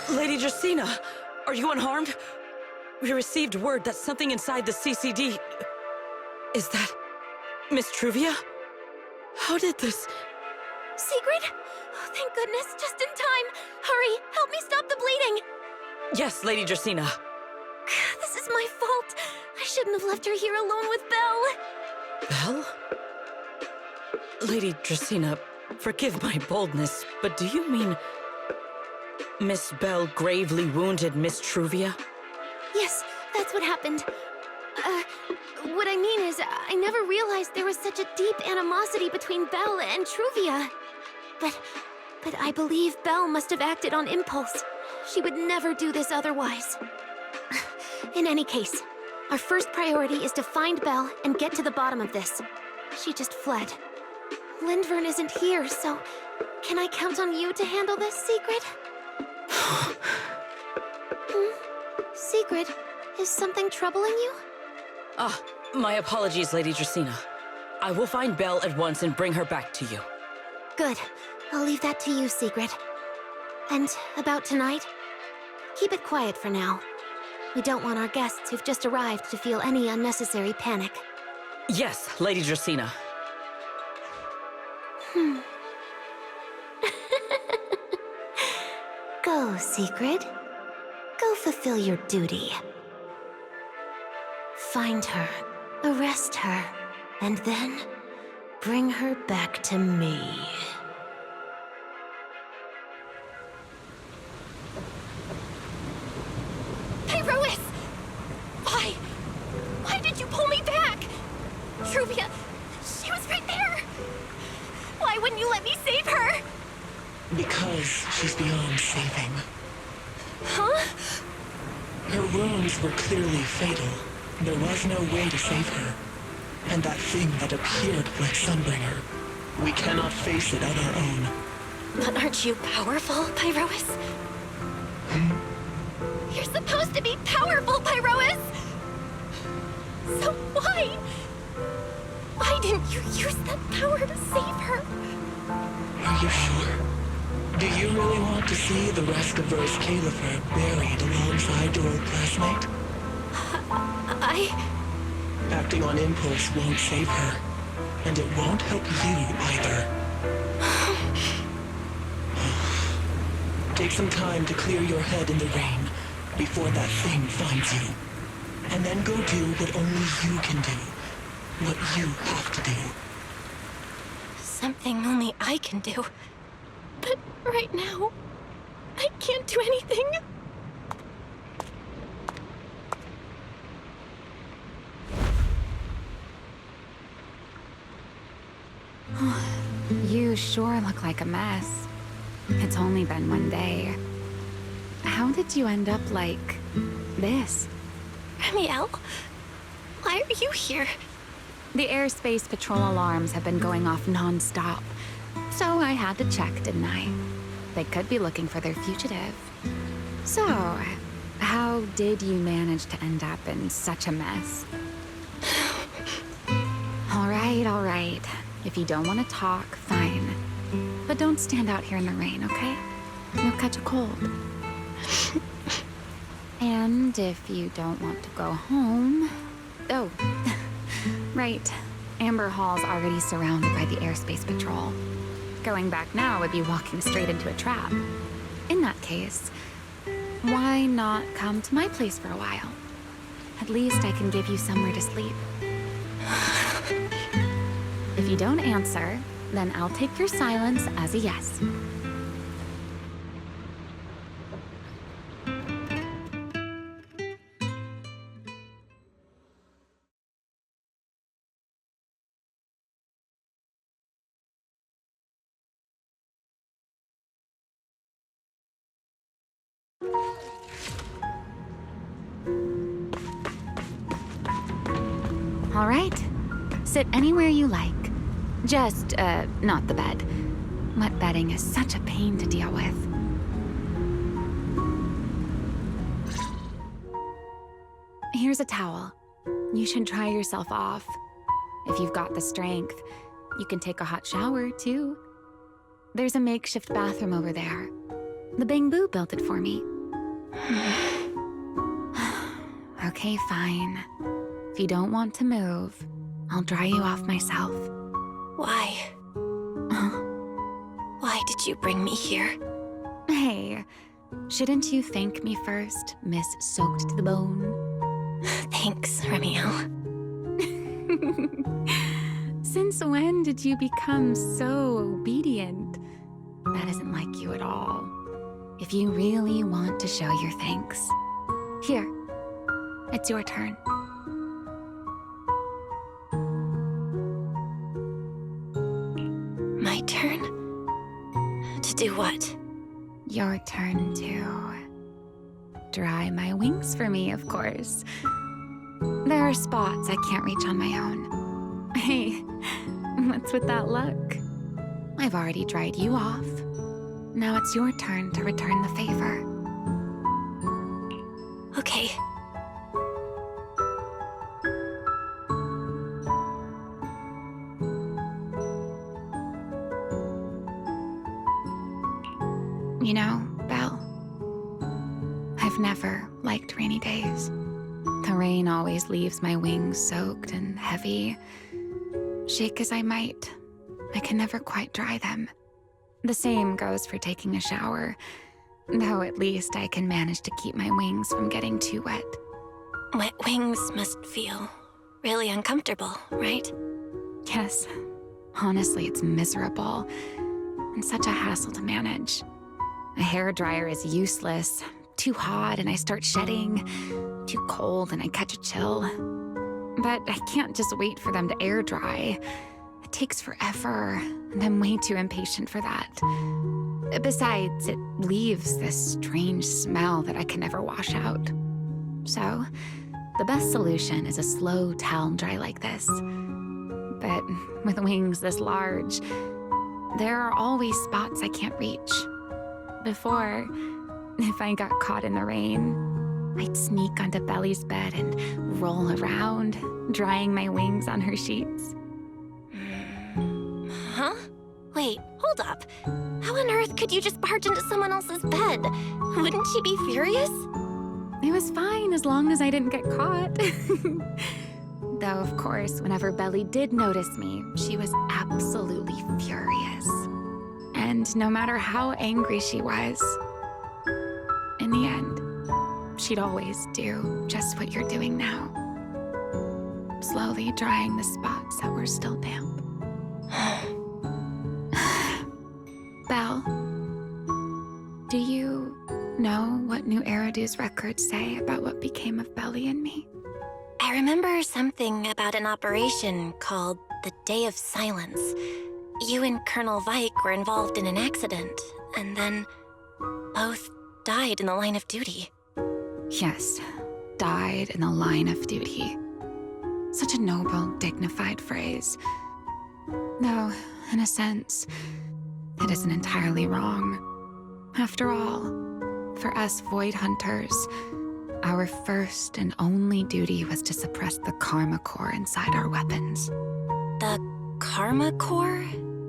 Lady Dracaena, are you unharmed? We received word that something inside the CCD... Is that... Miss Truvia? How did this... Secret? Oh, thank goodness, just in time. Hurry, help me stop the bleeding. Yes, Lady Dracaena. This is my fault. I shouldn't have left her here alone with Belle. Belle? Lady Dracaena, forgive my boldness, but do you mean... Miss Belle gravely wounded Miss Truvia? Yes, that's what happened. What I mean is, I never realized there was such a deep animosity between Belle and Truvia. But I believe Belle must have acted on impulse. She would never do this otherwise. In any case, our first priority is to find Belle and get to the bottom of this. She just fled. Lindvern isn't here, so can I count on you to handle this, Secret? Secret, is something troubling you? Ah, my apologies, Lady Dracaena. I will find Belle at once and bring her back to you. Good. I'll leave that to you, Secret. And about tonight? Keep it quiet for now. We don't want our guests who've just arrived to feel any unnecessary panic. Yes, Lady Dracena. Go, Secret. Go fulfill your duty. Find her, arrest her, and then bring her back to me. Pyrois! Why? Why did you pull me back? Truvia, she was right there! Why wouldn't you let me save her? Because she's beyond saving. Huh? Her wounds were clearly fatal. There was no way to save her. And that thing that appeared like Sunbringer, we cannot face it on our own. But aren't you powerful, Pyrois? You're supposed to be powerful, Pyrois! So why? Why didn't you use that power to save her? Are you sure? Do you really want to see the rest of Roscaelifer buried alongside your old classmate? Acting on impulse won't save her, and it won't help you either. Take some time to clear your head in the rain before that thing finds you. And then go do what only you can do. What you have to do. Something only I can do. But right now, I can't do anything. You sure look like a mess. It's only been one day. How did you end up like this? Remielle? Why are you here? The airspace patrol alarms have been going off non-stop. So I had to check, didn't I? They could be looking for their fugitive. So, how did you manage to end up in such a mess? All right. If you don't want to talk, fine. But don't stand out here in the rain, okay? You'll catch a cold. And if you don't want to go home... Oh, right. Amber Hall's already surrounded by the airspace patrol. Going back now would be walking straight into a trap. In that case, why not come to my place for a while? At least I can give you somewhere to sleep. If you don't answer, then I'll take your silence as a yes. All right. Sit anywhere you like. Just, not the bed. Wet bedding is such a pain to deal with. Here's a towel. You should dry yourself off. If you've got the strength, you can take a hot shower, too. There's a makeshift bathroom over there. The Bamboo built it for me. Okay, fine. If you don't want to move, I'll dry you off myself. Why? Why did you bring me here? Hey, shouldn't you thank me first, Miss Soaked to the Bone? Thanks, Remielle. Since when did you become so obedient? That isn't like you at all. If you really want to show your thanks, here, it's your turn. My turn? To do what? Your turn to dry my wings for me, of course. There are spots I can't reach on my own. Hey, what's with that look? I've already dried you off. Now it's your turn to return the favor. Okay. You know, Belle, I've never liked rainy days. The rain always leaves my wings soaked and heavy. Shake as I might, I can never quite dry them. The same goes for taking a shower, though at least I can manage to keep my wings from getting too wet. Wet wings must feel really uncomfortable, right? Yes. Honestly, it's miserable, and such a hassle to manage. A hairdryer is useless. Too hot and I start shedding. Too cold and I catch a chill. But I can't just wait for them to air dry. It takes forever, and I'm way too impatient for that. Besides, it leaves this strange smell that I can never wash out. So, the best solution is a slow towel dry like this. But with wings this large, there are always spots I can't reach. Before, if I got caught in the rain, I'd sneak onto Belly's bed and roll around, drying my wings on her sheets. Huh? Wait, hold up. How on earth could you just barge into someone else's bed? Wouldn't she be furious? It was fine as long as I didn't get caught. Though, of course, whenever Belly did notice me, she was absolutely furious. And no matter how angry she was, in the end, she'd always do just what you're doing now. Slowly drying the spots that were still damp. Belle, do you know what New Eridu's records say about what became of Belly and me? I remember something about an operation called the Day of Silence. You and Colonel Vike were involved in an accident, and then both died in the line of duty. Yes, died in the line of duty. Such a noble, dignified phrase. Though, in a sense, it isn't entirely wrong. After all, for us Void Hunters, our first and only duty was to suppress the Karma Core inside our weapons. The Karma Core?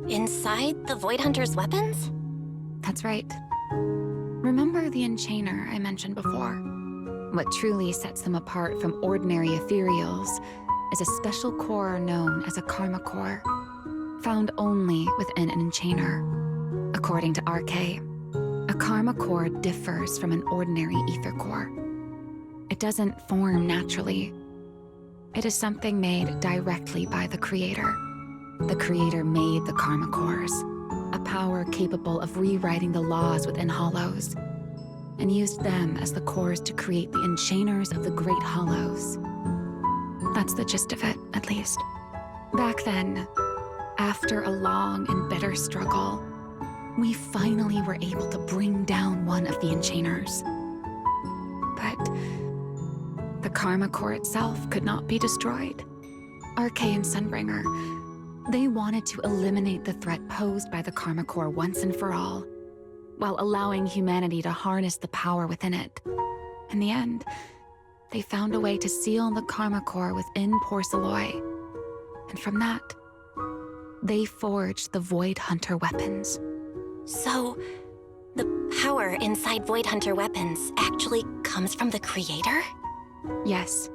Inside the Void Hunter's weapons? That's right. Remember the Enchainer I mentioned before? What truly sets them apart from ordinary ethereals is a special core known as a Karma Core, found only within an Enchainer. According to RK, a Karma Core differs from an ordinary ether core. It doesn't form naturally. It is something made directly by the Creator. The Creator made the Karma Cores, a power capable of rewriting the laws within Hollows, and used them as the cores to create the Enchainers of the Great Hollows. That's the gist of it, at least. Back then, after a long and bitter struggle, we finally were able to bring down one of the Enchainers. But the Karma Core itself could not be destroyed. RK and Sunbringer, they wanted to eliminate the threat posed by the Karma Core once and for all, while allowing humanity to harness the power within it. In the end, they found a way to seal the Karma Core within Porceloy. And from that, they forged the Void Hunter weapons. So, the power inside Void Hunter weapons actually comes from the Creator? Yes,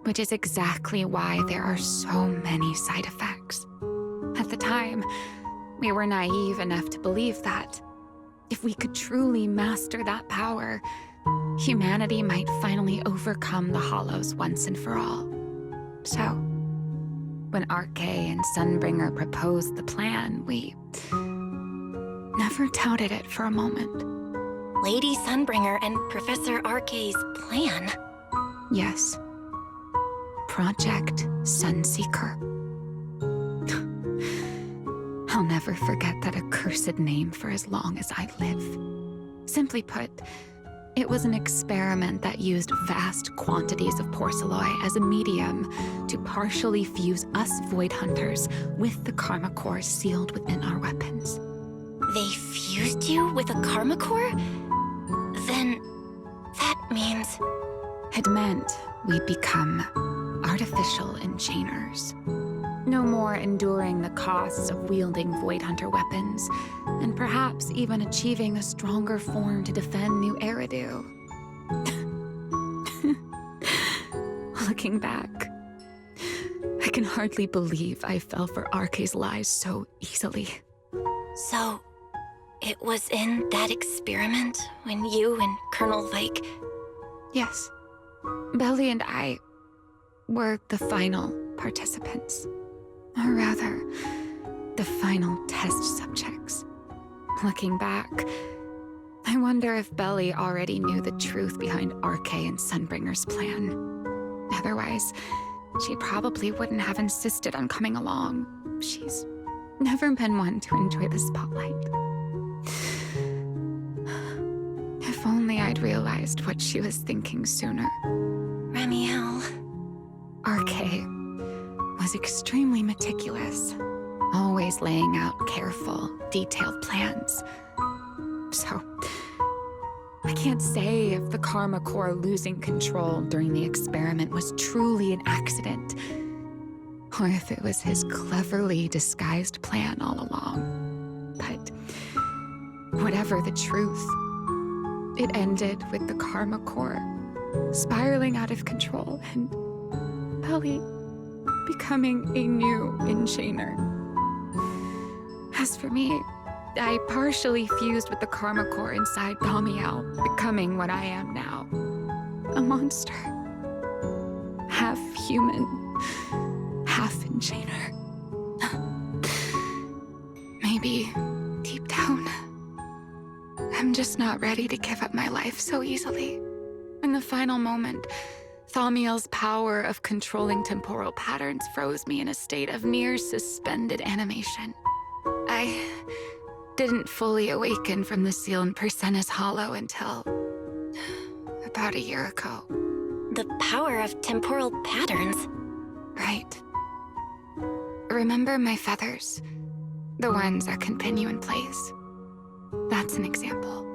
which is exactly why there are so many side effects. At the time, we were naive enough to believe that if we could truly master that power, humanity might finally overcome the Hollows once and for all. So, when RK and Sunbringer proposed the plan, we never doubted it for a moment. Lady Sunbringer and Professor RK's plan? Yes. Project Sunseeker. I'll never forget that accursed name for as long as I live. Simply put, it was an experiment that used vast quantities of Porceloy as a medium to partially fuse us Void Hunters with the Karma Core sealed within our weapons. They fused you with a Karma Core? Then that means... It meant we'd become artificial Enchainers. No more enduring the costs of wielding Void Hunter weapons, and perhaps even achieving a stronger form to defend New Eridu. Looking back, I can hardly believe I fell for RK's lies so easily. So, it was in that experiment when you and Colonel Vike... Yes. Belly and I were the final participants. Or rather, the final test subjects. Looking back, I wonder if Belly already knew the truth behind RK and Sunbringer's plan. Otherwise, she probably wouldn't have insisted on coming along. She's never been one to enjoy the spotlight. If only I'd realized what she was thinking sooner. Remielle... RK was extremely meticulous, always laying out careful, detailed plans. So, I can't say if the Karma Core losing control during the experiment was truly an accident, or if it was his cleverly disguised plan all along. But whatever the truth, it ended with the Karma Core spiraling out of control and Belly becoming a new enchainer. As for me, I partially fused with the Karma Core inside Thamiel, becoming what I am now. A monster. Half human, half enchainer. Maybe, deep down, I'm just not ready to give up my life so easily. In the final moment, Thamiel's power of controlling temporal patterns froze me in a state of near suspended animation. I didn't fully awaken from the sealed Persena's hollow until about a year ago. The power of temporal patterns? Right. Remember my feathers? The ones that continue in place. That's an example.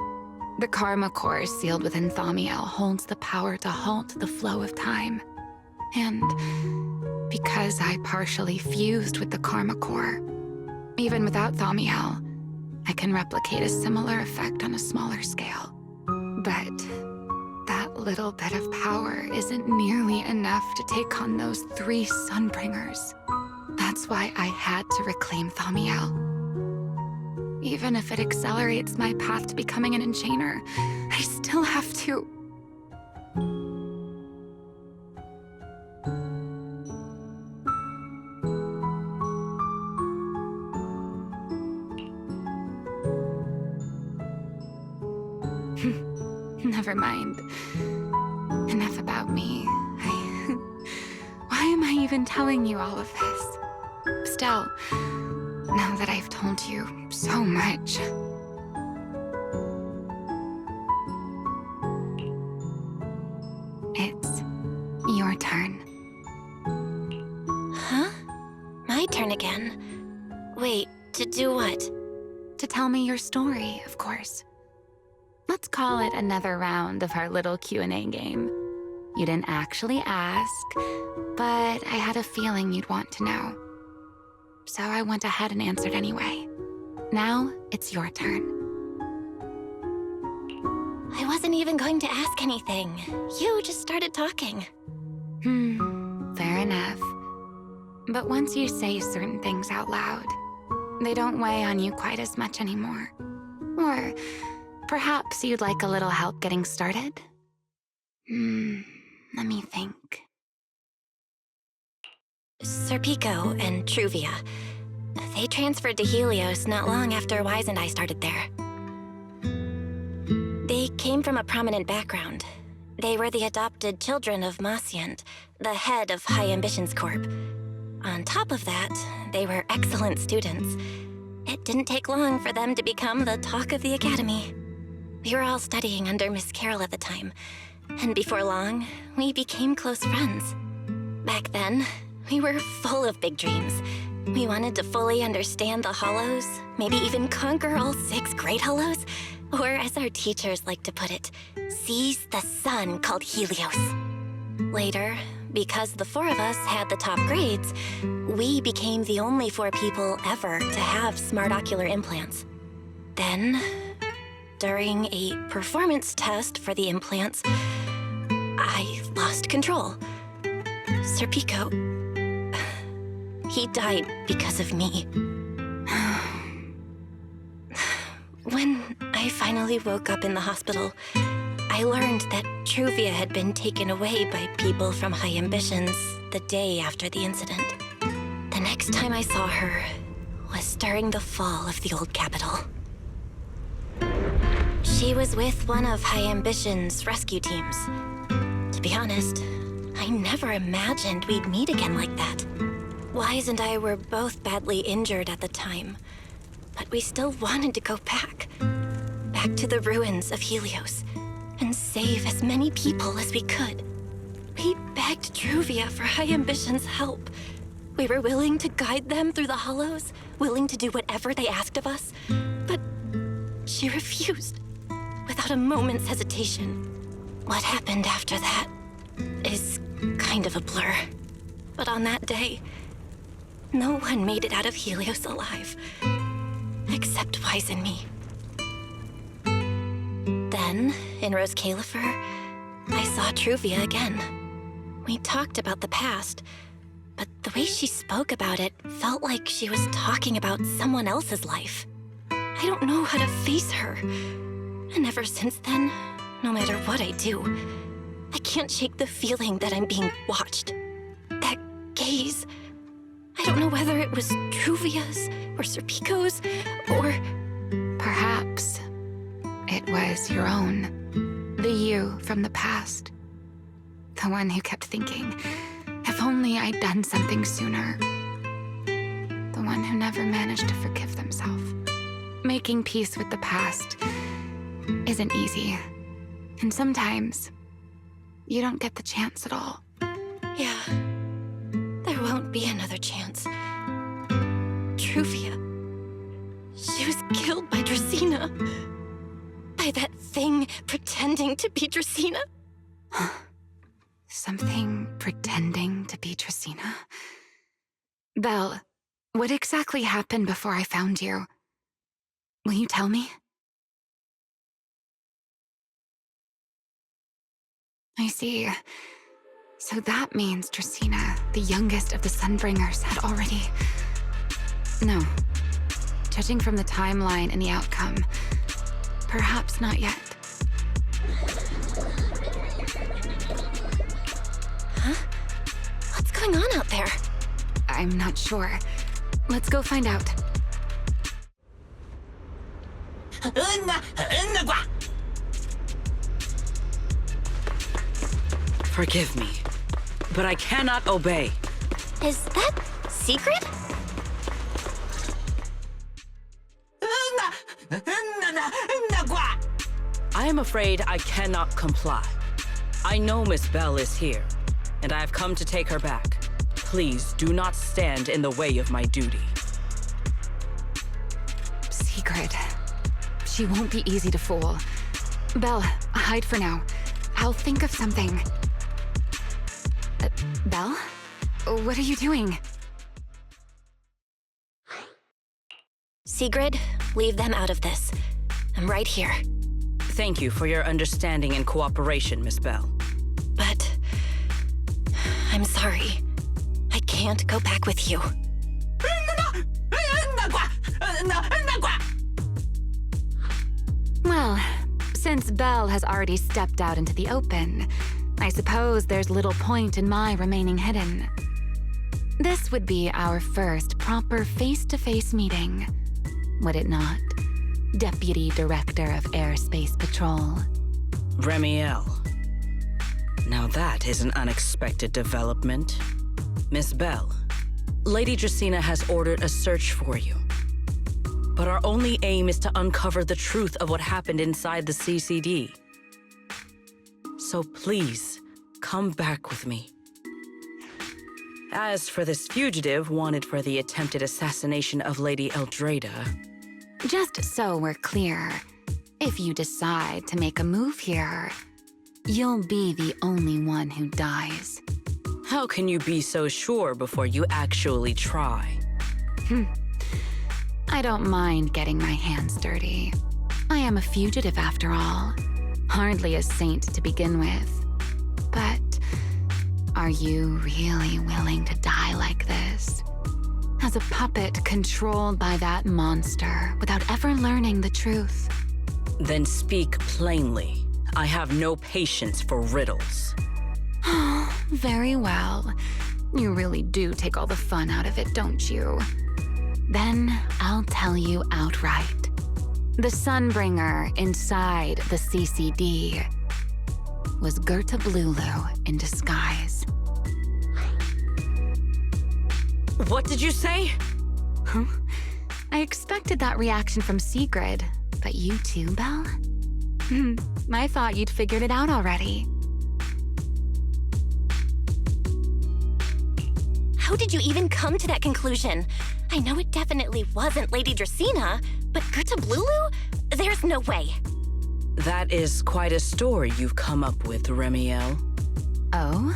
The Karma Core sealed within Thamiel holds the power to halt the flow of time. And because I partially fused with the Karma Core, even without Thamiel, I can replicate a similar effect on a smaller scale. But that little bit of power isn't nearly enough to take on those 3 Sunbringers. That's why I had to reclaim Thamiel. Even if it accelerates my path to becoming an enchainer, I still have to... Never mind. Enough about me. Why am I even telling you all of this? Still, now that I've told you so much... It's your turn. Huh? My turn again? Wait, to do what? To tell me your story, of course. Let's call it another round of our little Q&A game. You didn't actually ask, but I had a feeling you'd want to know. So I went ahead and answered anyway. Now, it's your turn. I wasn't even going to ask anything. You just started talking. Fair enough. But once you say certain things out loud, they don't weigh on you quite as much anymore. Or perhaps you'd like a little help getting started? Let me think. Serpico and Truvia. They transferred to Helios not long after Wise and I started there. They came from a prominent background. They were the adopted children of Masyant, the head of High Ambitions Corp. On top of that, they were excellent students. It didn't take long for them to become the talk of the Academy. We were all studying under Miss Carroll at the time, and before long, we became close friends. Back then, we were full of big dreams. We wanted to fully understand the Hollows, maybe even conquer all 6 Great Hollows, or as our teachers like to put it, seize the sun called Helios. Later, because the 4 of us had the top grades, we became the only 4 people ever to have smart ocular implants. Then, during a performance test for the implants, I lost control. Serpico... he died because of me. When I finally woke up in the hospital, I learned that Truvia had been taken away by people from High Ambitions the day after the incident. The next time I saw her was during the fall of the old capital. She was with one of High Ambition's rescue teams. To be honest, I never imagined we'd meet again like that. Wise and I were both badly injured at the time, but we still wanted to go back to the ruins of Helios, and save as many people as we could. We begged Truvia for High Ambition's help. We were willing to guide them through the hollows, willing to do whatever they asked of us, but she refused, without a moment's hesitation. What happened after that is kind of a blur. But on that day, no one made it out of Helios alive, except Wise and me. Then, in Roscaelifer, I saw Truvia again. We talked about the past, but the way she spoke about it felt like she was talking about someone else's life. I don't know how to face her. And ever since then, no matter what I do, I can't shake the feeling that I'm being watched. That gaze. I don't know whether it was Truvia's, or Serpico's, or... Perhaps it was your own. The you from the past. The one who kept thinking, if only I'd done something sooner. The one who never managed to forgive themselves. Making peace with the past isn't easy. And sometimes, you don't get the chance at all. Yeah. There won't be another chance. Truvia. She was killed by Dracena. By that thing pretending to be Dracena. Something pretending to be Dracena? Belle, what exactly happened before I found you? Will you tell me? I see. So that means Dracena, the youngest of the Sunbringers, had already... No. Judging from the timeline and the outcome, perhaps not yet. Huh? What's going on out there? I'm not sure. Let's go find out. Forgive me, but I cannot obey. Is that secret? I am afraid I cannot comply. I know Miss Belle is here, and I have come to take her back. Please do not stand in the way of my duty. Secret. She won't be easy to fool. Belle, hide for now. I'll think of something. Belle? What are you doing? Sigrid, leave them out of this. I'm right here. Thank you for your understanding and cooperation, Miss Belle. But... I'm sorry. I can't go back with you. Well, since Belle has already stepped out into the open, I suppose there's little point in my remaining hidden. This would be our first proper face-to-face meeting, would it not? Deputy Director of Airspace Patrol. Remielle. Now that is an unexpected development. Miss Belle, Lady Dracena has ordered a search for you. But our only aim is to uncover the truth of what happened inside the CCD. So please, come back with me. As for this fugitive wanted for the attempted assassination of Lady Eldrada... Just so we're clear, if you decide to make a move here, you'll be the only one who dies. How can you be so sure before you actually try? I don't mind getting my hands dirty. I am a fugitive after all. Hardly a saint to begin with. But Are you really willing to die like this? As a puppet controlled by that monster without ever learning the truth? Then speak plainly. I have no patience for riddles. Very well. You really do take all the fun out of it, don't you? Then I'll tell you outright. The Sunbringer inside the CCD was Girtablullu in disguise. What did you say? Huh? I expected that reaction from Sigrid, but you too, Belle? I thought you'd figured it out already. How did you even come to that conclusion? I know it definitely wasn't Lady Dracaena, but Girtablullu? There's no way. That is quite a story you've come up with, Remielle. Oh?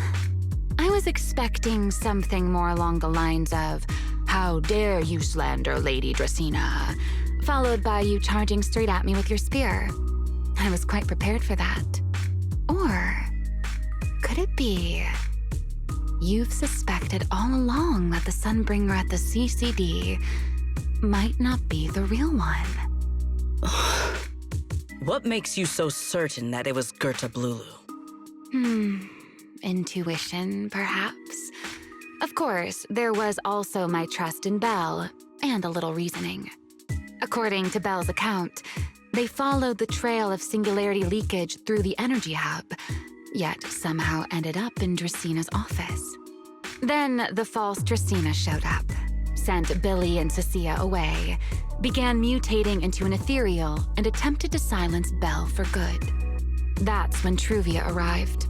I was expecting something more along the lines of, "How dare you slander Lady Dracaena?" followed by you charging straight at me with your spear. I was quite prepared for that. Or could it be you've suspected all along that the Sunbringer at the CCD might not be the real one? What makes you so certain that it was Girtablullu? Intuition, perhaps? Of course, there was also my trust in Belle, and a little reasoning. According to Belle's account, they followed the trail of singularity leakage through the energy hub, yet somehow ended up in Draceena's office. Then the false Dracaena showed up, sent Billy and Cecilia away, began mutating into an ethereal, and attempted to silence Belle for good. That's when Truvia arrived.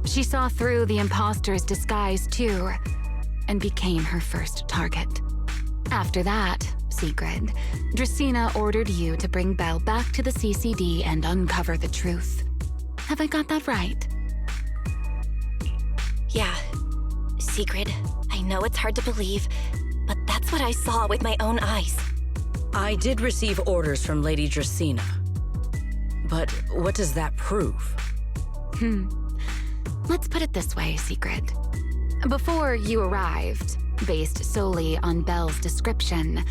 She saw through the imposter's disguise too, and became her first target. After that, Sigrid, Dracaena ordered you to bring Belle back to the CCD and uncover the truth. Have I got that right? Yeah. Sigrid, I know it's hard to believe, but that's what I saw with my own eyes. I did receive orders from Lady Dracaena. But what does that prove? Let's put it this way, Sigrid. Before you arrived, based solely on Belle's description,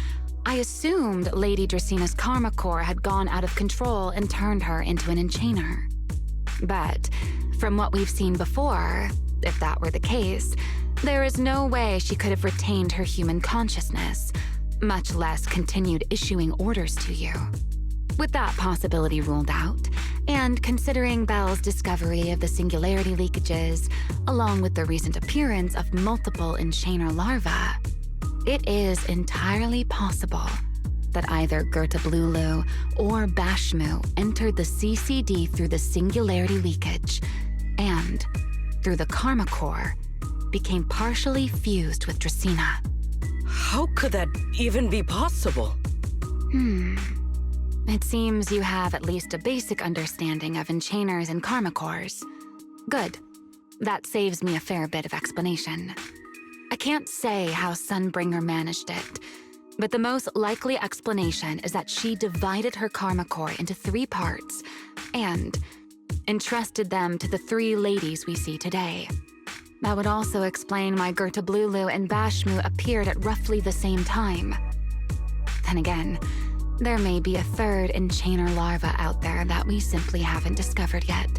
I assumed Lady Draceena's karma core had gone out of control and turned her into an enchainer. But from what we've seen before, if that were the case, there is no way she could have retained her human consciousness, much less continued issuing orders to you. With that possibility ruled out, and considering Belle's discovery of the singularity leakages, along with the recent appearance of multiple enchainer larvae, it is entirely possible that either Girtablullu or Bashmu entered the CCD through the singularity leakage, and, through the karma core, became partially fused with Dracaena. How could that even be possible? It seems you have at least a basic understanding of enchainers and karma cores. Good. That saves me a fair bit of explanation. I can't say how Sunbringer managed it, but the most likely explanation is that she divided her karma core into 3 parts and entrusted them to the 3 ladies we see today. That would also explain why Girtablullu and Bashmu appeared at roughly the same time. Then again, there may be a 3rd enchainer larva out there that we simply haven't discovered yet.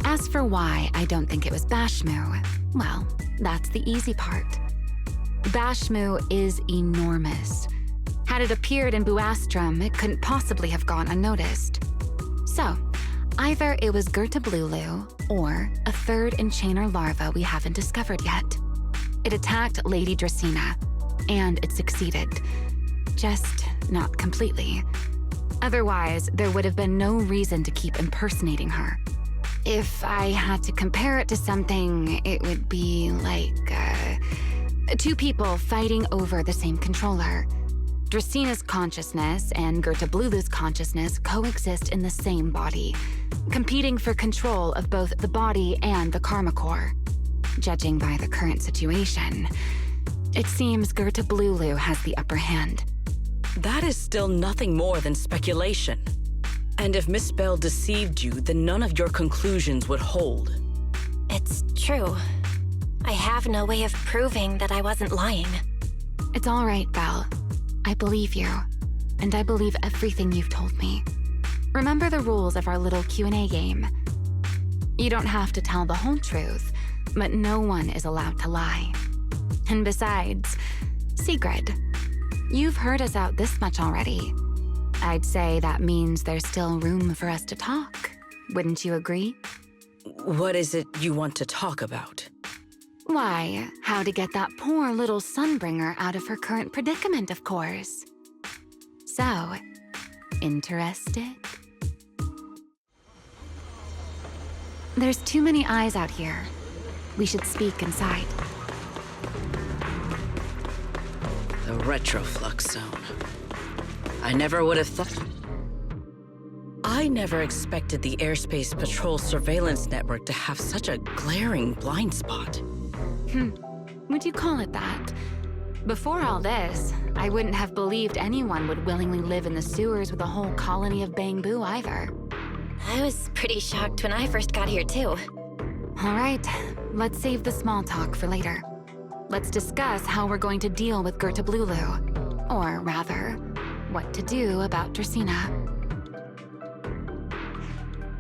As for why I don't think it was Bashmu, well, that's the easy part. Bashmu is enormous. Had it appeared in Buastrum, it couldn't possibly have gone unnoticed. So, either it was Girtablullu or a 3rd enchainer larva we haven't discovered yet. It attacked Lady Dracaena, and it succeeded. Just not completely. Otherwise, there would have been no reason to keep impersonating her. If I had to compare it to something, it would be like 2 people fighting over the same controller. Draceena's consciousness and Girtablullu's consciousness coexist in the same body, competing for control of both the body and the karma core. Judging by the current situation, it seems Girtablullu has the upper hand. That is still nothing more than speculation. And if Miss Belle deceived you, then none of your conclusions would hold. It's true. I have no way of proving that I wasn't lying. It's all right, Belle. I believe you, and I believe everything you've told me. Remember the rules of our little Q&A game. You don't have to tell the whole truth, but no one is allowed to lie. And besides, Sigrid, you've heard us out this much already. I'd say that means there's still room for us to talk. Wouldn't you agree? What is it you want to talk about? Why, how to get that poor little Sunbringer out of her current predicament, of course. So, interested? There's too many eyes out here. We should speak inside. The retroflux zone. I never would have thought... I never expected the Airspace Patrol surveillance network to have such a glaring blind spot. Would you call it that? Before all this, I wouldn't have believed anyone would willingly live in the sewers with a whole colony of bamboo either. I was pretty shocked when I first got here too. All right, let's save the small talk for later. Let's discuss how we're going to deal with Girtablullu. Or rather, what to do about Dracaena.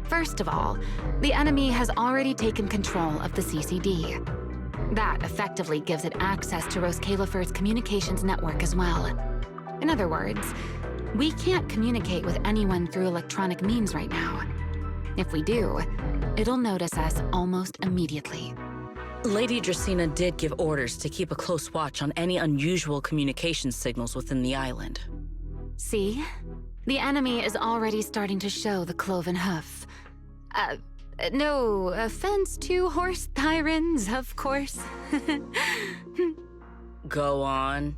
First of all, the enemy has already taken control of the CCD. That effectively gives it access to Roscaelifer's communications network as well. In other words, we can't communicate with anyone through electronic means right now. If we do, it'll notice us almost immediately. Lady Dracaena did give orders to keep a close watch on any unusual communication signals within the island. See? The enemy is already starting to show the cloven hoof. No offense to horse tyrants, of course. Go on.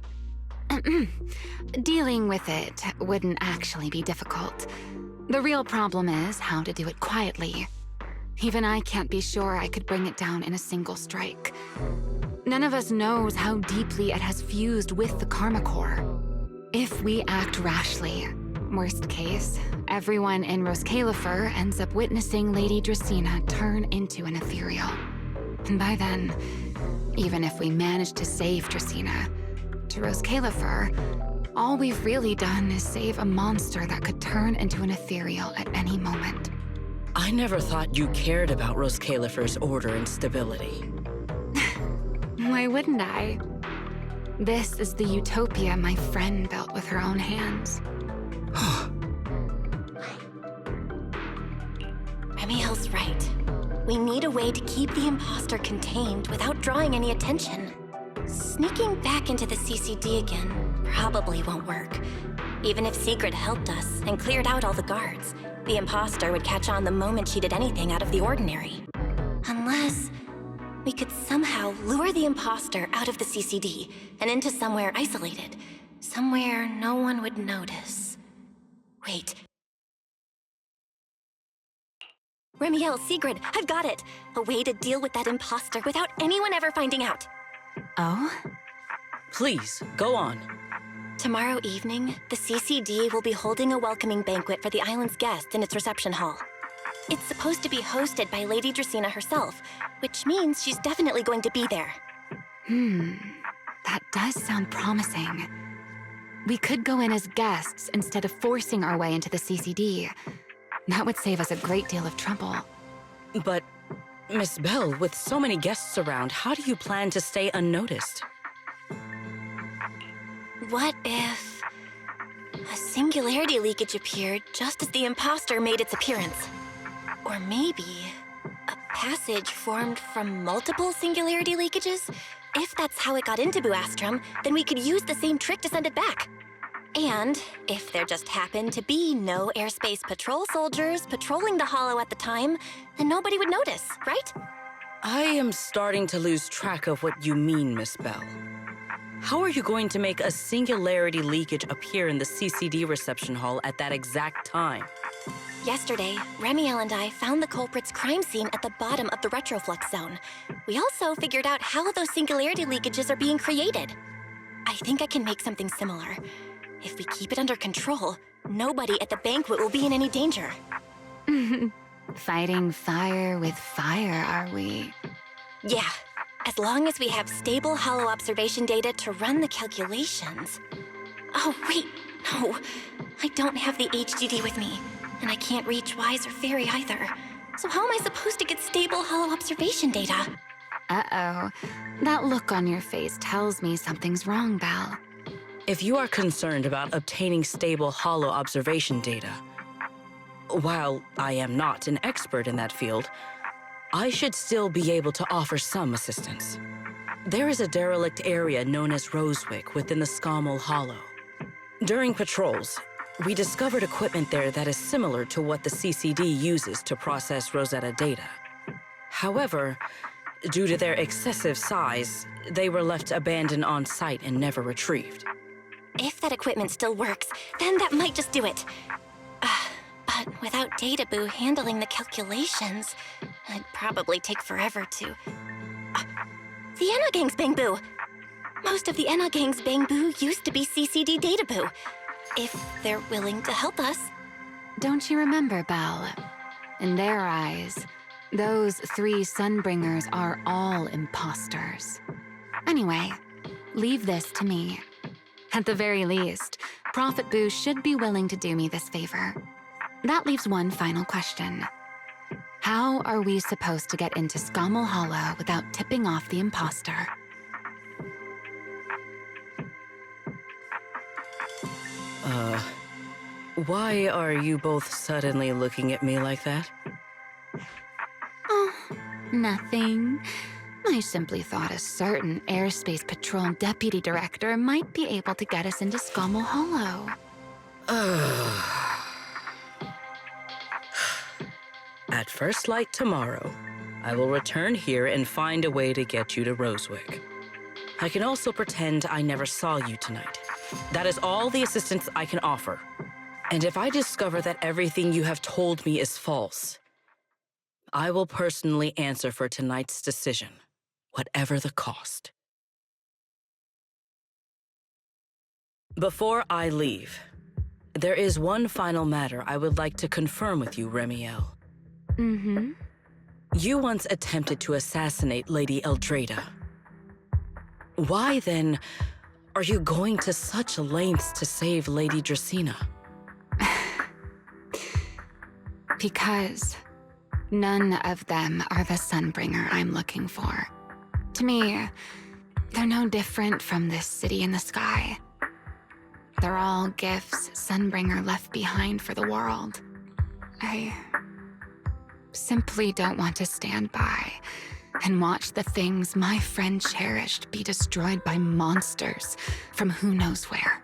Dealing with it wouldn't actually be difficult. The real problem is how to do it quietly. Even I can't be sure I could bring it down in a single strike. None of us knows how deeply it has fused with the Karma Core. If we act rashly, worst case, everyone in Roscaelifer ends up witnessing Lady Dracaena turn into an ethereal. And by then, even if we manage to save Dracaena, to Roscaelifer, all we've really done is save a monster that could turn into an ethereal at any moment. I never thought you cared about Roscaelifer's order and stability. Why wouldn't I? This is the utopia my friend built with her own hands. Remielle's right. We need a way to keep the imposter contained without drawing any attention. Sneaking back into the CCD again probably won't work. Even if Sigrid helped us and cleared out all the guards, the imposter would catch on the moment she did anything out of the ordinary. Unless we could somehow lure the imposter out of the CCD and into somewhere isolated. Somewhere no one would notice. Wait. Remielle, Sigrid, I've got it! A way to deal with that imposter without anyone ever finding out. Oh? Please, go on. Tomorrow evening, the CCD will be holding a welcoming banquet for the island's guests in its reception hall. It's supposed to be hosted by Lady Dracaena herself, which means she's definitely going to be there. That does sound promising. We could go in as guests instead of forcing our way into the CCD. That would save us a great deal of trouble. But, Miss Belle, with so many guests around, how do you plan to stay unnoticed? What if a singularity leakage appeared just as the imposter made its appearance? Or maybe a passage formed from multiple singularity leakages? If that's how it got into Buastrum, then we could use the same trick to send it back. And if there just happened to be no airspace patrol soldiers patrolling the hollow at the time, then nobody would notice, right? I am starting to lose track of what you mean, Miss Belle. How are you going to make a singularity leakage appear in the CCD reception hall at that exact time? Yesterday, Remielle and I found the culprit's crime scene at the bottom of the retroflux zone. We also figured out how those singularity leakages are being created. I think I can make something similar. If we keep it under control, nobody at the banquet will be in any danger. Fighting fire with fire, are we? Yeah. as long as we have stable hollow observation data to run the calculations. Oh, wait, no. I don't have the HDD with me, and I can't reach Wise or Fairy either. So how am I supposed to get stable hollow observation data? Uh-oh. That look on your face tells me something's wrong, Belle. If you are concerned about obtaining stable hollow observation data, while I am not an expert in that field, I should still be able to offer some assistance. There is a derelict area known as Rosewick within the Scommel Hollow. During patrols, we discovered equipment there that is similar to what the CCD uses to process Rosetta data. However, due to their excessive size, they were left abandoned on site and never retrieved. If that equipment still works, then that might just do it. But without Data Boo handling the calculations, it'd probably take forever to... the Enogang's Bang Boo! Most of the Enogang's Bang Boo used to be CCD Data Boo. If they're willing to help us. Don't you remember, Belle? In their eyes, those 3 Sunbringers are all imposters. Anyway, leave this to me. At the very least, Prophet Boo should be willing to do me this favor. That leaves one final question. How are we supposed to get into Scommel Hollow without tipping off the imposter? Why are you both suddenly looking at me like that? Oh, nothing. I simply thought a certain airspace patrol deputy director might be able to get us into Scommel Hollow. At first light tomorrow, I will return here and find a way to get you to Rosewick. I can also pretend I never saw you tonight. That is all the assistance I can offer. And if I discover that everything you have told me is false, I will personally answer for tonight's decision, whatever the cost. Before I leave, there is one final matter I would like to confirm with you, Remielle. Mm-hmm. You once attempted to assassinate Lady Eldrada. Why, then, are you going to such lengths to save Lady Dracena? Because none of them are the Sunbringer I'm looking for. To me, they're no different from this city in the sky. They're all gifts Sunbringer left behind for the world. I simply don't want to stand by and watch the things my friend cherished be destroyed by monsters from who knows where.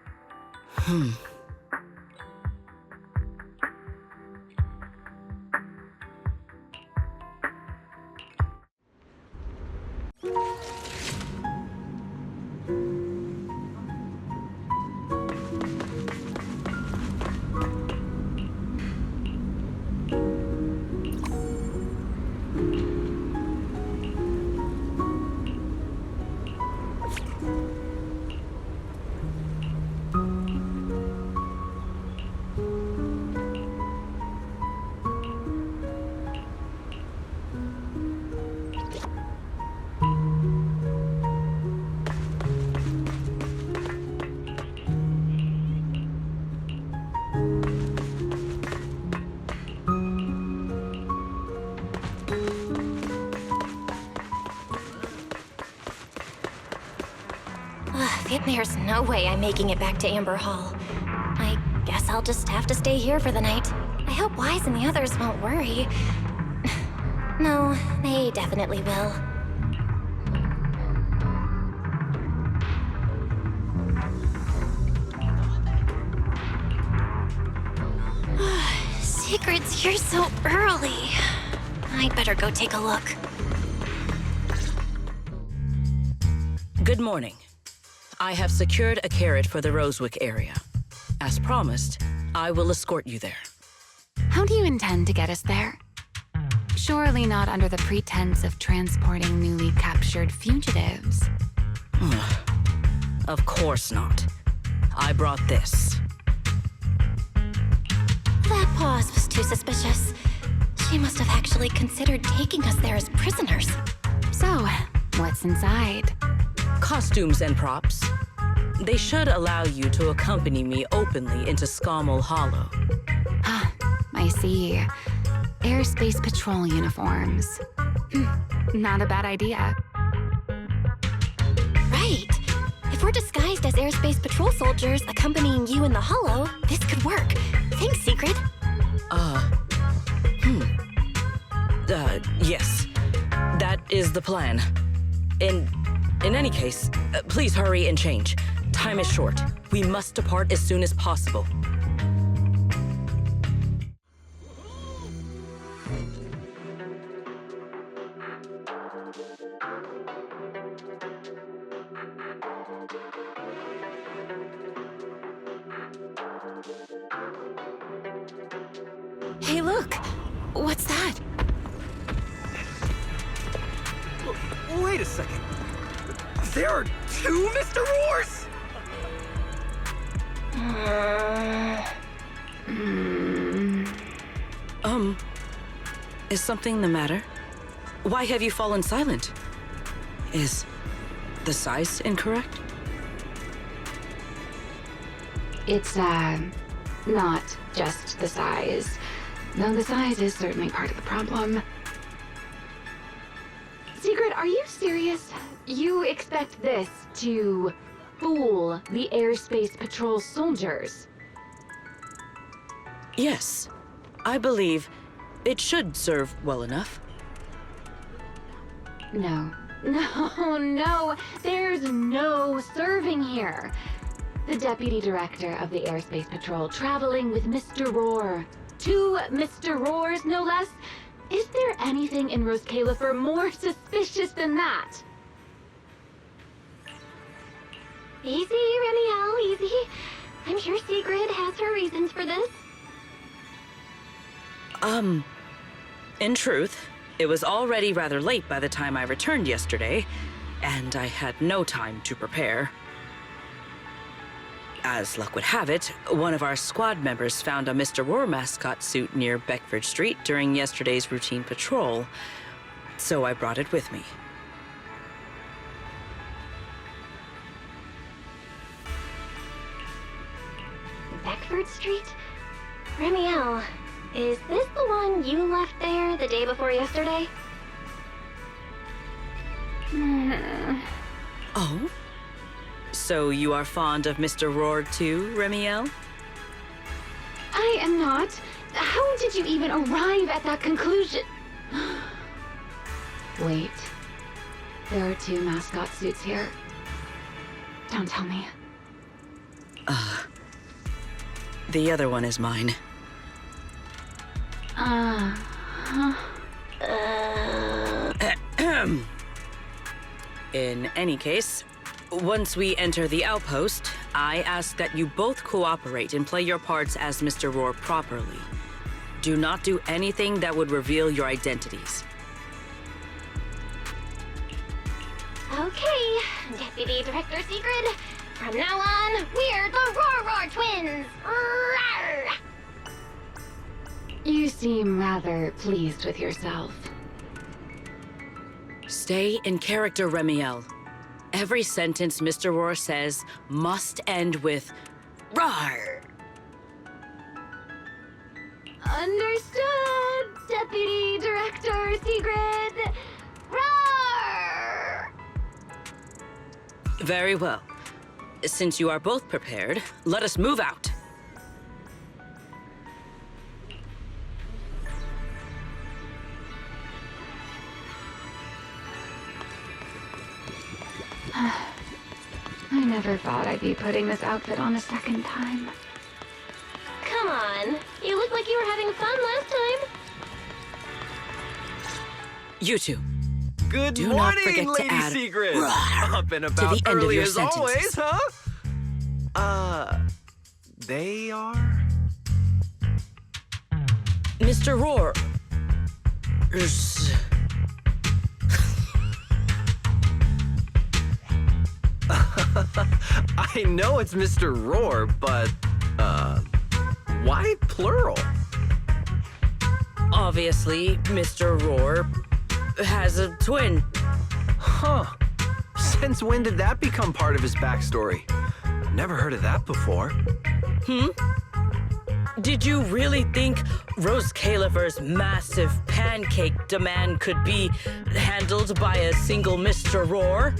There's no way I'm making it back to Amber Hall. I guess I'll just have to stay here for the night. I hope Wise and the others won't worry. No, they definitely will. Secret's here so early. I'd better go take a look. Good morning. I have secured a carrot for the Rosewick area. As promised, I will escort you there. How do you intend to get us there? Surely not under the pretense of transporting newly captured fugitives. Of course not. I brought this. That pause was too suspicious. She must have actually considered taking us there as prisoners. So, What's inside? Costumes and props. They should allow you to accompany me openly into Scommel Hollow. I see. Airspace Patrol uniforms. Not a bad idea. Right. If we're disguised as airspace patrol soldiers accompanying you in the hollow, this could work. Thanks, Sigrid. Yes. That is the plan. In any case, please hurry and change. Time is short. We must depart as soon as possible. Hey, look! What's that? Wait a second. There are two Mr. Roars? Is something the matter? Why have you fallen silent? Is the size incorrect? It's, not just the size. Though the size is certainly part of the problem. Sigrid, are you serious? You expect this to fool the Airspace Patrol soldiers? Yes. I believe it should serve well enough. No. No. There's no serving here. The Deputy Director of the Airspace Patrol traveling with Mr. Roar. 2 Mr. Roars, no less. Is there anything in Roscaelifer more suspicious than that? Easy, Remielle, easy. I'm sure Sigrid has her reasons for this. In truth, it was already rather late by the time I returned yesterday, and I had no time to prepare. As luck would have it, one of our squad members found a Mr. Roar mascot suit near Beckford Street during yesterday's routine patrol, so I brought it with me. Beckford Street? Remielle, is this the one you left there the day before yesterday? Oh? So you are fond of Mr. Roar too, Remielle? I am not. How did you even arrive at that conclusion? Wait. There are 2 mascot suits here. Don't tell me. The other one is mine. In any case, once we enter the outpost, I ask that you both cooperate and play your parts as Mr. Roar properly. Do not do anything that would reveal your identities. Okay, Deputy Director Sigrid. From now on, we're the Roar Twins! Rawr! You seem rather pleased with yourself. Stay in character, Remielle. Every sentence Mr. Roar says must end with "Rawr!" Understood, Deputy Director Sigrid! Roar! Very well. Since you are both prepared, let us move out. I never thought I'd be putting this outfit on a second time. Come on, you looked like you were having fun last time. You two. Good Do morning, not forget Lady to add Sigrid. "Rawr" Up and to about the end of early your as sentences. always, huh? They are? Mr. Roar. I know it's Mr. Roar, but, why plural? Obviously, Mr. Roar has a twin. Huh. Since when did that become part of his backstory? Never heard of that before. Did you really think Roscaelifer's massive pancake demand could be handled by a single Mr. Roar?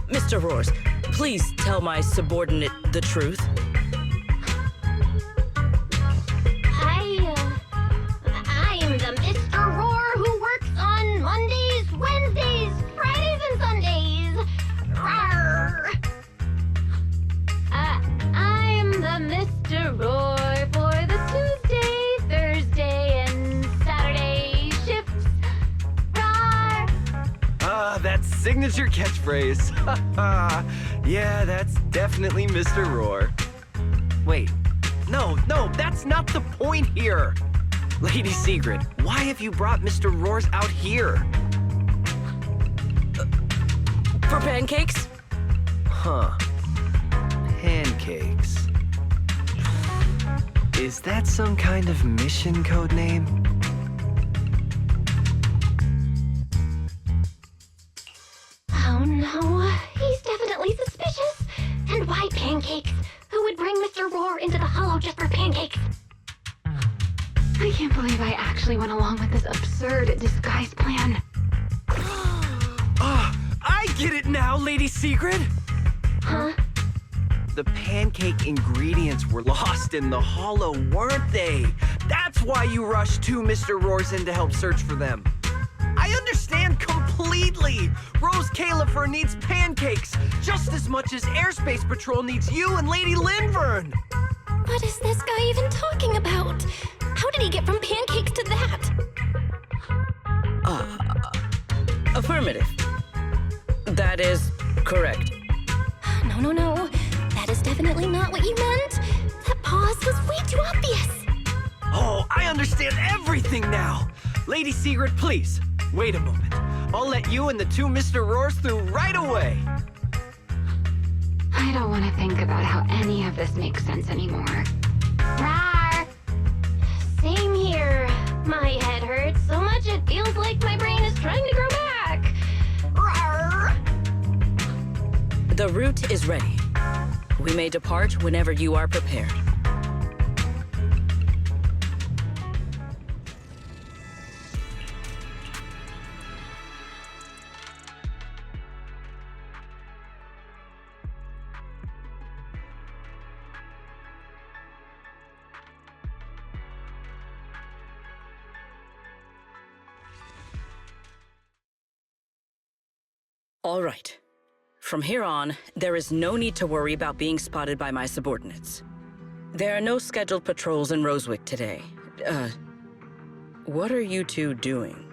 Mr. Roars, please tell my subordinate the truth. I am the Mr. Roar who works on Mondays, Wednesdays, Fridays, and Sundays. Rawr. I'm the Mr. Roar for the Tuesday, Thursday, and Saturday shifts. Rawr. That signature catchphrase. Yeah, that's definitely Mr. Roar. Wait, no, that's not the point here. Lady Sigrid, why have you brought Mr. Roars out here? For pancakes? Huh. Pancakes. Is that some kind of mission code name? Oh no, he's definitely suspicious. And why pancakes? Who would bring Mr. Roar into the Hollow just for pancakes? I can't believe I actually went along with this absurd disguise plan. I get it now, Lady Sigrid! Huh? The pancake ingredients were lost in the Hollow, weren't they? That's why you rushed two Mr. Roars in to help search for them. I understand completely! Roscaelifer needs pancakes just as much as Airspace Patrol needs you and Lady Linvern! What is this guy even talking about? How did he get from pancakes to that? Affirmative. That is correct. No. That is definitely not what you meant. That pause was way too obvious. Oh, I understand everything now! Lady Sigrid, please, wait a moment. I'll let you and the two Mr. Roars through right away. I don't want to think about how any of this makes sense anymore. Rawr! Same here. My head hurts so much it feels like my brain is trying to grow back. Rawr! The route is ready. We may depart whenever you are prepared. All right. From here on, there is no need to worry about being spotted by my subordinates. There are no scheduled patrols in Rosewick today. What are you two doing?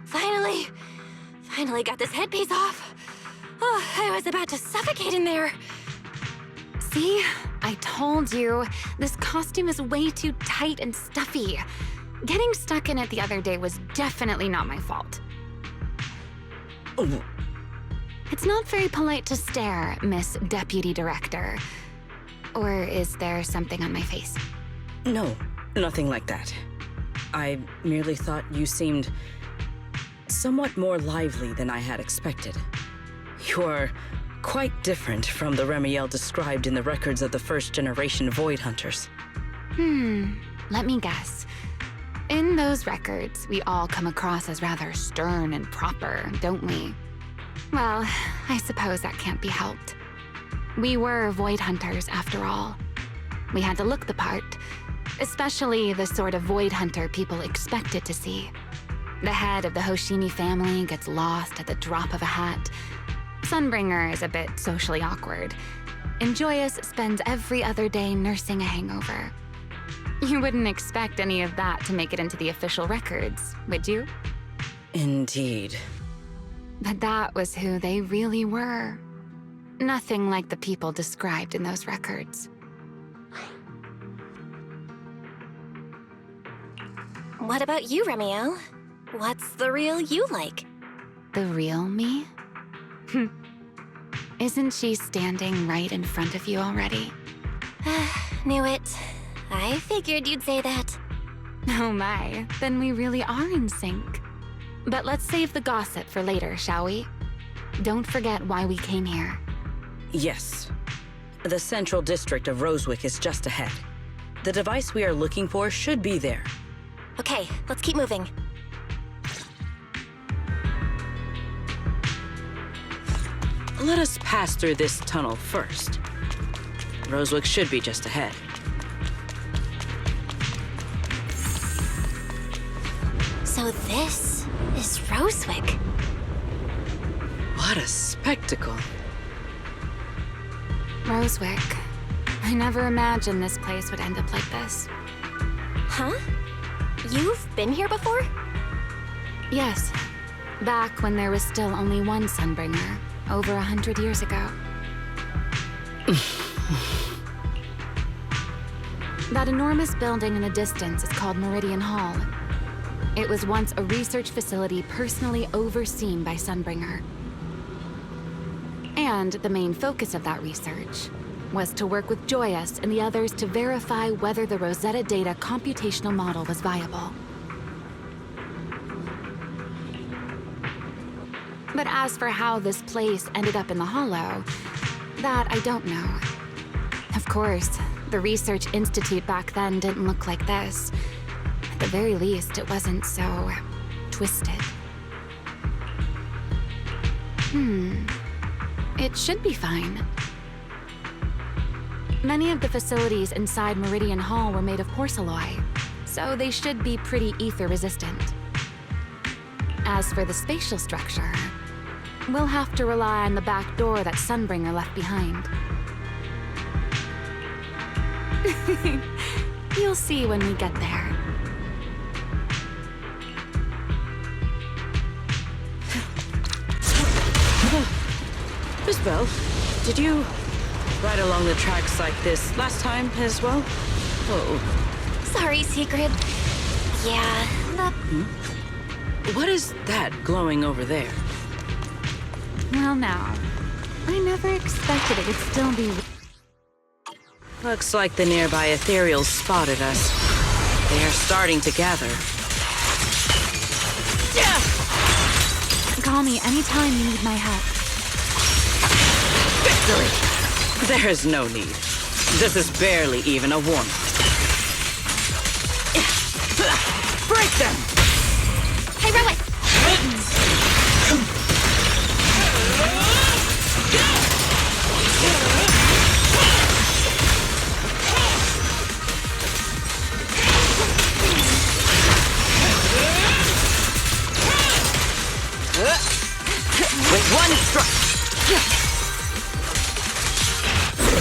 Finally got this headpiece off. Oh, I was about to suffocate in there. See? I told you. This costume is way too tight and stuffy. Getting stuck in it the other day was definitely not my fault. Oh. It's not very polite to stare, Miss Deputy Director. Or is there something on my face? No, nothing like that. I merely thought you seemed somewhat more lively than I had expected. You're quite different from the Remielle described in the records of the first-generation Void Hunters. Let me guess. In those records, we all come across as rather stern and proper, don't we? Well, I suppose that can't be helped. We were Void Hunters, after all. We had to look the part, especially the sort of Void Hunter people expected to see. The head of the Hoshimi family gets lost at the drop of a hat. Sunbringer is a bit socially awkward. And Joyous spends every other day nursing a hangover. You wouldn't expect any of that to make it into the official records, would you? Indeed. But that was who they really were. Nothing like the people described in those records. What about you, Remielle? What's the real you like? The real me? Isn't she standing right in front of you already? Knew it. I figured you'd say that. Oh my, then we really are in sync. But let's save the gossip for later, shall we? Don't forget why we came here. Yes. The central district of Rosewick is just ahead. The device we are looking for should be there. Okay, let's keep moving. Let us pass through this tunnel first. Rosewick should be just ahead. So this is Rosewick. What a spectacle. Rosewick. I never imagined this place would end up like this. Huh? You've been here before? Yes. Back when there was still only one Sunbringer, over 100 years ago. That enormous building in the distance is called Meridian Hall. It was once a research facility personally overseen by Sunbringer. And the main focus of that research was to work with Joyous and the others to verify whether the Rosetta Data computational model was viable. But as for how this place ended up in the Hollow, that I don't know. Of course, the Research Institute back then didn't look like this. At the very least, it wasn't so twisted. It should be fine. Many of the facilities inside Meridian Hall were made of porcelain, so they should be pretty ether-resistant. As for the spatial structure, we'll have to rely on the back door that Sunbringer left behind. You'll see when we get there. Miss Belle, did you ride along the tracks like this last time as well? Whoa. Sorry, Secret. Yeah, What is that glowing over there? Well now, I never expected it would still be... Looks like the nearby ethereals spotted us. They are starting to gather. Call me anytime you need my help. Victory! There's no need. This is barely even a warm-up. Break them! Heroic! With one strike!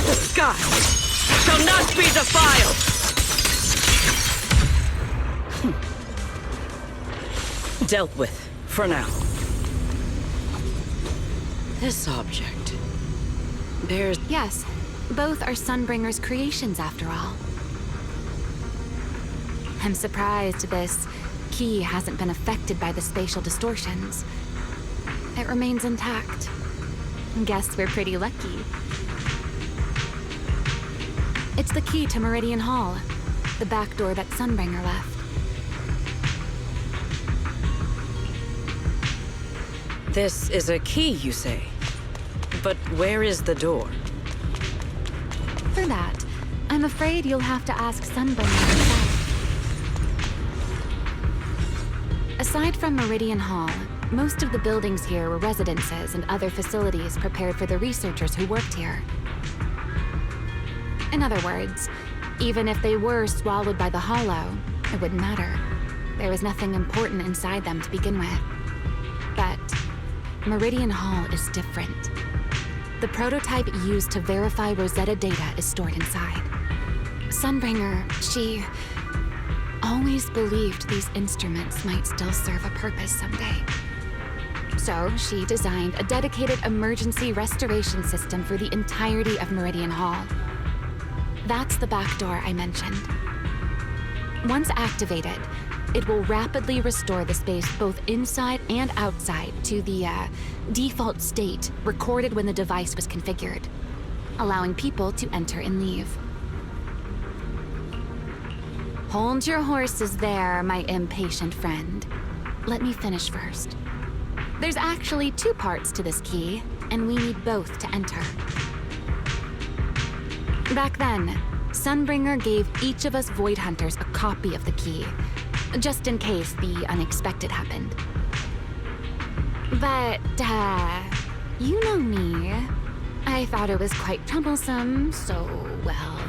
The sky shall not be defiled! Dealt with, for now. This object bears... Yes, both are Sunbringer's creations after all. I'm surprised this key hasn't been affected by the spatial distortions. It remains intact. Guess we're pretty lucky. It's the key to Meridian Hall, the back door that Sunbringer left. This is a key, you say? But where is the door? For that, I'm afraid you'll have to ask Sunbringer himself. Aside from Meridian Hall, most of the buildings here were residences and other facilities prepared for the researchers who worked here. In other words, even if they were swallowed by the Hollow, it wouldn't matter. There was nothing important inside them to begin with. But Meridian Hall is different. The prototype used to verify Rosetta data is stored inside. Sunbringer, she always believed these instruments might still serve a purpose someday. So she designed a dedicated emergency restoration system for the entirety of Meridian Hall. That's the back door I mentioned. Once activated, it will rapidly restore the space both inside and outside to the default state recorded when the device was configured, allowing people to enter and leave. Hold your horses there, my impatient friend. Let me finish first. There's actually 2 parts to this key, and we need both to enter. Back then, Sunbringer gave each of us Void Hunters a copy of the key, just in case the unexpected happened. But, you know me. I thought it was quite troublesome, so, well,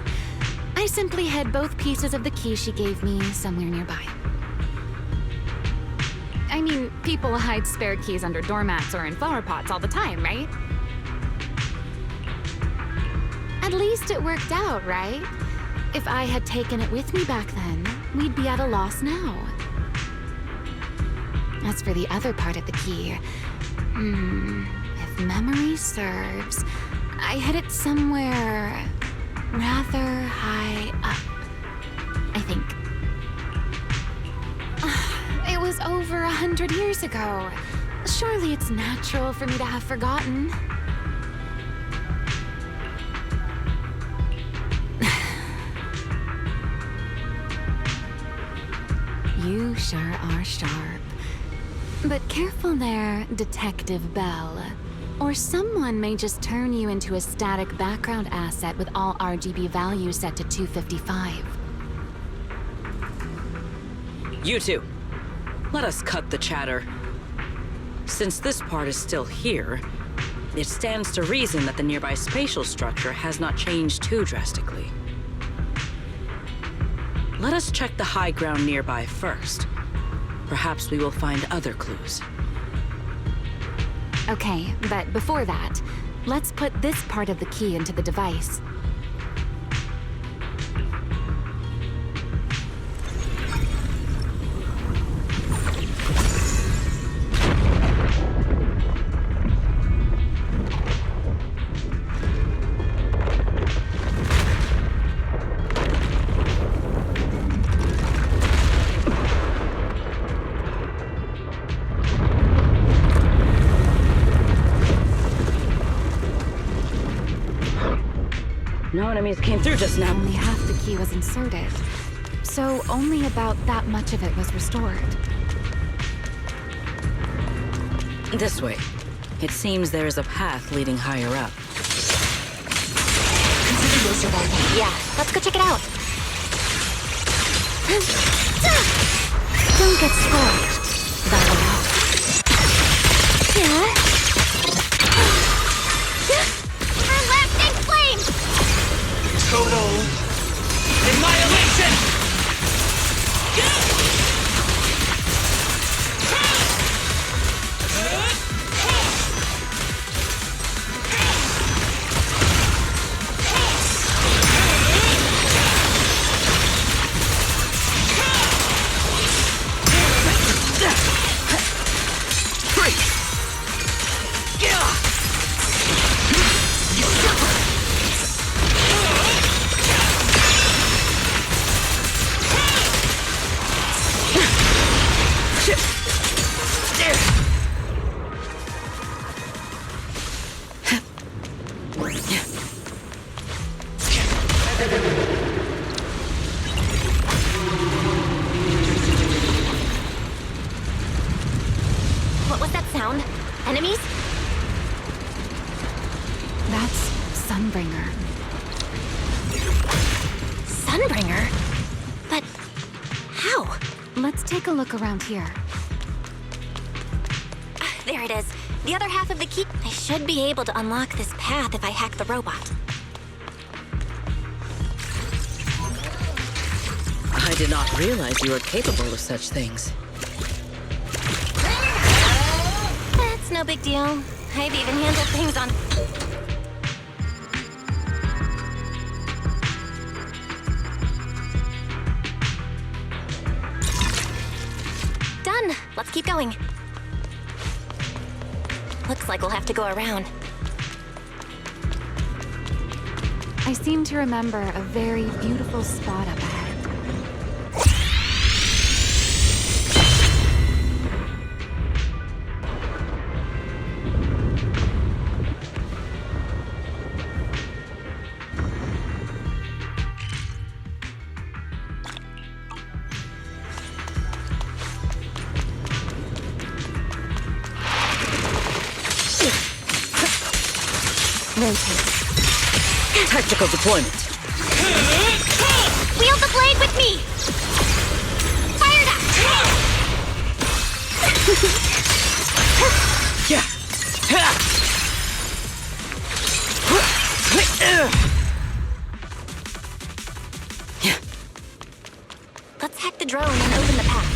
I simply hid both pieces of the key she gave me somewhere nearby. I mean, people hide spare keys under doormats or in flower pots all the time, right? At least it worked out, right? If I had taken it with me back then, we'd be at a loss now. As for the other part of the key, if memory serves, I hid it somewhere rather high up, I think. It was over 100 years ago. Surely it's natural for me to have forgotten. You sure are sharp. But careful there, Detective Belle. Or someone may just turn you into a static background asset with all RGB values set to 255. You two, let us cut the chatter. Since this part is still here, it stands to reason that the nearby spatial structure has not changed too drastically. Let us check the high ground nearby first. Perhaps we will find other clues. Okay, but before that, let's put this part of the key into the device. No enemies came through just now. Only half the key was inserted, so only about that much of it was restored. This way. It seems there is a path leading higher up. Consider your survival. Yeah, let's go check it out. Don't get scorched, Belle. Yeah? Our lasting flame! Total annihilation! What was that sound? Enemies? That's Sunbringer. Sunbringer? But how? Let's take a look around here. There it is. The other half of the key. I should be able to unlock this path if I hack the robot. I did not realize you were capable of such things. That's no big deal. I've even handled things on... Done. Let's keep going. Looks like we'll have to go around. I seem to remember a very beautiful spot up ahead. Rotate. Tactical deployment. Wield the blade with me! Fire that! Yeah. Let's hack the drone and open the path.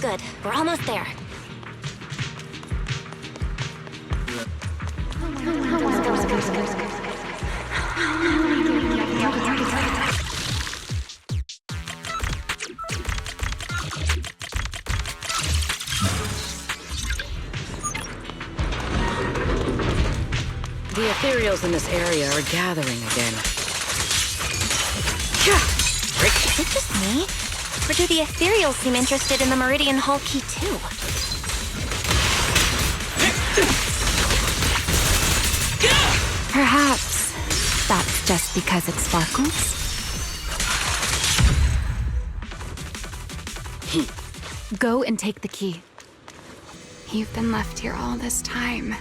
Good. We're almost there. The ethereals in this area are gathering again. Is it just me? Or do the ethereals seem interested in the Meridian Hall key too? Perhaps that's just because it sparkles. Go and take the key. You've been left here all this time.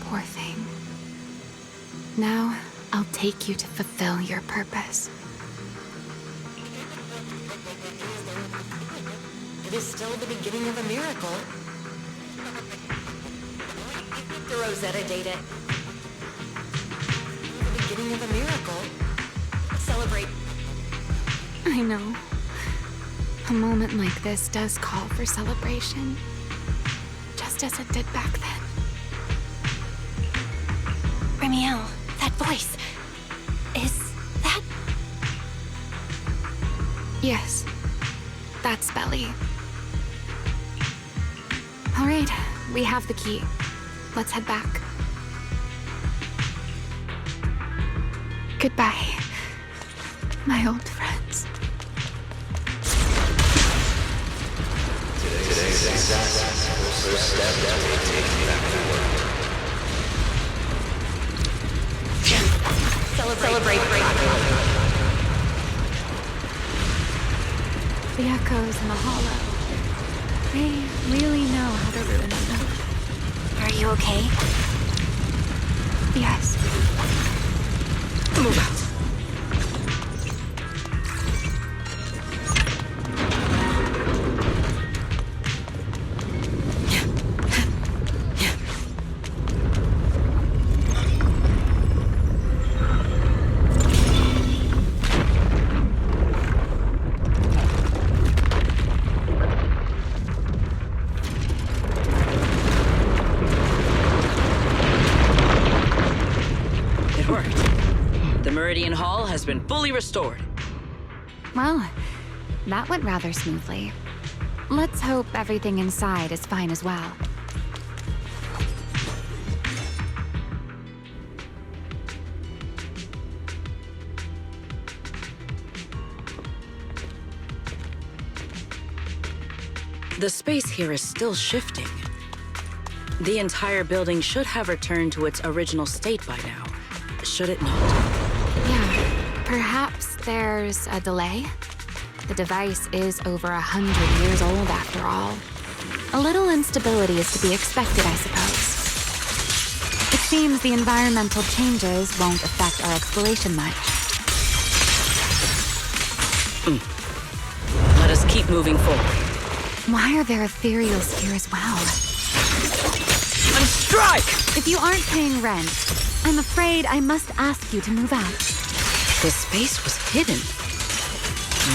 Poor thing. Now, I'll take you to fulfill your purpose. It is still the beginning of a miracle. The Rosetta data. The beginning of a miracle. Celebrate. I know. A moment like this does call for celebration. Just as it did back then. Remielle, that voice. Is that... Yes. That's Belly. All right, we have the key. Let's head back. Goodbye, my old friends. Today's success was the first step that we take back to work. Celebrate. The echoes in the hollow. They really know how to ruin the mood. Are you okay? Yes. Move out. Hall has been fully restored. Well, that went rather smoothly. Let's hope everything inside is fine as well. The space here is still shifting. The entire building should have returned to its original state by now, should it not? Yeah, perhaps there's a delay. The device is over 100 years old after all. A little instability is to be expected, I suppose. It seems the environmental changes won't affect our exploration much. Let us keep moving forward. Why are there ethereals here as well? On strike! If you aren't paying rent, I'm afraid I must ask you to move out. This space was hidden.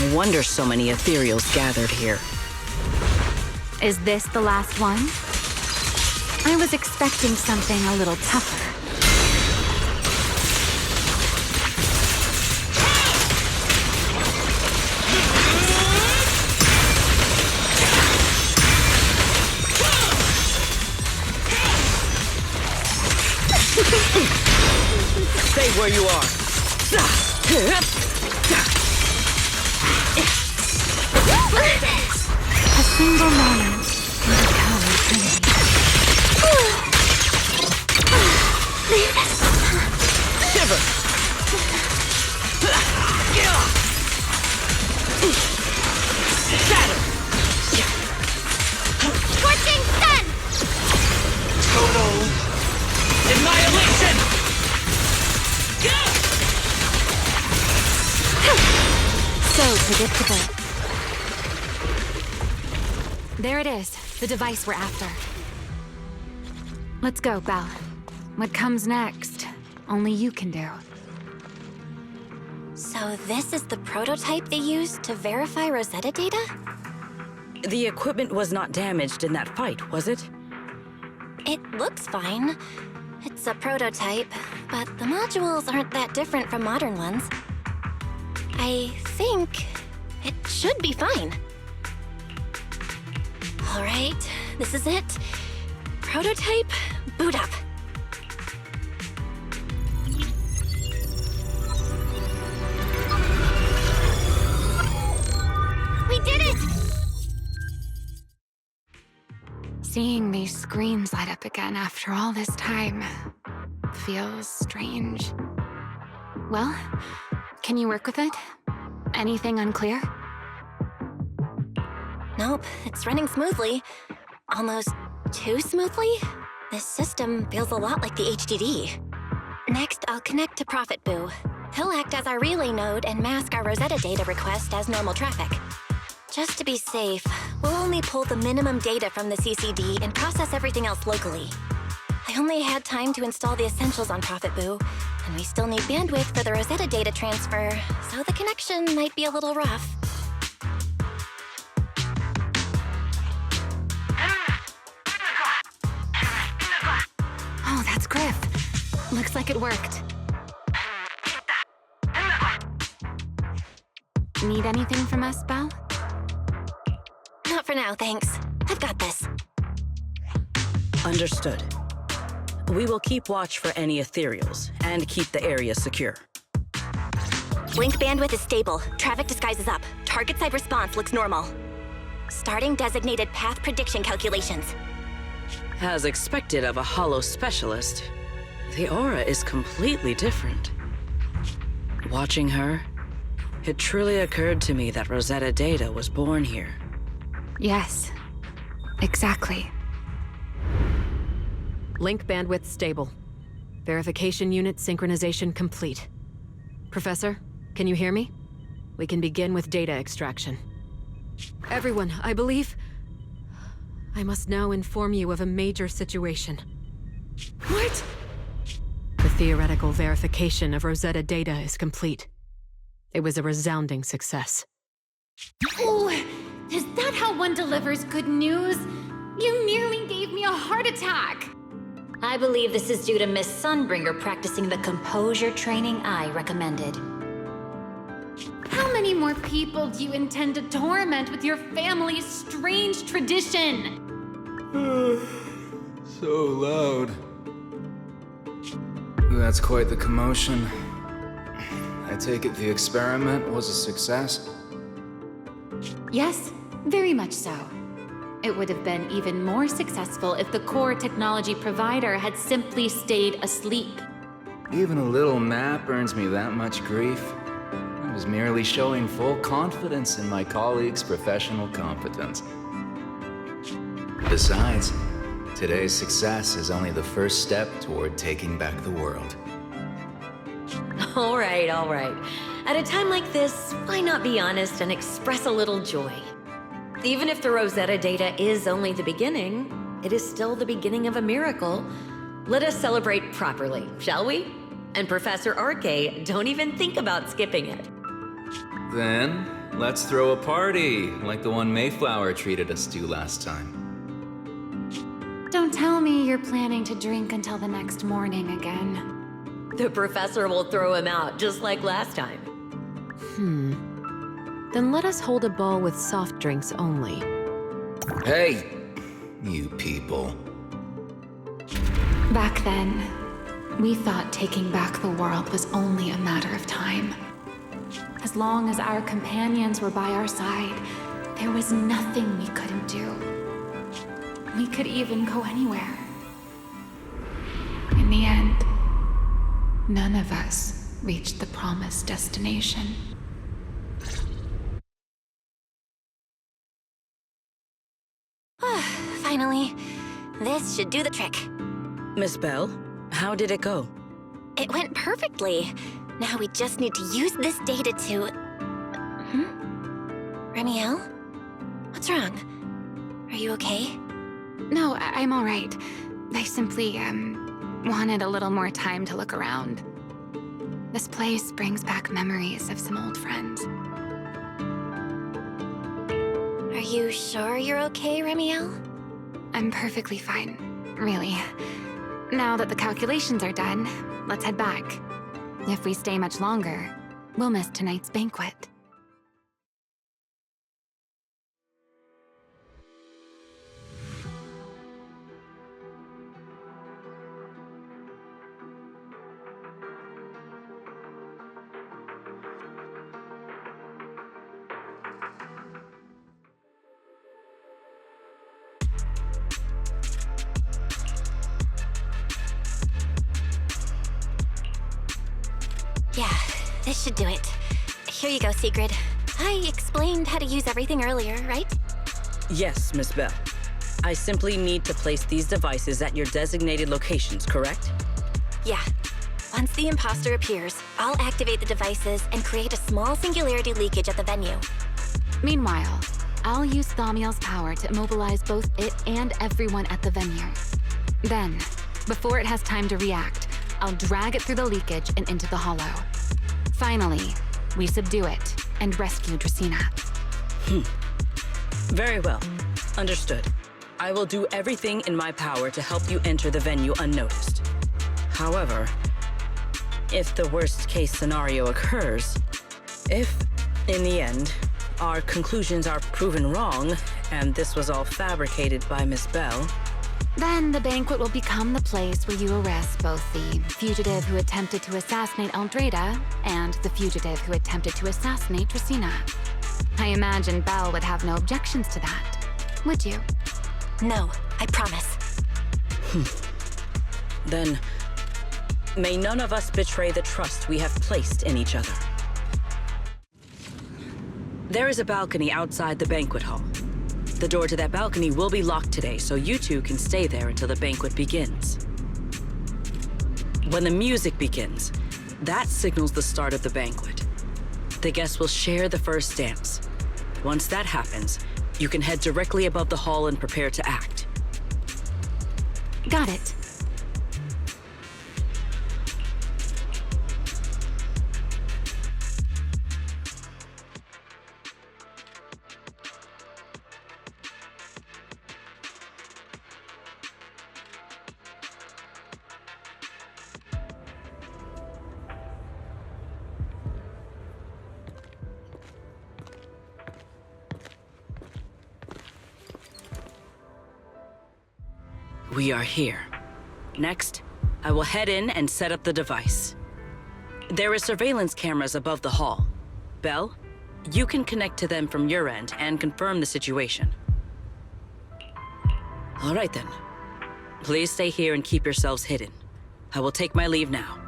No wonder so many ethereals gathered here. Is this the last one? I was expecting something a little tougher. Stay where you are. A single moment can become infinity. unpredictable. There it is, the device we're after. Let's go, Belle. What comes next, only you can do. So this is the prototype they used to verify Rosetta data? The equipment was not damaged in that fight, was it? It looks fine. It's a prototype, but the modules aren't that different from modern ones. I think it should be fine. All right, this is it. Prototype, boot up. We did it! Seeing these screens light up again after all this time feels strange. Well, can you work with it? Anything unclear? Nope, it's running smoothly. Almost too smoothly? This system feels a lot like the HDD. Next, I'll connect to Prophet Boo. He'll act as our relay node and mask our Rosetta data request as normal traffic. Just to be safe, we'll only pull the minimum data from the CCD and process everything else locally. I only had time to install the essentials on Prophet Boo, and we still need bandwidth for the Rosetta data transfer, so the connection might be a little rough. Oh, that's Griff. Looks like it worked. Need anything from us, Belle? Not for now, thanks. I've got this. Understood. We will keep watch for any ethereals and keep the area secure. Link bandwidth is stable. Traffic disguise is up. Target side response looks normal. Starting designated path prediction calculations. As expected of a holo specialist, the aura is completely different. Watching her, it truly occurred to me that Rosetta data was born here. Yes, exactly. Link bandwidth stable. Verification unit synchronization complete. Professor, can you hear me? We can begin with data extraction. Everyone, I believe... I must now inform you of a major situation. What? The theoretical verification of Rosetta data is complete. It was a resounding success. Oh, is that how one delivers good news? You nearly gave me a heart attack! I believe this is due to Miss Sunbringer practicing the composure training I recommended. How many more people do you intend to torment with your family's strange tradition? So loud. That's quite the commotion. I take it the experiment was a success? Yes, very much so. It would have been even more successful if the core technology provider had simply stayed asleep. Even a little nap earns me that much grief. I was merely showing full confidence in my colleagues' professional competence. Besides, today's success is only the first step toward taking back the world. All right, all right. At a time like this, why not be honest and express a little joy? Even if the Rosetta data is only the beginning, it is still the beginning of a miracle. Let us celebrate properly, shall we? And Professor Arke, don't even think about skipping it. Then, let's throw a party, like the one Mayflower treated us to last time. Don't tell me you're planning to drink until the next morning again. The professor will throw him out, just like last time. Then let us hold a ball with soft drinks only. Hey, you people. Back then, we thought taking back the world was only a matter of time. As long as our companions were by our side, there was nothing we couldn't do. We could even go anywhere. In the end, none of us reached the promised destination. Finally. This should do the trick. Miss Belle, how did it go? It went perfectly. Now we just need to use this data to... Remielle? What's wrong? Are you okay? No, I'm all right. I simply, wanted a little more time to look around. This place brings back memories of some old friends. Are you sure you're okay, Remielle? I'm perfectly fine, really. Now that the calculations are done, let's head back. If we stay much longer, we'll miss tonight's banquet. Yeah, this should do it. Here you go, Sigrid. I explained how to use everything earlier, right? Yes, Miss Belle. I simply need to place these devices at your designated locations, correct? Yeah. Once the imposter appears, I'll activate the devices and create a small singularity leakage at the venue. Meanwhile, I'll use Thaumiel's power to immobilize both it and everyone at the venue. Then, before it has time to react, I'll drag it through the leakage and into the hollow. Finally, we subdue it and rescue Dracaena. Very well. Understood. I will do everything in my power to help you enter the venue unnoticed. However, if the worst-case scenario occurs, if, in the end, our conclusions are proven wrong, and this was all fabricated by Miss Belle, then the banquet will become the place where you arrest both the fugitive who attempted to assassinate Aldrada and the fugitive who attempted to assassinate Dracaena. I imagine Belle would have no objections to that, would you? No, I promise. Then may none of us betray the trust we have placed in each other. There is a balcony outside the banquet hall. The door to that balcony will be locked today, so you two can stay there until the banquet begins. When the music begins, that signals the start of the banquet. The guests will share the first dance. Once that happens, you can head directly above the hall and prepare to act. Got it. We are here. Next, I will head in and set up the device. There are surveillance cameras above the hall. Belle, you can connect to them from your end and confirm the situation. All right then. Please stay here and keep yourselves hidden. I will take my leave now.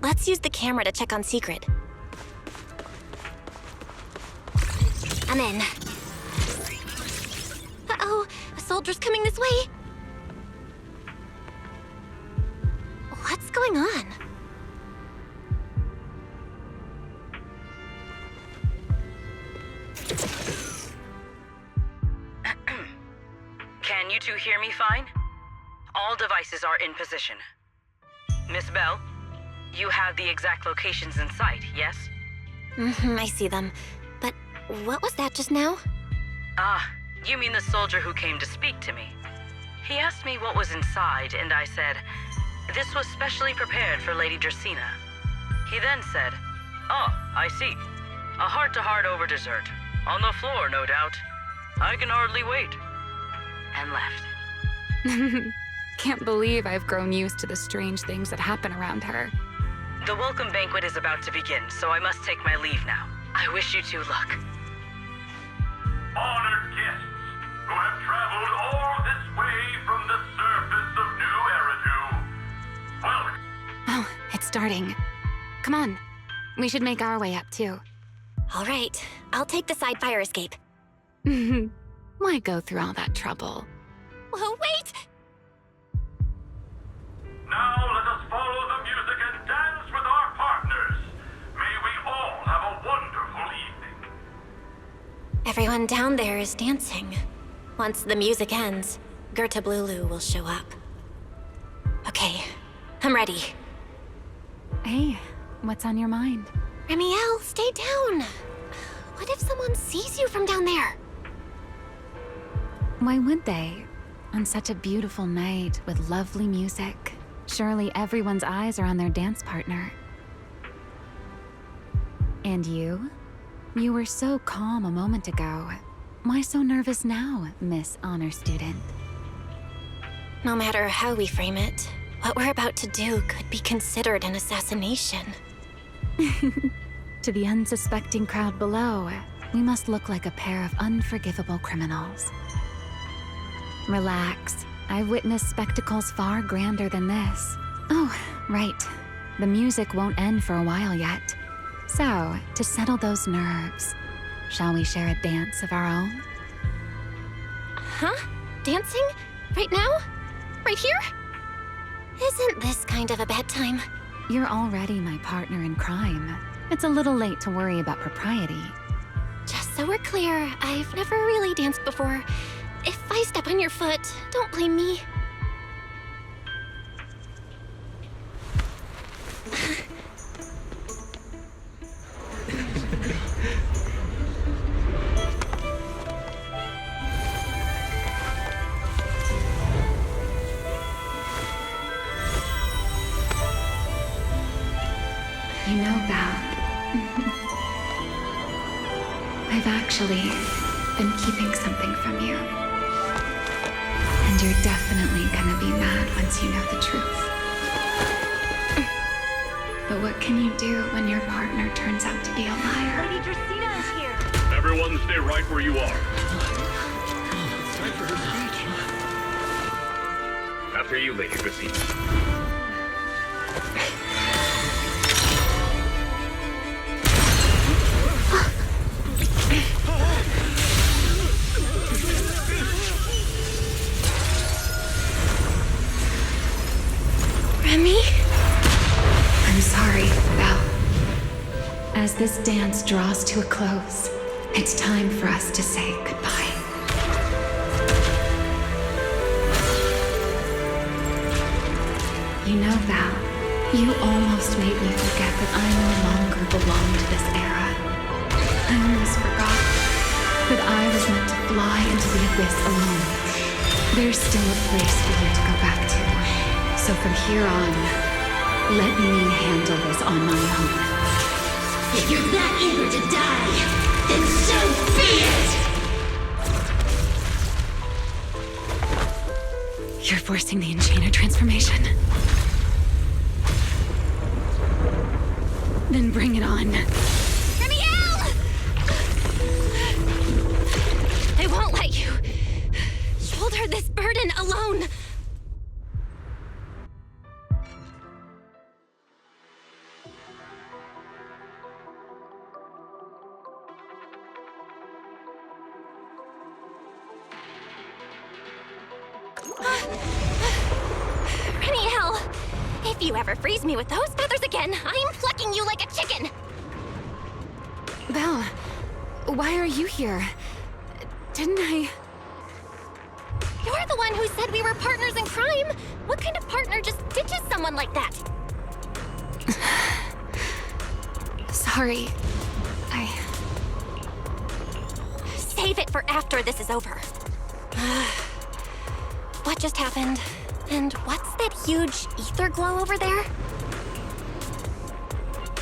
Let's use the camera to check on Sigrid. I'm in. Uh-oh, a soldier's coming this way. What's going on? Can you two hear me fine? All devices are in position. Miss Belle, you have the exact locations in sight, yes? I see them. But what was that just now? Ah, you mean the soldier who came to speak to me. He asked me what was inside, and I said, this was specially prepared for Lady Dracaena. He then said, oh, I see. A heart-to-heart over dessert. On the floor, no doubt. I can hardly wait. And left. Can't believe I've grown used to the strange things that happen around her. The welcome banquet is about to begin, so I must take my leave now. I wish you two luck. Honored guests who have traveled all this way from the surface of New Eridu. Welcome. Oh, it's starting. Come on. We should make our way up, too. All right, I'll take the side fire escape. Why go through all that trouble? Whoa, wait! Now let us follow the music and dance with our partners. May we all have a wonderful evening. Everyone down there is dancing. Once the music ends, Girtablullu will show up. Okay, I'm ready. Hey, what's on your mind? Remielle, stay down. What if someone sees you from down there? Why would they? On such a beautiful night with lovely music. Surely everyone's eyes are on their dance partner. And you? You were so calm a moment ago. Why so nervous now, Miss Honor Student? No matter how we frame it, what we're about to do could be considered an assassination. To the unsuspecting crowd below, we must look like a pair of unforgivable criminals. Relax. I've witnessed spectacles far grander than this. Oh, right. The music won't end for a while yet. So, to settle those nerves, shall we share a dance of our own? Huh? Dancing? Right now? Right here? Isn't this kind of a bad time? You're already my partner in crime. It's a little late to worry about propriety. Just so we're clear, I've never really danced before. If I step on your foot, don't blame me. You know, Val, I've actually been keeping something from you. And you're definitely gonna be mad once you know the truth. But what can you do when your partner turns out to be a liar? Lady Dracena is here. Everyone stay right where you are. It's time for her speech. After you, Lady Dracena. Remy? I'm sorry, Belle. As this dance draws to a close, it's time for us to say goodbye. You know, Val, you almost made me forget that I no longer belong to this era. I almost forgot that I was meant to fly into the abyss alone. There's still a place for you to go back to. So from here on, let me handle this on my own. If you're that eager to die, then so be it! You're forcing the Enchainer transformation. Then bring it on. Remielle! I won't let you shoulder this burden alone. Remielle! If you ever freeze me with those feathers again, I'm plucking you like a chicken! Belle, why are you here? Didn't I... You're the one who said we were partners in crime! What kind of partner just ditches someone like that? Sorry. Save it for after this is over. What just happened? And what's that huge ether glow over there?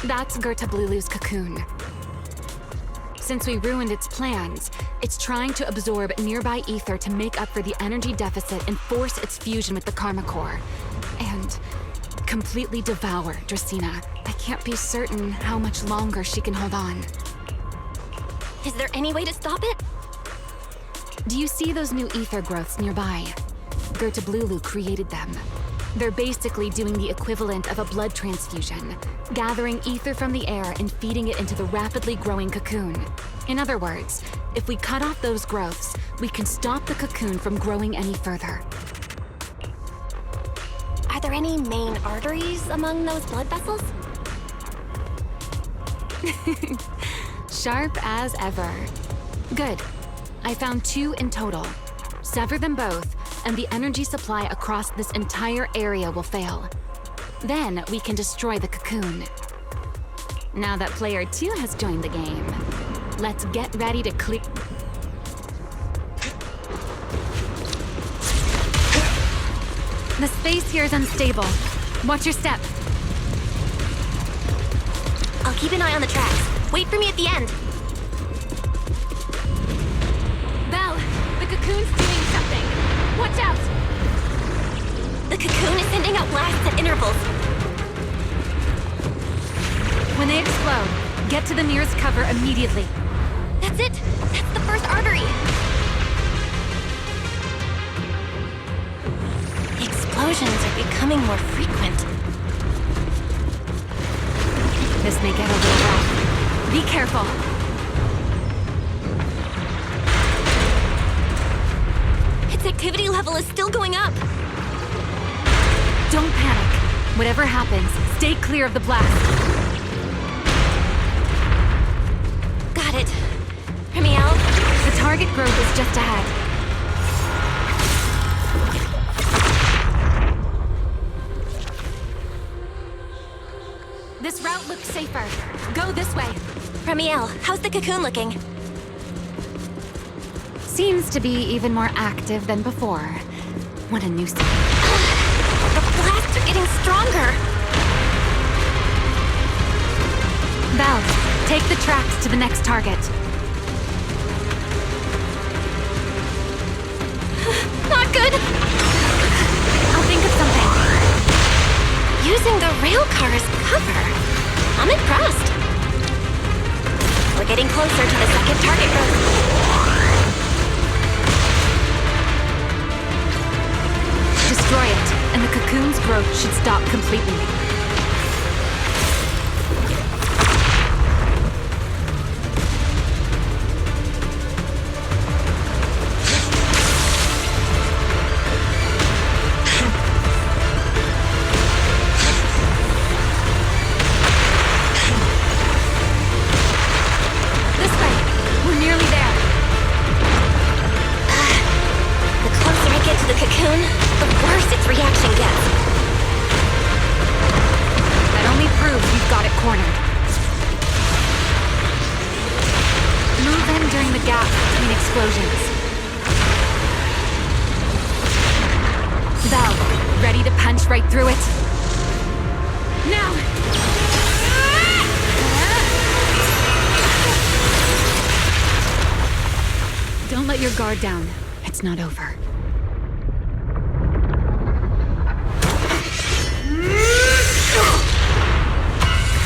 That's Girtablullu's cocoon. Since we ruined its plans, it's trying to absorb nearby ether to make up for the energy deficit and force its fusion with the Karma Core. And completely devour Dracena. I can't be certain how much longer she can hold on. Is there any way to stop it? Do you see those new ether growths nearby? Girtablullu created them. They're basically doing the equivalent of a blood transfusion, gathering ether from the air and feeding it into the rapidly growing cocoon. In other words, if we cut off those growths, we can stop the cocoon from growing any further. Are there any main arteries among those blood vessels? Sharp as ever. Good. I found 2 in total. Sever them both, and the energy supply across this entire area will fail. Then we can destroy the cocoon. Now that player 2 has joined the game, let's get ready to clear... The space here is unstable. Watch your step. I'll keep an eye on the tracks. Wait for me at the end. Belle, the cocoon's doing something. Watch out! The cocoon is sending out blasts at intervals. When they explode, get to the nearest cover immediately. That's it! That's the first artery! The explosions are becoming more frequent. This may get a little rough. Be careful. Its activity level is still going up. Don't panic. Whatever happens, stay clear of the blast. Got it. Remielle? The target grove is just ahead. This route looks safer. Go this way. Remielle, how's the cocoon looking? Seems to be even more active than before. What a nuisance. The blasts are getting stronger! Belle, take the tracks to the next target. Not good! I'll think of something. Using the rail car as cover. I'm impressed. We're getting closer to the second target group. Destroy it, and the cocoon's growth should stop completely. Guard down. It's not over.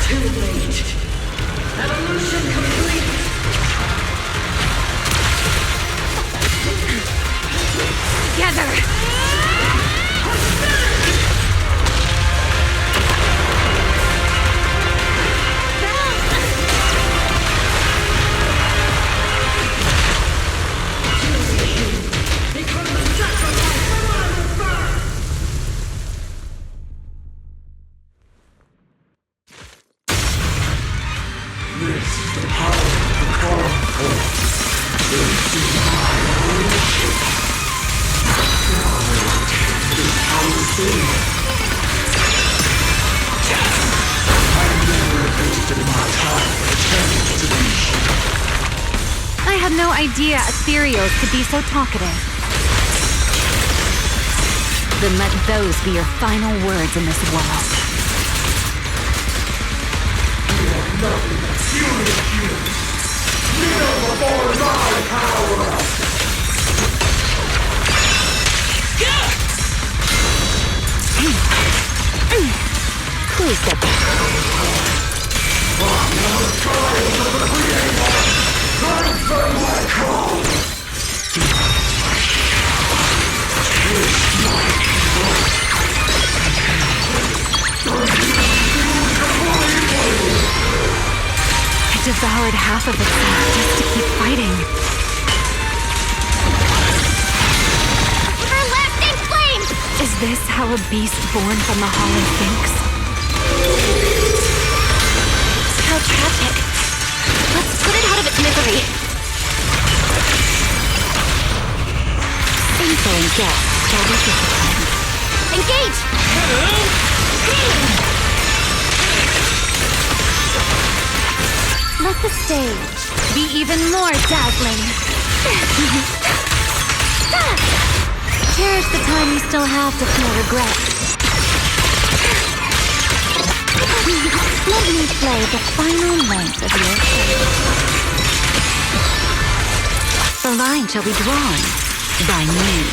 Too late. Evolution complete. Together! I had no idea ethereals could be so talkative. Then let those be your final words in this world. You have nothing but fury. Kneel before my power! Who is that? I devoured half of itself just to keep fighting. Everlasting flame! Is this how a beast born from the hollow thinks? How tragic. Let's put it out of its misery. info and guests shall be disciplined. Engage! Let the stage be even more dazzling. Cherish the time you still have to feel regret. Let me play the final note of your fate. The line shall be drawn by me.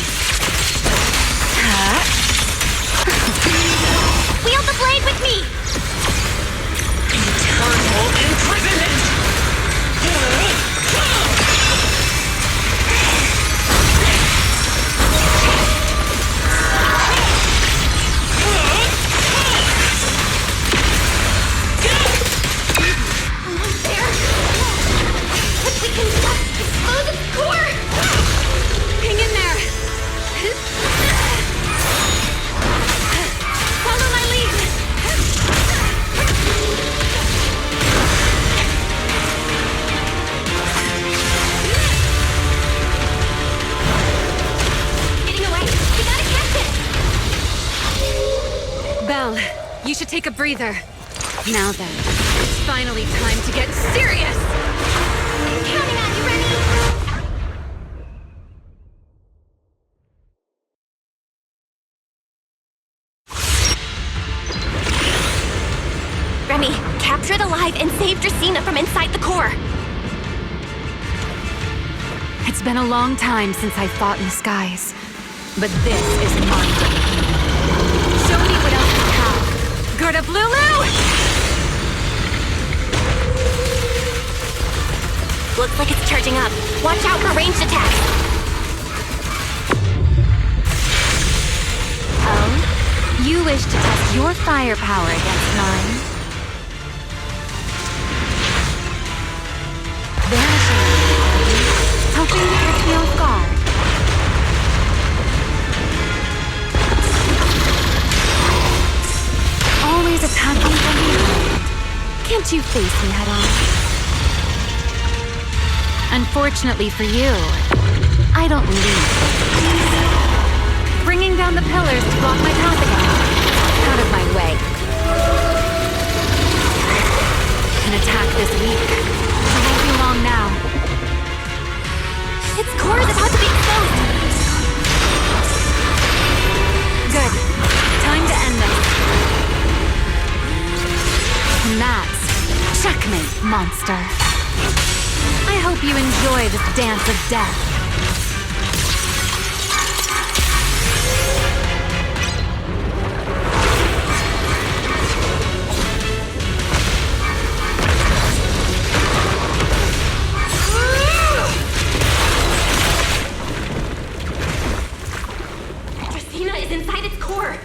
Wield the blade with me! Eternal imprisonment! Almost there! If we can just expose its core! Hang in there! Follow my lead! Getting away! We gotta catch it! Belle, you should take a breather. Now then, it's finally time to get serious! Counting on you, Remy! Remy, capture it alive and save Dracena from inside the core! It's been a long time since I fought in the skies, but this is my day. Show me what else you have. Girtablullu! Looks like it's charging up. Watch out for ranged attacks! Oh? You wish to test your firepower against mine? Vanishing, hoping to catch me off guard. Always attacking from behind. Can't you face me head on? Unfortunately for you, I don't leave. Bringing down the pillars to block my path again. Out of my way. An attack this week. It won't be long now. Its core is about to be exposed! Good. Time to end this. And that's checkmate, monster. I hope you enjoy this dance of death. Dracena is inside its core!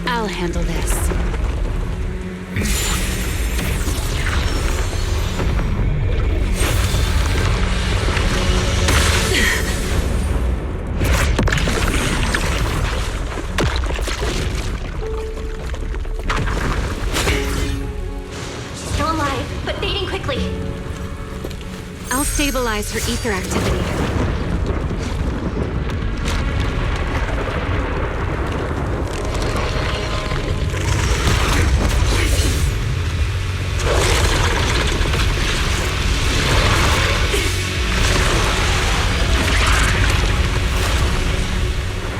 I'll handle this. Still alive, but fading quickly. I'll stabilize her ether activity.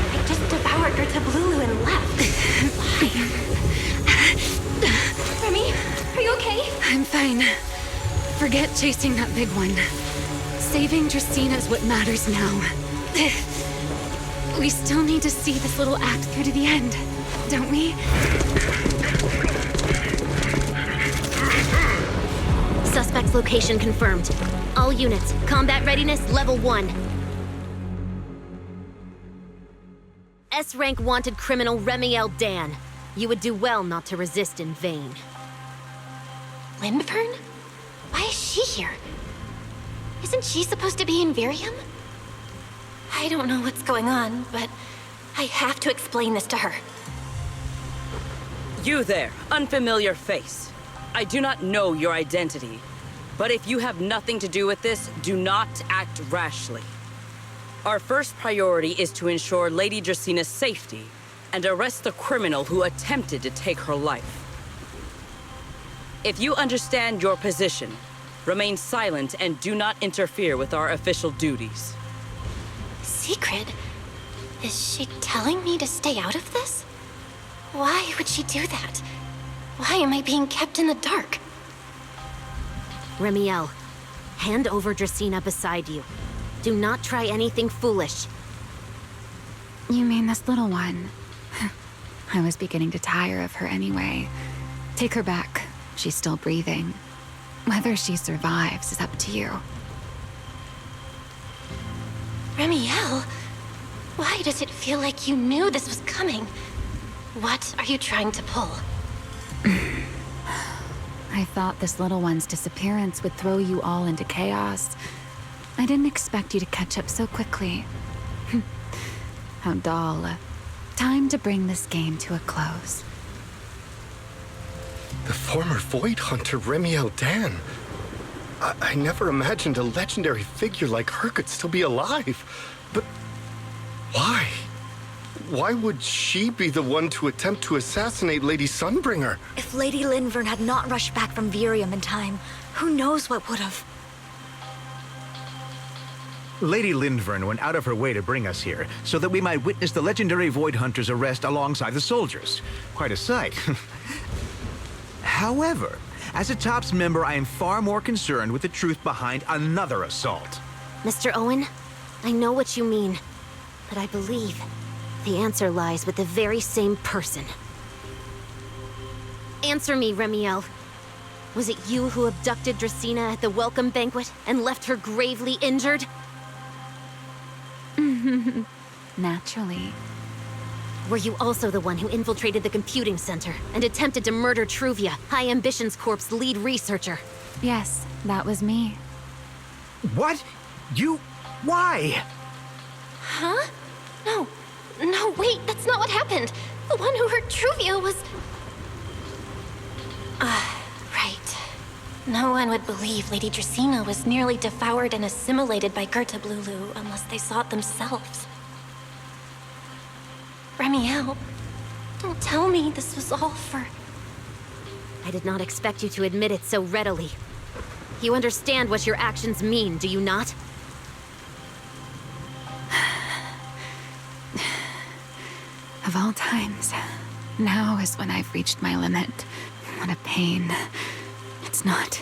I just devoured Girtablullu and left. Remy, are you okay? I'm fine. Forget chasing that big one. Saving Dracena is what matters now. We still need to see this little act through to the end, don't we? Suspect's location confirmed. All units, combat readiness level 1. S-rank wanted criminal Remielle Dan. You would do well not to resist in vain. Lindfern? Why is she here? Isn't she supposed to be in Virium? I don't know what's going on, but I have to explain this to her. You there, unfamiliar face. I do not know your identity, but if you have nothing to do with this, do not act rashly. Our first priority is to ensure Lady Dracena's safety and arrest the criminal who attempted to take her life. If you understand your position, remain silent and do not interfere with our official duties. Secret? Is she telling me to stay out of this? Why would she do that? Why am I being kept in the dark? Remielle, hand over Dracena beside you. Do not try anything foolish. You mean this little one? I was beginning to tire of her anyway. Take her back. She's still breathing. Whether she survives is up to you. Remielle? Why does it feel like you knew this was coming? What are you trying to pull? I thought this little one's disappearance would throw you all into chaos. I didn't expect you to catch up so quickly. How dull. Time to bring this game to a close. The former Void Hunter Remielle Dan. I never imagined a legendary figure like her could still be alive. But why? Why would she be the one to attempt to assassinate Lady Sunbringer? If Lady Linvern had not rushed back from Virium in time, who knows what would have. Lady Linvern went out of her way to bring us here, so that we might witness the legendary Void Hunter's arrest alongside the soldiers. Quite a sight. However, as a TOPS member, I am far more concerned with the truth behind another assault. Mr. Owen, I know what you mean, but I believe the answer lies with the very same person. Answer me, Remielle. Was it you who abducted Dracena at the welcome banquet and left her gravely injured? Naturally. Were you also the one who infiltrated the computing center and attempted to murder Truvia, High Ambitions Corp's lead researcher? Yes, that was me. What? You? Why? Huh? No, wait, that's not what happened. The one who hurt Truvia was... right. No one would believe Lady Dracena was nearly devoured and assimilated by Girtablullu unless they saw it themselves. Remielle, don't tell me this was all for... I did not expect you to admit it so readily. You understand what your actions mean, do you not? Of all times, now is when I've reached my limit. What a pain. It's not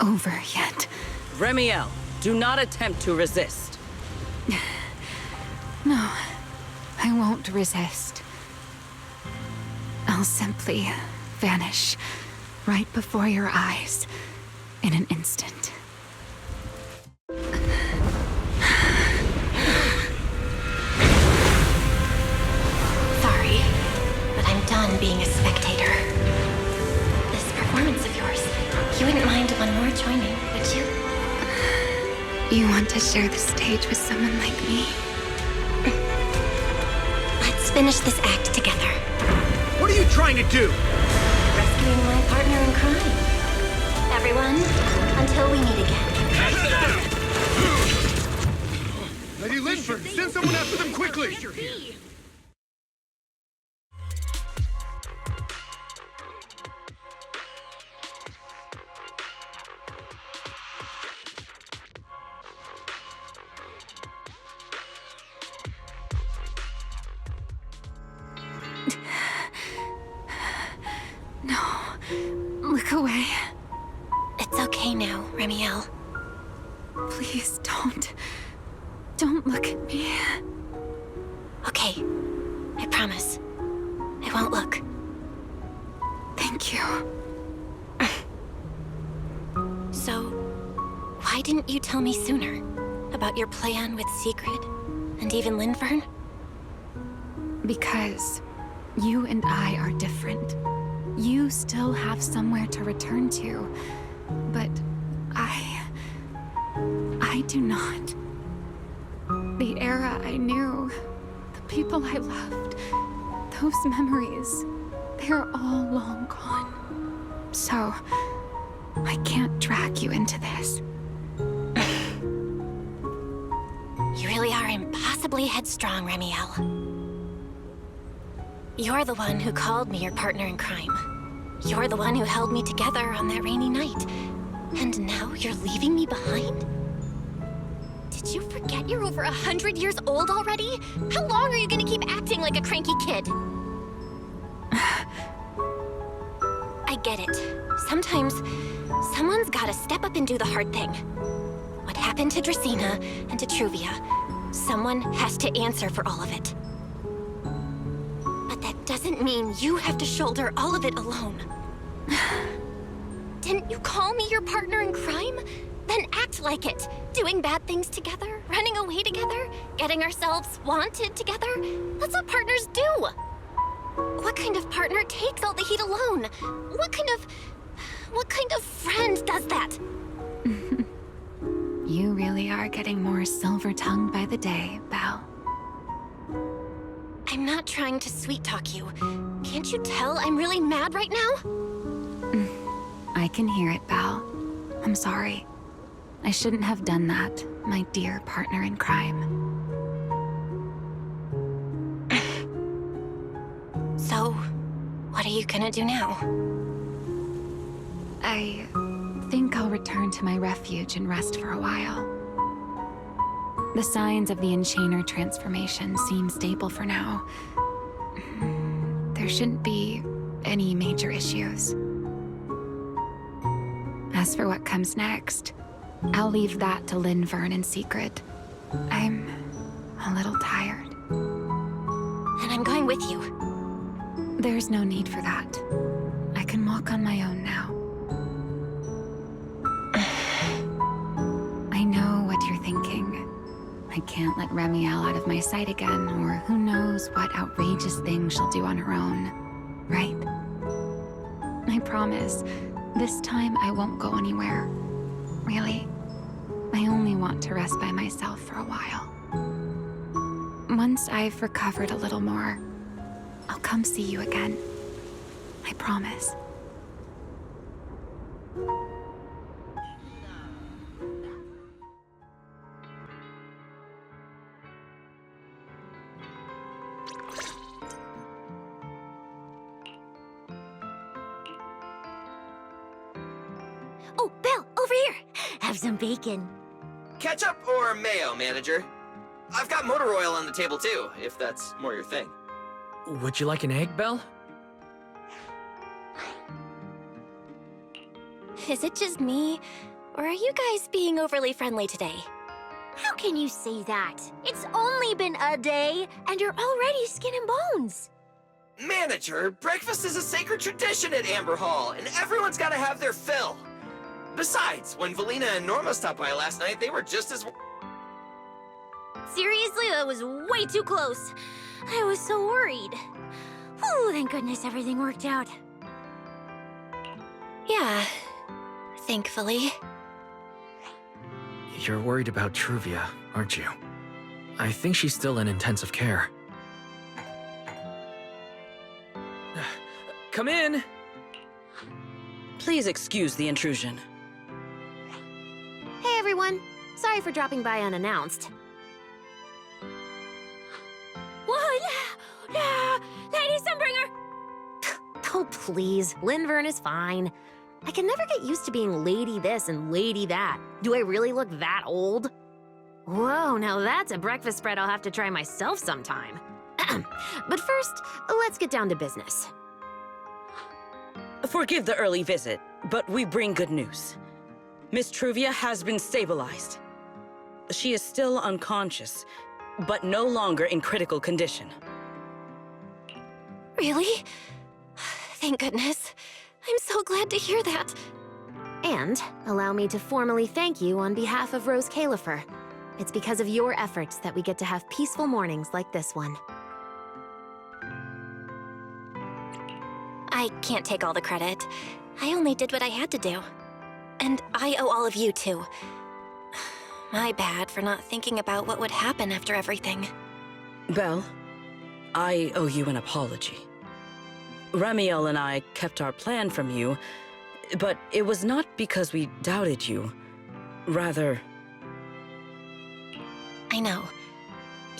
over yet. Remielle, do not attempt to resist. No, I won't resist. I'll simply vanish right before your eyes in an instant. Sorry, but I'm done being a spectator. This performance of yours, you wouldn't mind one more joining, would you? You want to share the stage with someone like me? Let's finish this act together. What are you trying to do? Rescuing my partner in crime. Everyone, until we meet again. Lady Linford, send someone after them quickly! Look away. It's okay now, Remielle. Please don't. Don't look at me. Okay. I promise. I won't look. Thank you. So, why didn't you tell me sooner about your plan with Secret and even Linvern? Because you and I are different. You still have somewhere to return to, but I do not. The era I knew, the people I loved, those memories, they're all long gone. So, I can't drag you into this. You really are impossibly headstrong, Remielle. You're the one who called me your partner in crime. You're the one who held me together on that rainy night. And now you're leaving me behind? Did you forget you're over 100 years old already? How long are you gonna keep acting like a cranky kid? I get it. Sometimes, someone's gotta step up and do the hard thing. What happened to Dracaena and to Truvia, someone has to answer for all of it. But that doesn't mean you have to shoulder all of it alone. Didn't you call me your partner in crime? Then act like it. Doing bad things together, running away together, getting ourselves wanted together. That's what partners do. What kind of partner takes all the heat alone? What kind of friend does that? You really are getting more silver-tongued by the day, Belle. I'm not trying to sweet-talk you. Can't you tell I'm really mad right now? I can hear it, Belle. I'm sorry. I shouldn't have done that, my dear partner in crime. So, what are you gonna do now? I think I'll return to my refuge and rest for a while. The signs of the Enchainer transformation seem stable for now. There shouldn't be any major issues. As for what comes next, I'll leave that to Linvern in secret. I'm a little tired. And I'm going with you. There's no need for that. I can walk on my own now. I know what you're thinking. I can't let Remielle out of my sight again, or who knows what outrageous thing she'll do on her own, right? I promise, this time I won't go anywhere. Really, I only want to rest by myself for a while. Once I've recovered a little more, I'll come see you again. I promise. Oh, Belle, over here! Have some bacon. Ketchup or mayo, manager? I've got motor oil on the table too, if that's more your thing. Would you like an egg, Belle? Is it just me, or are you guys being overly friendly today? How can you say that? It's only been a day, and you're already skin and bones. Manager, breakfast is a sacred tradition at Amber Hall, and everyone's gotta have their fill. Besides, when Valina and Norma stopped by last night, they were just as... Seriously, that was way too close. I was so worried. Whew, thank goodness everything worked out. Yeah, thankfully. You're worried about Truvia, aren't you? I think she's still in intensive care. Come in! Please excuse the intrusion. Hey everyone, sorry for dropping by unannounced. Whoa, yeah, Lady Sunbringer! Oh please, Linvern is fine. I can never get used to being lady this and lady that. Do I really look that old? Whoa, now that's a breakfast spread I'll have to try myself sometime. But first, let's get down to business. Forgive the early visit, but we bring good news. Miss Truvia has been stabilized. She is still unconscious, but no longer in critical condition. Really? Thank goodness. I'm so glad to hear that. And allow me to formally thank you on behalf of Roscaelifer. It's because of your efforts that we get to have peaceful mornings like this one. I can't take all the credit. I only did what I had to do. And I owe all of you, too. My bad for not thinking about what would happen after everything. Belle, I owe you an apology. Remielle and I kept our plan from you, but it was not because we doubted you. Rather... I know.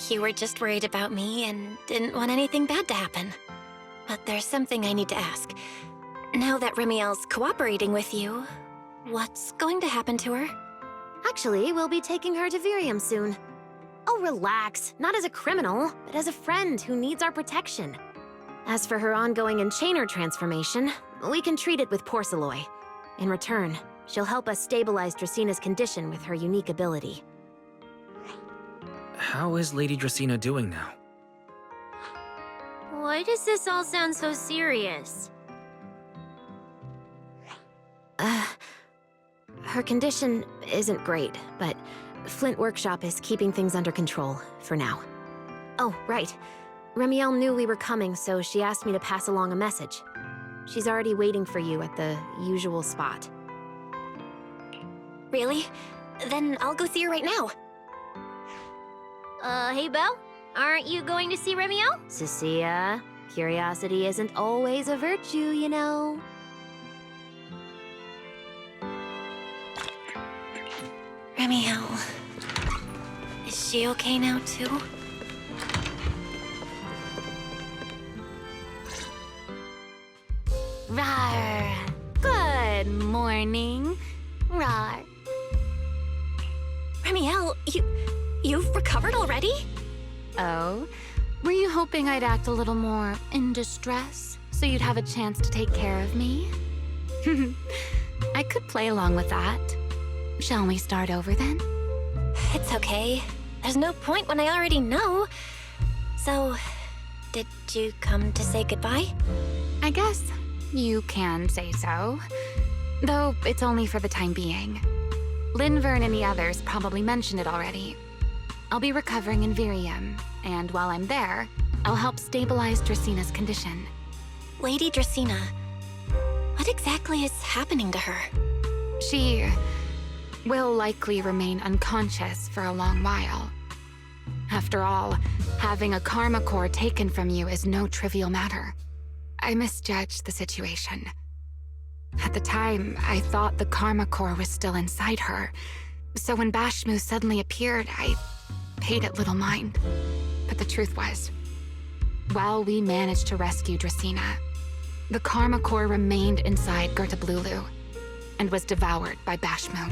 you were just worried about me and didn't want anything bad to happen. But there's something I need to ask. Now that Remielle's cooperating with you, what's going to happen to her? Actually, we'll be taking her to Virium soon. Oh, relax. Not as a criminal, but as a friend who needs our protection. As for her ongoing Enchainer transformation, we can treat it with Porceloy. In return, she'll help us stabilize Dracina's condition with her unique ability. How is Lady Dracina doing now? Why does this all sound so serious? Her condition isn't great, but Flint Workshop is keeping things under control, for now. Oh, right. Remielle knew we were coming, so she asked me to pass along a message. She's already waiting for you at the usual spot. Really? Then I'll go see her right now. Hey Belle? Aren't you going to see Remielle? Cecilia, curiosity isn't always a virtue, you know. Remielle. Is she okay now, too? Rawr. Good morning. Rawr. Remielle, you've recovered already? Oh? Were you hoping I'd act a little more in distress so you'd have a chance to take care of me? I could play along with that. Shall we start over then? It's okay. There's no point when I already know. So, did you come to say goodbye? I guess you can say so. Though it's only for the time being. Linvern and the others probably mentioned it already. I'll be recovering in Virium, and while I'm there, I'll help stabilize Dracina's condition. Lady Dracina, what exactly is happening to her? She will likely remain unconscious for a long while. After all, having a karma core taken from you is no trivial matter. I misjudged the situation. At the time, I thought the karma core was still inside her, so when Bashmu suddenly appeared, I paid it little mind. But the truth was, while we managed to rescue Dracina, the karma core remained inside Girtablullu and was devoured by Bashmu.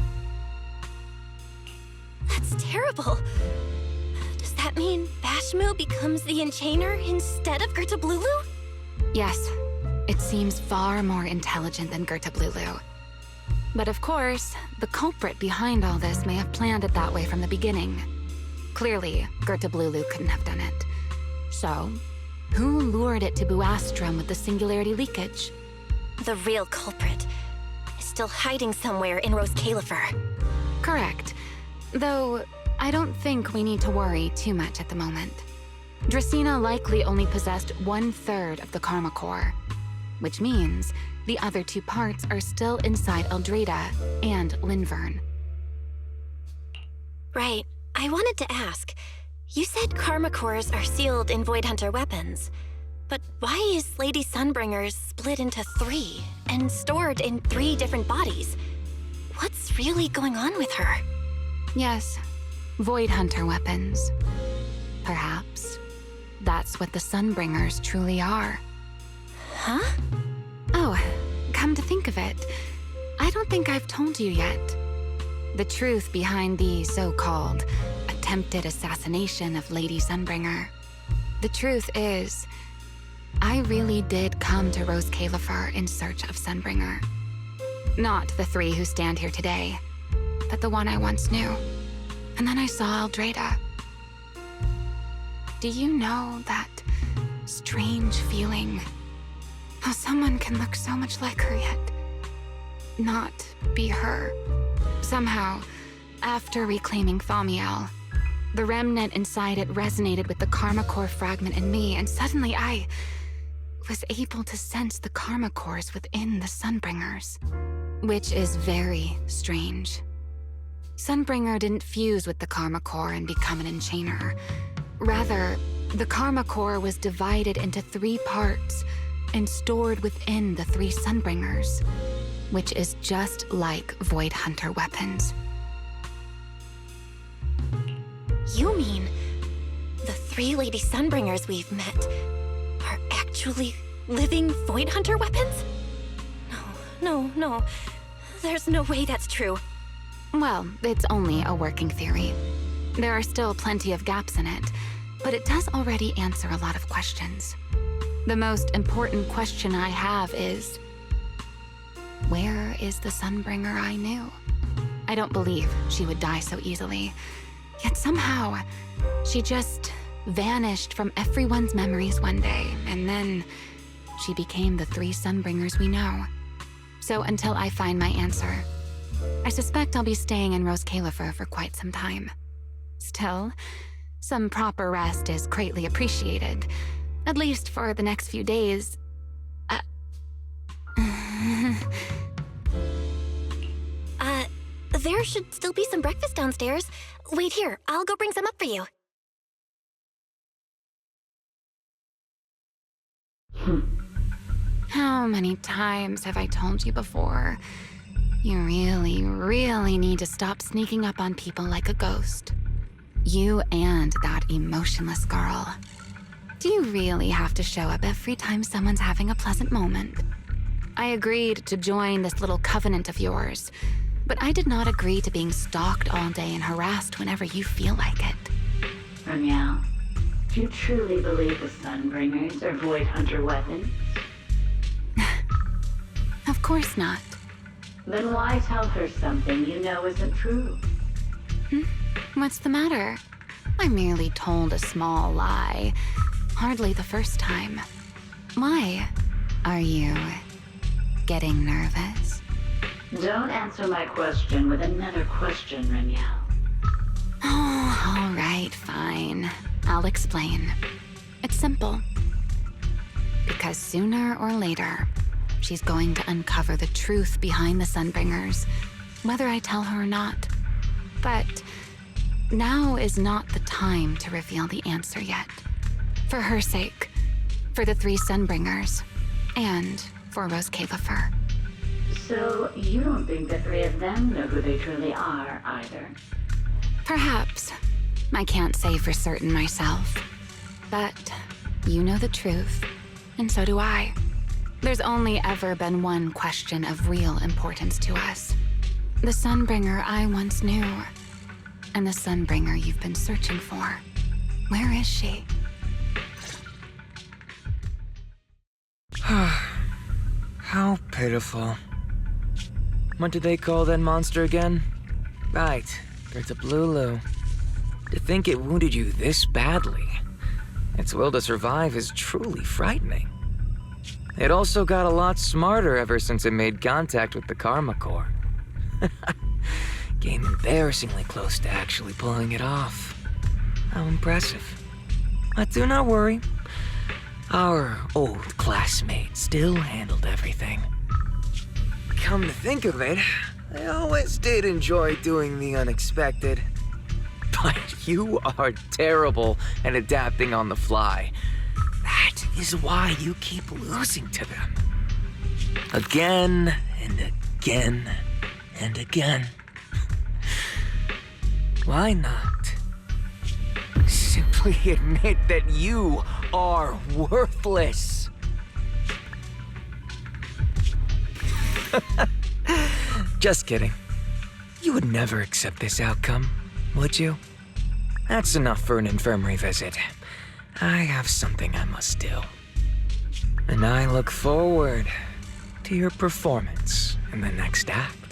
That's terrible. Does that mean Bashmu becomes the Enchainer instead of Girtablullu? Yes, it seems far more intelligent than Girtablullu. But of course, the culprit behind all this may have planned it that way from the beginning. Clearly, Girtablullu couldn't have done it. So, who lured it to Buastrum with the singularity leakage? The real culprit is still hiding somewhere in Roscaelifer. Correct. Though, I don't think we need to worry too much at the moment. Dracina likely only possessed 1/3 of the karma core, which means the other 2 parts are still inside Eldreda and Linvern. Right. I wanted to ask. You said karma cores are sealed in Void Hunter weapons. But why is Lady Sunbringer's split into 3 and stored in 3 different bodies? What's really going on with her? Yes, Void Hunter weapons. Perhaps that's what the Sunbringers truly are. Huh? Oh, come to think of it, I don't think I've told you yet. The truth behind the so-called attempted assassination of Lady Sunbringer. The truth is, I really did come to Roscaelifer in search of Sunbringer. Not the 3 who stand here today, but the one I once knew. And then I saw Eldreda. Do you know that strange feeling? How someone can look so much like her yet not be her. Somehow, after reclaiming Thaumiel, the remnant inside it resonated with the karma core fragment in me, and suddenly I was able to sense the karma cores within the Sunbringers, which is very strange. Sunbringer didn't fuse with the karma core and become an Enchainer. Rather, the karma core was divided into 3 parts and stored within the 3 Sunbringers, which is just like Void Hunter weapons. You mean 3 Lady Sunbringers we've met are actually living Void Hunter weapons? No. There's no way that's true. Well, it's only a working theory. There are still plenty of gaps in it, but it does already answer a lot of questions. The most important question I have is, where is the Sunbringer I knew? I don't believe she would die so easily. Yet somehow, she just vanished from everyone's memories one day, and then she became the 3 Sunbringers we know. So until I find my answer, I suspect I'll be staying in Roscaelifer for quite some time. Still, some proper rest is greatly appreciated, at least for the next few days. There should still be some breakfast downstairs. Wait here, I'll go bring some up for you. How many times have I told you before? You really, really need to stop sneaking up on people like a ghost. You and that emotionless girl. Do you really have to show up every time someone's having a pleasant moment? I agreed to join this little covenant of yours, but I did not agree to being stalked all day and harassed whenever you feel like it. Remielle, do you truly believe the Sunbringers are Void Hunter weapons? Of course not. Then why tell her something you know isn't true? What's the matter? I merely told a small lie. Hardly the first time. Why? Are you getting nervous? Don't answer my question with another question, Remielle. Oh, all right, fine. I'll explain. It's simple. Because sooner or later, she's going to uncover the truth behind the Sunbringers, whether I tell her or not. But now is not the time to reveal the answer yet. For her sake, for the 3 Sunbringers, and for Roscaelifer. So you don't think the 3 of them know who they truly are, either? Perhaps. I can't say for certain myself. But you know the truth, and so do I. There's only ever been one question of real importance to us. The Sunbringer I once knew, and the Sunbringer you've been searching for. Where is she? How pitiful. What did they call that monster again? Right, Girtablullu. To think it wounded you this badly. Its will to survive is truly frightening. It also got a lot smarter ever since it made contact with the Karma Core. Came embarrassingly close to actually pulling it off. How impressive. But do not worry. Our old classmate still handled everything. Come to think of it, I always did enjoy doing the unexpected. But you are terrible at adapting on the fly. That is why you keep losing to them. Again and again and again. Why not? Simply admit that you are worthless. Just kidding. You would never accept this outcome, would you? That's enough for an infirmary visit. I have something I must do. And I look forward to your performance in the next act.